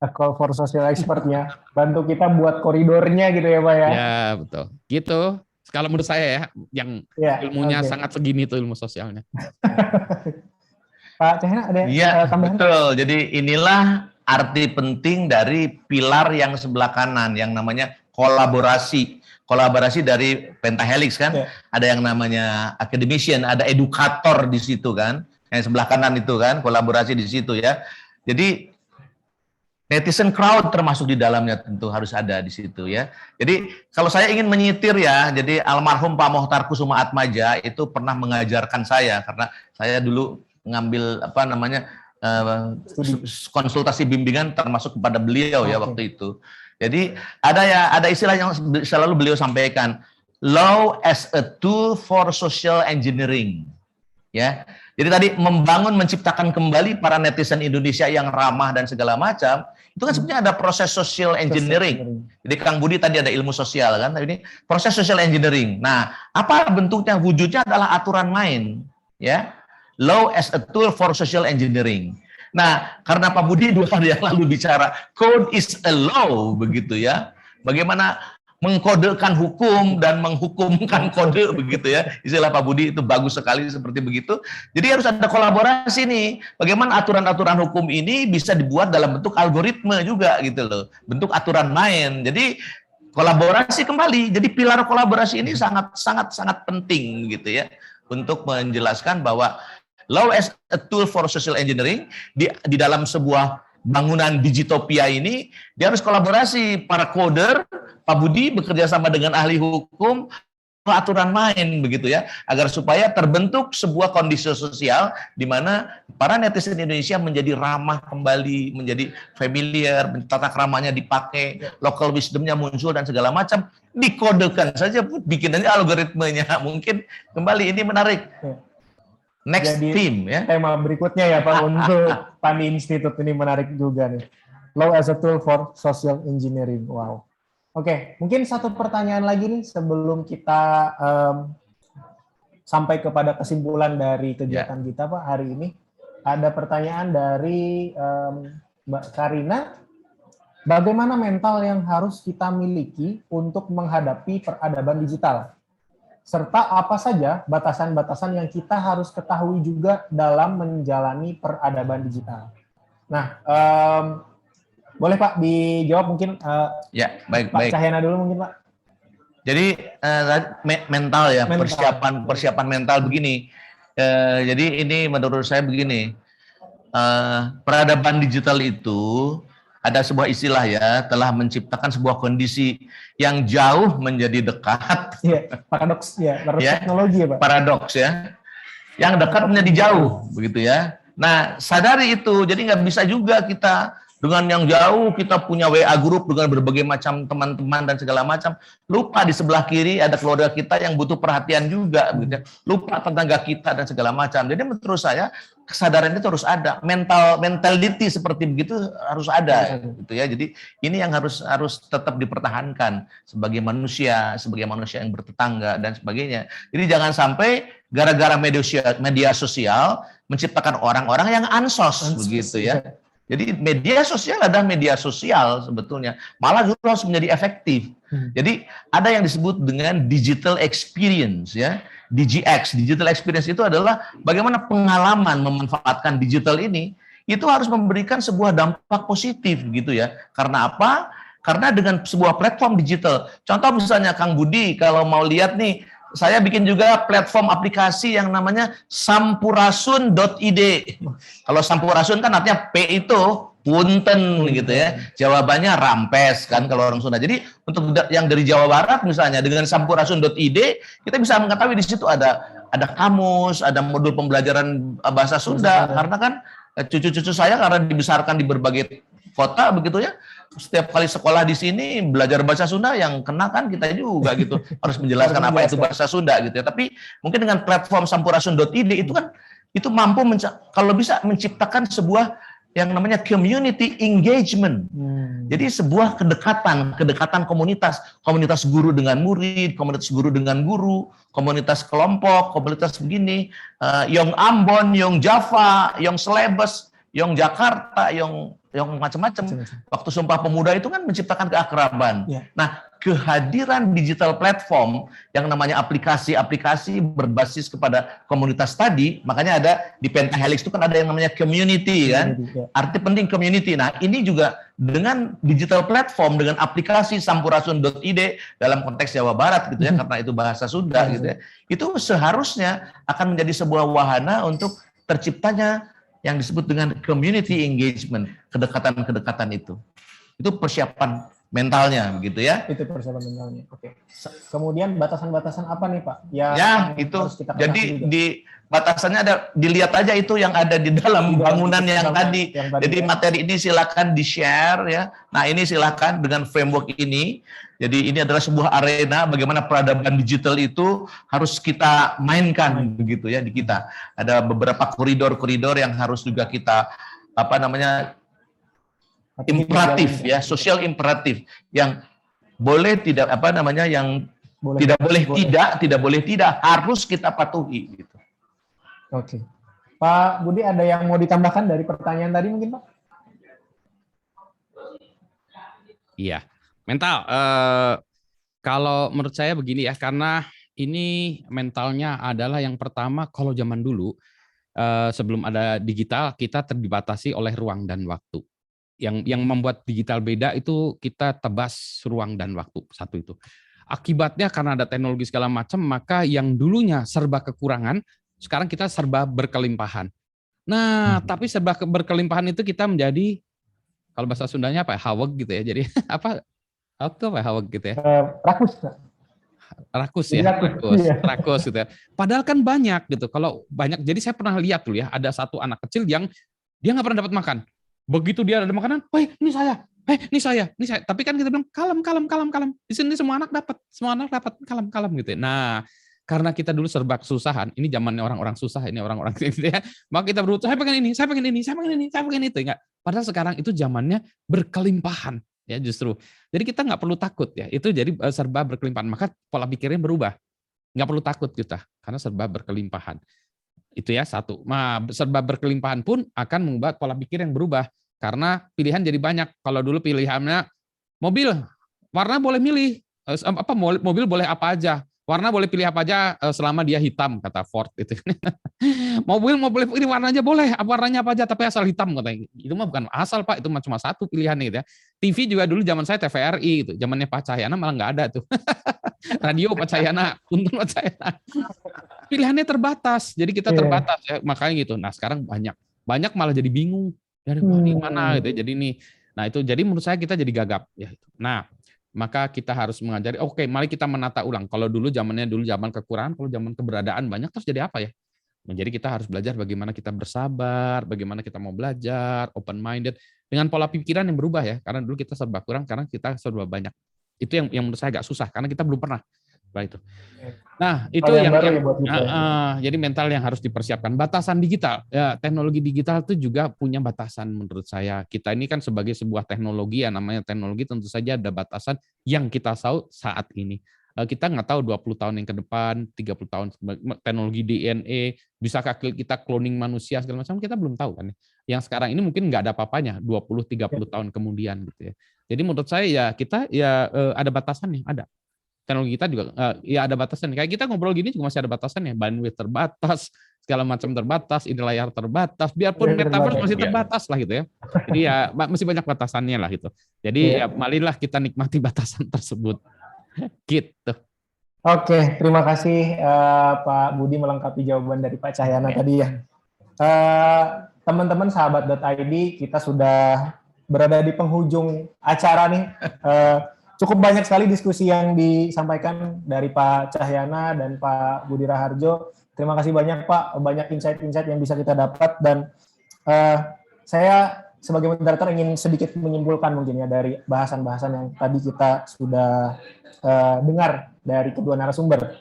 Call for social expert-nya. Bantu kita buat koridornya gitu ya Pak ya. Ya betul. Gitu. Kalau menurut saya ya, yang ilmunya sangat segini tuh ilmu sosialnya. Pak Cahyana ada tambahan? Betul. Jadi inilah arti penting dari pilar yang sebelah kanan yang namanya kolaborasi. Kolaborasi dari pentahelix kan. Ada yang namanya academician, ada edukator di situ kan. Yang sebelah kanan itu kan, kolaborasi di situ ya. Jadi netizen crowd termasuk di dalamnya tentu harus ada di situ ya. Jadi kalau saya ingin menyitir ya, jadi almarhum Pak Mohtar Kusuma Atmaja itu pernah mengajarkan saya karena saya dulu ngambil konsultasi bimbingan termasuk kepada beliau ya waktu itu. Jadi ada istilah yang selalu beliau sampaikan, law as a tool for social engineering. Ya. Jadi tadi menciptakan kembali para netizen Indonesia yang ramah dan segala macam, itu kan sebenarnya ada proses social engineering. Jadi Kang Budi tadi ada ilmu sosial kan, ini proses social engineering. Nah, apa bentuknya? Wujudnya adalah aturan main, ya. Law as a tool for social engineering. Nah, karena Pak Budi 2 hari yang lalu bicara code is a law, begitu ya. Bagaimana mengkodekan hukum dan menghukumkan kode, begitu ya. Istilah Pak Budi itu bagus sekali seperti begitu. Jadi harus ada kolaborasi nih. Bagaimana aturan-aturan hukum ini bisa dibuat dalam bentuk algoritma juga gitu loh. Bentuk aturan main. Jadi kolaborasi kembali. Jadi pilar kolaborasi ini sangat penting gitu ya. Untuk menjelaskan bahwa law as a tool for social engineering di dalam sebuah bangunan digitopia ini dia harus kolaborasi para coder, Pak Budi bekerja sama dengan ahli hukum, aturan main begitu ya, agar supaya terbentuk sebuah kondisi sosial di mana para netizen Indonesia menjadi ramah kembali, menjadi familiar, tata keramanya dipakai, local wisdomnya muncul dan segala macam, dikodekan saja, bikin aja algoritmenya. Mungkin kembali ini menarik. Next Jadi, theme ya. Tema berikutnya ya Pak untuk Pandi Institute ini menarik juga nih. Law as a tool for social engineering. Wow. Oke, mungkin satu pertanyaan lagi nih sebelum kita sampai kepada kesimpulan dari kegiatan kita Pak hari ini. Ada pertanyaan dari Mbak Karina. Bagaimana mental yang harus kita miliki untuk menghadapi peradaban digital? Serta apa saja batasan-batasan yang kita harus ketahui juga dalam menjalani peradaban digital. Nah, boleh Pak dijawab mungkin? Ya, baik. Pak Cahyana dulu mungkin Pak. Jadi mental ya, persiapan mental begini. Jadi ini menurut saya begini, peradaban digital itu ada sebuah istilah ya, telah menciptakan sebuah kondisi yang jauh menjadi dekat. Iya, paradoks ya, teknologi ya Pak. Paradoks ya, yang dekat menjadi jauh, begitu ya. Nah, sadari itu, jadi nggak bisa juga kita dengan yang jauh, kita punya WA group dengan berbagai macam teman-teman dan segala macam. Lupa di sebelah kiri ada keluarga kita yang butuh perhatian juga, gitu ya. Lupa tetangga kita dan segala macam. Jadi menurut saya kesadaran itu harus ada, mentality seperti begitu harus ada, gitu ya. Jadi ini yang harus tetap dipertahankan sebagai manusia yang bertetangga dan sebagainya. Jadi jangan sampai gara-gara media sosial menciptakan orang-orang yang ansos begitu ya. Jadi media sosial adalah media sosial sebetulnya, malah justru harus menjadi efektif. Jadi ada yang disebut dengan digital experience ya, DGX. Digital experience itu adalah bagaimana pengalaman memanfaatkan digital ini itu harus memberikan sebuah dampak positif gitu ya. Karena apa? Karena dengan sebuah platform digital. Contoh misalnya Kang Budi kalau mau lihat nih, saya bikin juga platform aplikasi yang namanya sampurasun.id. Kalau sampurasun kan artinya P itu punten gitu ya. Jawabannya rampes kan kalau orang Sunda. Jadi untuk yang dari Jawa Barat misalnya dengan sampurasun.id kita bisa mengetahui di situ ada kamus, ada modul pembelajaran bahasa Sunda karena kan cucu-cucu saya karena dibesarkan di berbagai kota begitu ya. Setiap kali sekolah di sini belajar bahasa Sunda yang kena kan kita juga gitu harus menjelaskan apa itu bahasa Sunda gitu ya. Tapi mungkin dengan platform sampurasun.id itu mampu kalau bisa menciptakan sebuah yang namanya community engagement. Jadi sebuah kedekatan komunitas guru dengan murid, komunitas guru dengan guru, komunitas kelompok, komunitas begini, Yong Ambon, Yong Java, Yong Celebes, Yong Jakarta, Yong macam-macam. Waktu Sumpah Pemuda itu kan menciptakan keakraban. Nah, kehadiran digital platform yang namanya aplikasi berbasis kepada komunitas tadi, makanya ada di Pentahelix itu kan ada yang namanya community kan. Arti penting community. Nah, ini juga dengan digital platform, dengan aplikasi sampurasun.id dalam konteks Jawa Barat gitu ya, karena itu bahasa Sunda gitu ya. Itu seharusnya akan menjadi sebuah wahana untuk terciptanya yang disebut dengan community engagement, kedekatan-kedekatan itu. Itu persiapan mentalnya, begitu ya? Itu persiapan mentalnya. Oke. Kemudian batasan-batasan apa nih Pak? Ya, itu. Jadi di batasannya ada, dilihat aja itu yang ada di dalam bangunan yang tadi. Jadi materi ini silakan di-share ya. Nah ini silakan dengan framework ini. Jadi ini adalah sebuah arena bagaimana peradaban digital itu harus kita mainkan begitu ya di kita. Ada beberapa koridor-koridor yang harus juga kita Tapi ini imperatif berjalan, ya, sosial imperatif yang boleh tidak yang boleh. tidak boleh tidak, harus kita patuhi gitu. Oke. Pak Budi, ada yang mau ditambahkan dari pertanyaan tadi mungkin, Pak? Iya, mental. Kalau menurut saya begini ya, karena ini mentalnya adalah yang pertama, kalau zaman dulu sebelum ada digital kita dibatasi oleh ruang dan waktu. Yang membuat digital beda itu kita tebas ruang dan waktu, satu itu. Akibatnya karena ada teknologi segala macam, maka yang dulunya serba kekurangan, sekarang kita serba berkelimpahan. Nah, tapi serba berkelimpahan itu kita menjadi, kalau bahasa Sundanya apa ya, haweg gitu ya. Jadi apa ya haweg gitu ya. Rakus, Pak. Rakus Jadi ya, iya. rakus gitu ya. Padahal kan banyak gitu. Kalau banyak, jadi saya pernah lihat tuh ya, ada satu anak kecil yang dia nggak pernah dapat makan. Begitu dia ada makanan, wah ini saya, ini saya. Tapi kan kita bilang kalem. Di sini semua anak dapat, kalem gitu ya. Nah, karena kita dulu serba kesusahan, ini zamannya orang-orang susah, ini orang-orang gitu ya. Maka kita berusaha, saya pengen ini, itu enggak. Padahal sekarang itu zamannya berkelimpahan ya justru. Jadi kita nggak perlu takut ya. Itu jadi serba berkelimpahan. Maka pola pikirnya berubah. Nggak perlu takut kita karena serba berkelimpahan. Itu ya satu. Nah, serba berkelimpahan pun akan membuat pola pikir yang berubah karena pilihan jadi banyak. Kalau dulu pilihannya mobil, warna boleh milih, mobil boleh apa aja, warna boleh pilih apa aja selama dia hitam, kata Ford itu. Mobil ini warnanya boleh, warnanya apa aja tapi asal hitam katanya. Itu mah bukan asal Pak, itu cuma satu pilihan gitu ya. TV juga dulu zaman saya TVRI gitu, zamannya Pak Cahyana malah nggak ada tuh. Radio Pak Cahyana, untung Pak Cahyana. Pilihannya terbatas, jadi kita terbatas ya, makanya gitu. Nah sekarang banyak malah jadi bingung dari mana gitu ya. Jadi ini, nah itu jadi menurut saya kita jadi gagap ya. Nah maka kita harus mengajari, oke, mari kita menata ulang. Kalau dulu zaman kekurangan, kalau zaman keberadaan banyak, terus jadi apa ya? Jadi kita harus belajar bagaimana kita bersabar, bagaimana kita mau belajar, open minded dengan pola pikiran yang berubah ya. Karena dulu kita serba kurang, karena kita serba banyak. Itu yang menurut saya agak susah karena kita belum pernah. Itu. Nah, itu jadi mental yang harus dipersiapkan. Batasan digital, ya teknologi digital itu juga punya batasan menurut saya. Kita ini kan sebagai sebuah teknologi, ya namanya teknologi tentu saja ada batasan yang kita tahu saat ini. Kita nggak tahu 20 tahun yang ke depan, 30 tahun teknologi DNA, bisakah kita cloning manusia segala macam, kita belum tahu kan. Yang sekarang ini mungkin nggak ada apa-apanya 20-30 tahun kemudian gitu ya. Jadi menurut saya ya kita ya ada batasannya, ada. Teknologi kita juga ya ada batasan. Kayak kita ngobrol gini juga masih ada batasannya, bandwidth terbatas, segala macam terbatas, ini layar terbatas, biarpun metaverse masih terbatas lah gitu ya. Jadi ya masih banyak batasannya lah gitu. Jadi ya marilah kita nikmati batasan tersebut. Gitu. Oke, terima kasih Pak Budi melengkapi jawaban dari Pak Cahyana tadi ya. Teman-teman sahabat.id, kita sudah berada di penghujung acara nih. Cukup banyak sekali diskusi yang disampaikan dari Pak Cahyana dan Pak Budi Raharjo. Terima kasih banyak Pak, banyak insight-insight yang bisa kita dapat, dan saya sebagai moderator ingin sedikit menyimpulkan mungkin ya dari bahasan-bahasan yang tadi kita sudah dengar dari kedua narasumber,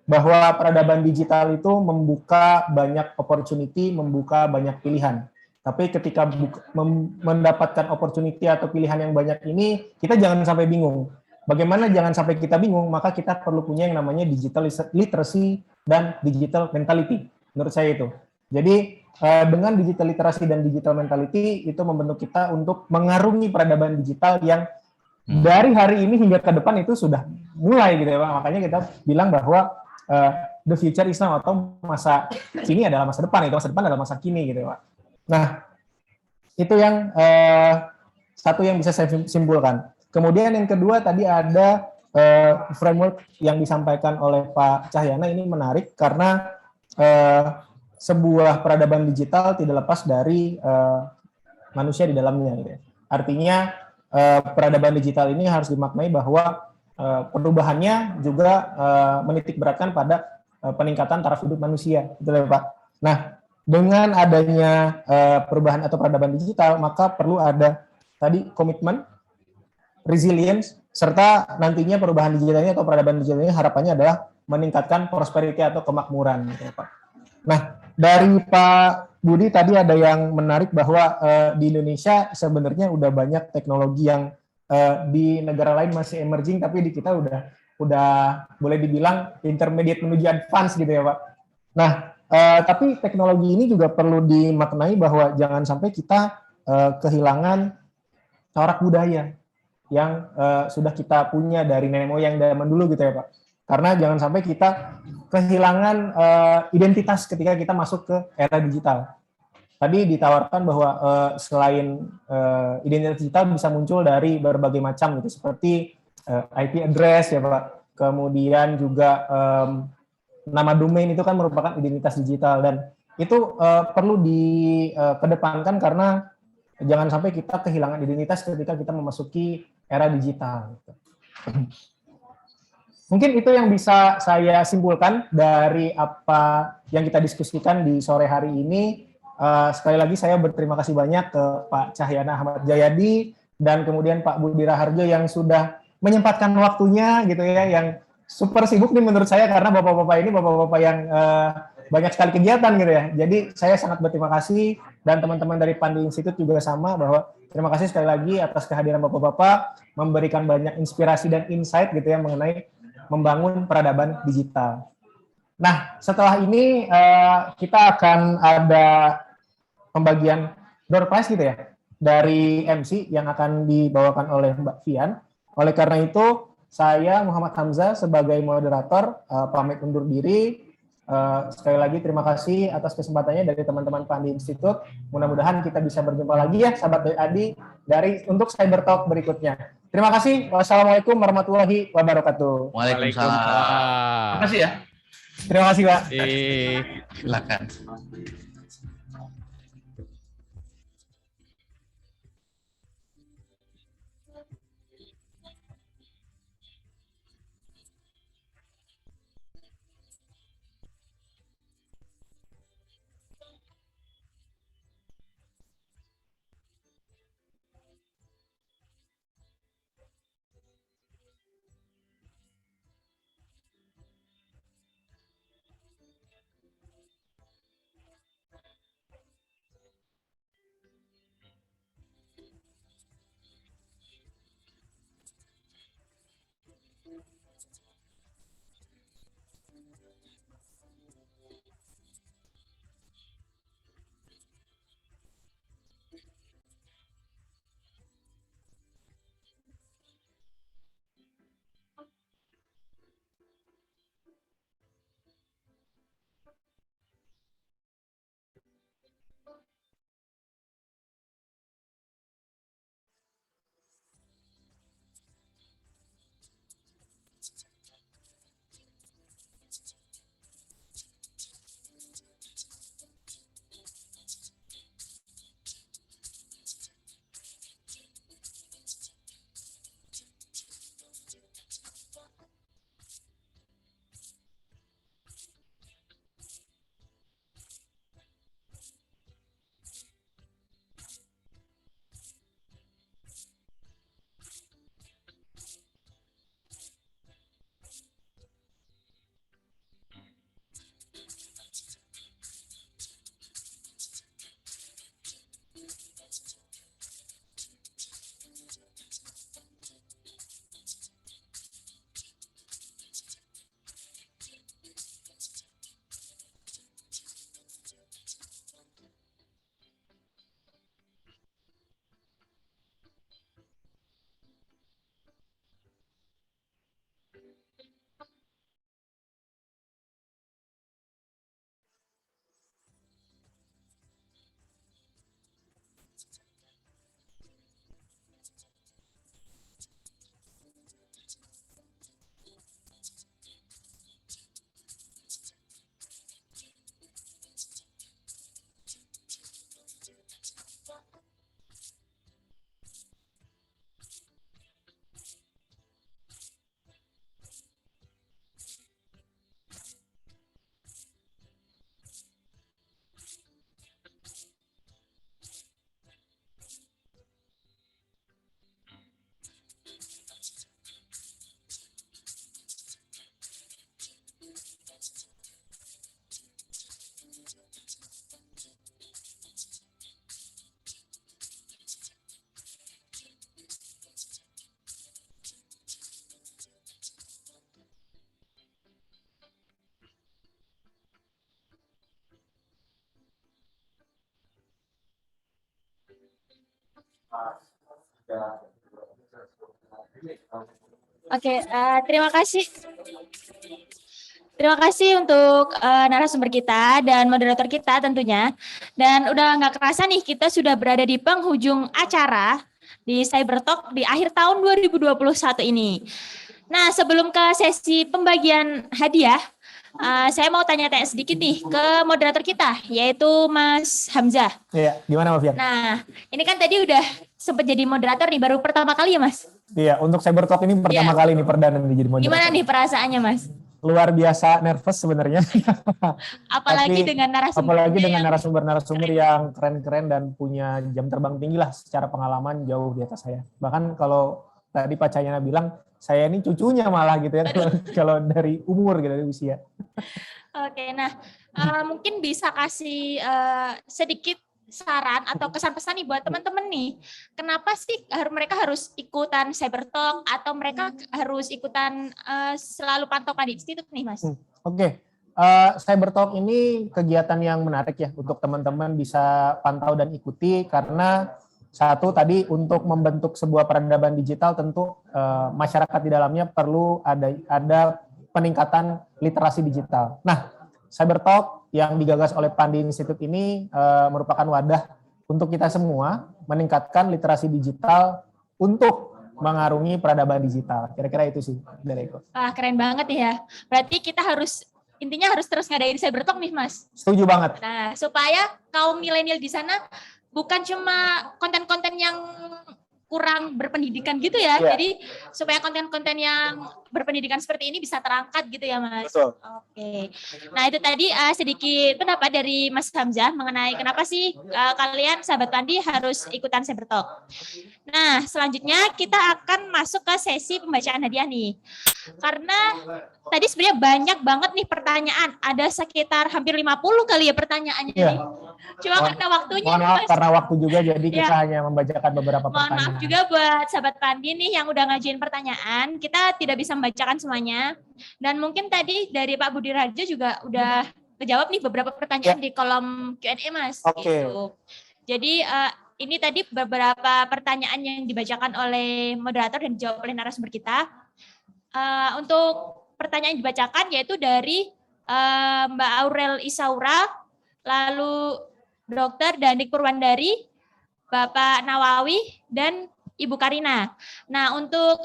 bahwa peradaban digital itu membuka banyak opportunity, membuka banyak pilihan. Tapi ketika mendapatkan opportunity atau pilihan yang banyak ini, kita jangan sampai bingung. Bagaimana jangan sampai kita bingung? Maka kita perlu punya yang namanya digital literacy dan digital mentality. Menurut saya itu. Jadi dengan digital literasi dan digital mentality itu membentuk kita untuk mengarungi peradaban digital yang dari hari ini hingga ke depan itu sudah mulai gitu ya Pak. Makanya kita bilang bahwa the future is now, atau masa kini adalah masa depan, itu masa depan adalah masa kini gitu ya Pak. Nah, itu yang satu yang bisa saya simpulkan. Kemudian yang kedua tadi ada framework yang disampaikan oleh Pak Cahyana, ini menarik karena sebuah peradaban digital tidak lepas dari manusia di dalamnya. Gitu. Artinya peradaban digital ini harus dimaknai bahwa perubahannya juga menitik beratkan pada peningkatan taraf hidup manusia, gitu ya Pak. Nah, dengan adanya perubahan atau peradaban digital, maka perlu ada tadi komitmen, resilience, serta nantinya perubahan digitalnya atau peradaban digitalnya harapannya adalah meningkatkan prosperity atau kemakmuran, gitu ya Pak. Nah, dari Pak Budi tadi ada yang menarik bahwa di Indonesia sebenarnya udah banyak teknologi yang di negara lain masih emerging, tapi di kita udah boleh dibilang intermediate menuju advance gitu ya Pak. Nah, tapi teknologi ini juga perlu dimaknai bahwa jangan sampai kita kehilangan corak budaya yang sudah kita punya dari nenek moyang zaman dulu gitu ya Pak. Karena jangan sampai kita kehilangan identitas ketika kita masuk ke era digital. Tadi ditawarkan bahwa selain identitas digital bisa muncul dari berbagai macam gitu, seperti IP address ya Pak, kemudian juga nama domain itu kan merupakan identitas digital dan itu perlu dikedepankan karena jangan sampai kita kehilangan identitas ketika kita memasuki era digital. Mungkin itu yang bisa saya simpulkan dari apa yang kita diskusikan di sore hari ini. Sekali lagi saya berterima kasih banyak ke Pak Cahyana Ahmad Jayadi dan kemudian Pak Budi Raharjo yang sudah menyempatkan waktunya gitu ya, yang super sibuk nih menurut saya karena bapak-bapak ini bapak-bapak yang banyak sekali kegiatan gitu ya. Jadi saya sangat berterima kasih dan teman-teman dari Pandi Institute juga sama bahwa terima kasih sekali lagi atas kehadiran bapak-bapak memberikan banyak inspirasi dan insight gitu ya mengenai membangun peradaban digital. Nah, setelah ini kita akan ada pembagian door prize gitu ya dari MC yang akan dibawakan oleh Mbak Fian. Oleh karena itu, saya Muhammad Hamzah sebagai moderator pamit undur diri. Sekali lagi terima kasih atas kesempatannya dari teman-teman Pandi Institute. Mudah-mudahan kita bisa berjumpa lagi ya, sahabat Doi Adi, untuk Cyber Talk berikutnya. Terima kasih. Wassalamualaikum warahmatullahi wabarakatuh. Waalaikumsalam. Terima kasih ya. Terima kasih, Pak. Silakan. Oke, terima kasih. Terima kasih untuk narasumber kita dan moderator kita tentunya. Dan udah nggak kerasa nih, kita sudah berada di penghujung acara di Cybertalk di akhir tahun 2021 ini. Nah, sebelum ke sesi pembagian hadiah, saya mau tanya-tanya sedikit nih ke moderator kita, yaitu Mas Hamzah. Iya, gimana Mas Fian? Nah, ini kan tadi udah sempat jadi moderator nih, baru pertama kali ya Mas? Iya, untuk Cybertalk ini pertama kali nih perdana nih jadi moderator. Gimana nih perasaannya Mas? Luar biasa nervous sebenarnya. Apalagi dengan narasumber yang keren-keren dan punya jam terbang tinggi lah, secara pengalaman jauh di atas saya. Bahkan kalau tadi Pak Cahyana bilang, saya ini cucunya malah gitu ya, kalau dari umur gitu, dari usia. Oke, nah mungkin bisa kasih sedikit saran atau kesan-pesan nih buat teman-teman nih. Kenapa sih mereka harus ikutan Cybertalk atau mereka harus ikutan selalu pantau di institut nih, Mas? Oke. Cybertalk ini kegiatan yang menarik ya untuk teman-teman bisa pantau dan ikuti, karena satu tadi untuk membentuk sebuah peradaban digital tentu masyarakat di dalamnya perlu ada peningkatan literasi digital. Nah, Cybertalk yang digagas oleh Pandi Institute ini merupakan wadah untuk kita semua meningkatkan literasi digital untuk mengarungi peradaban digital. Kira-kira itu sih dari Eko. Keren banget ya. Berarti kita intinya harus terus ngadain Cybertalk nih, Mas. Setuju banget. Nah, supaya kaum milenial di sana bukan cuma konten-konten yang kurang berpendidikan gitu ya. Yeah. Jadi supaya konten-konten yang berpendidikan seperti ini bisa terangkat gitu ya, Mas. Betul. Oke. Nah, itu tadi sedikit pendapat dari Mas Hamzah mengenai kenapa sih kalian sahabat Pandi harus ikutan Cybertalk. Nah, selanjutnya kita akan masuk ke sesi pembacaan hadiah nih. Karena tadi sebenarnya banyak banget nih pertanyaan. Ada sekitar hampir 50 kali ya pertanyaannya nih. Cuma karena waktunya. Mohon maaf karena waktu juga, jadi kita hanya membacakan beberapa pertanyaan. Mohon maaf juga buat sahabat Pandi nih yang udah ngajuin pertanyaan. Kita tidak bisa membacakan semuanya. Dan mungkin tadi dari Pak Budi Rajo juga udah kejawab nih beberapa pertanyaan di kolom Q&A, Mas. Oke. Gitu. Jadi ini tadi beberapa pertanyaan yang dibacakan oleh moderator dan dijawab oleh narasumber kita. Untuk pertanyaan yang dibacakan yaitu dari Mbak Aurel Isaura, lalu Dr. Danik Purwandari, Bapak Nawawi, dan Ibu Karina. Nah, untuk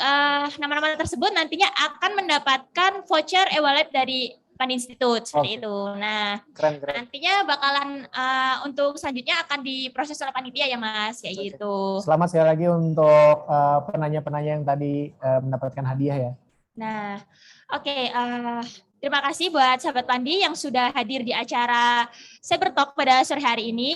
nama-nama tersebut nantinya akan mendapatkan voucher e-wallet dari Pandi Institute seperti itu. Nah, keren. nantinya bakalan untuk selanjutnya akan diproses oleh panitia ya, Mas, kayak gitu. Selamat sekali lagi untuk penanya-penanya yang tadi mendapatkan hadiah ya. Nah, oke. Terima kasih buat sahabat Pandi yang sudah hadir di acara Cybertalk pada sore hari ini.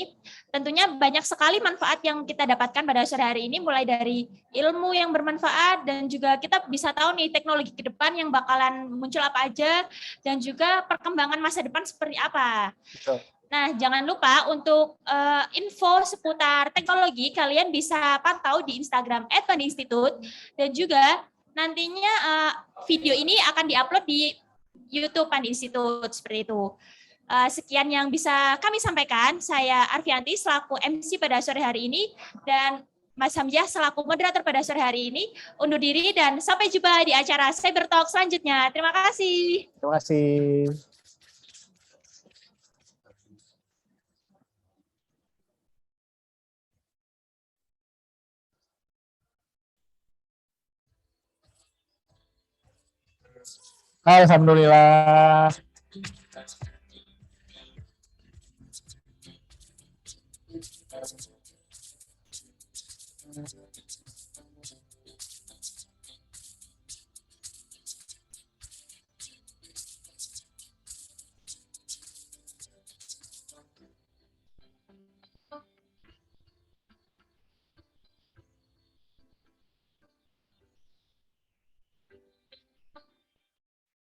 Tentunya banyak sekali manfaat yang kita dapatkan pada sore hari ini, mulai dari ilmu yang bermanfaat dan juga kita bisa tahu nih teknologi ke depan yang bakalan muncul apa aja dan juga perkembangan masa depan seperti apa. Betul. Nah, jangan lupa untuk info seputar teknologi kalian bisa pantau di Instagram @pandinstitute dan juga nantinya video ini akan diupload di YouTube Pandi Institute seperti itu. Sekian yang bisa kami sampaikan. Saya Arfianti selaku MC pada sore hari ini dan Mas Hamzah selaku moderator pada sore hari ini undur diri dan sampai jumpa di acara Cybertalk selanjutnya. Terima kasih. Terima kasih. Alhamdulillah.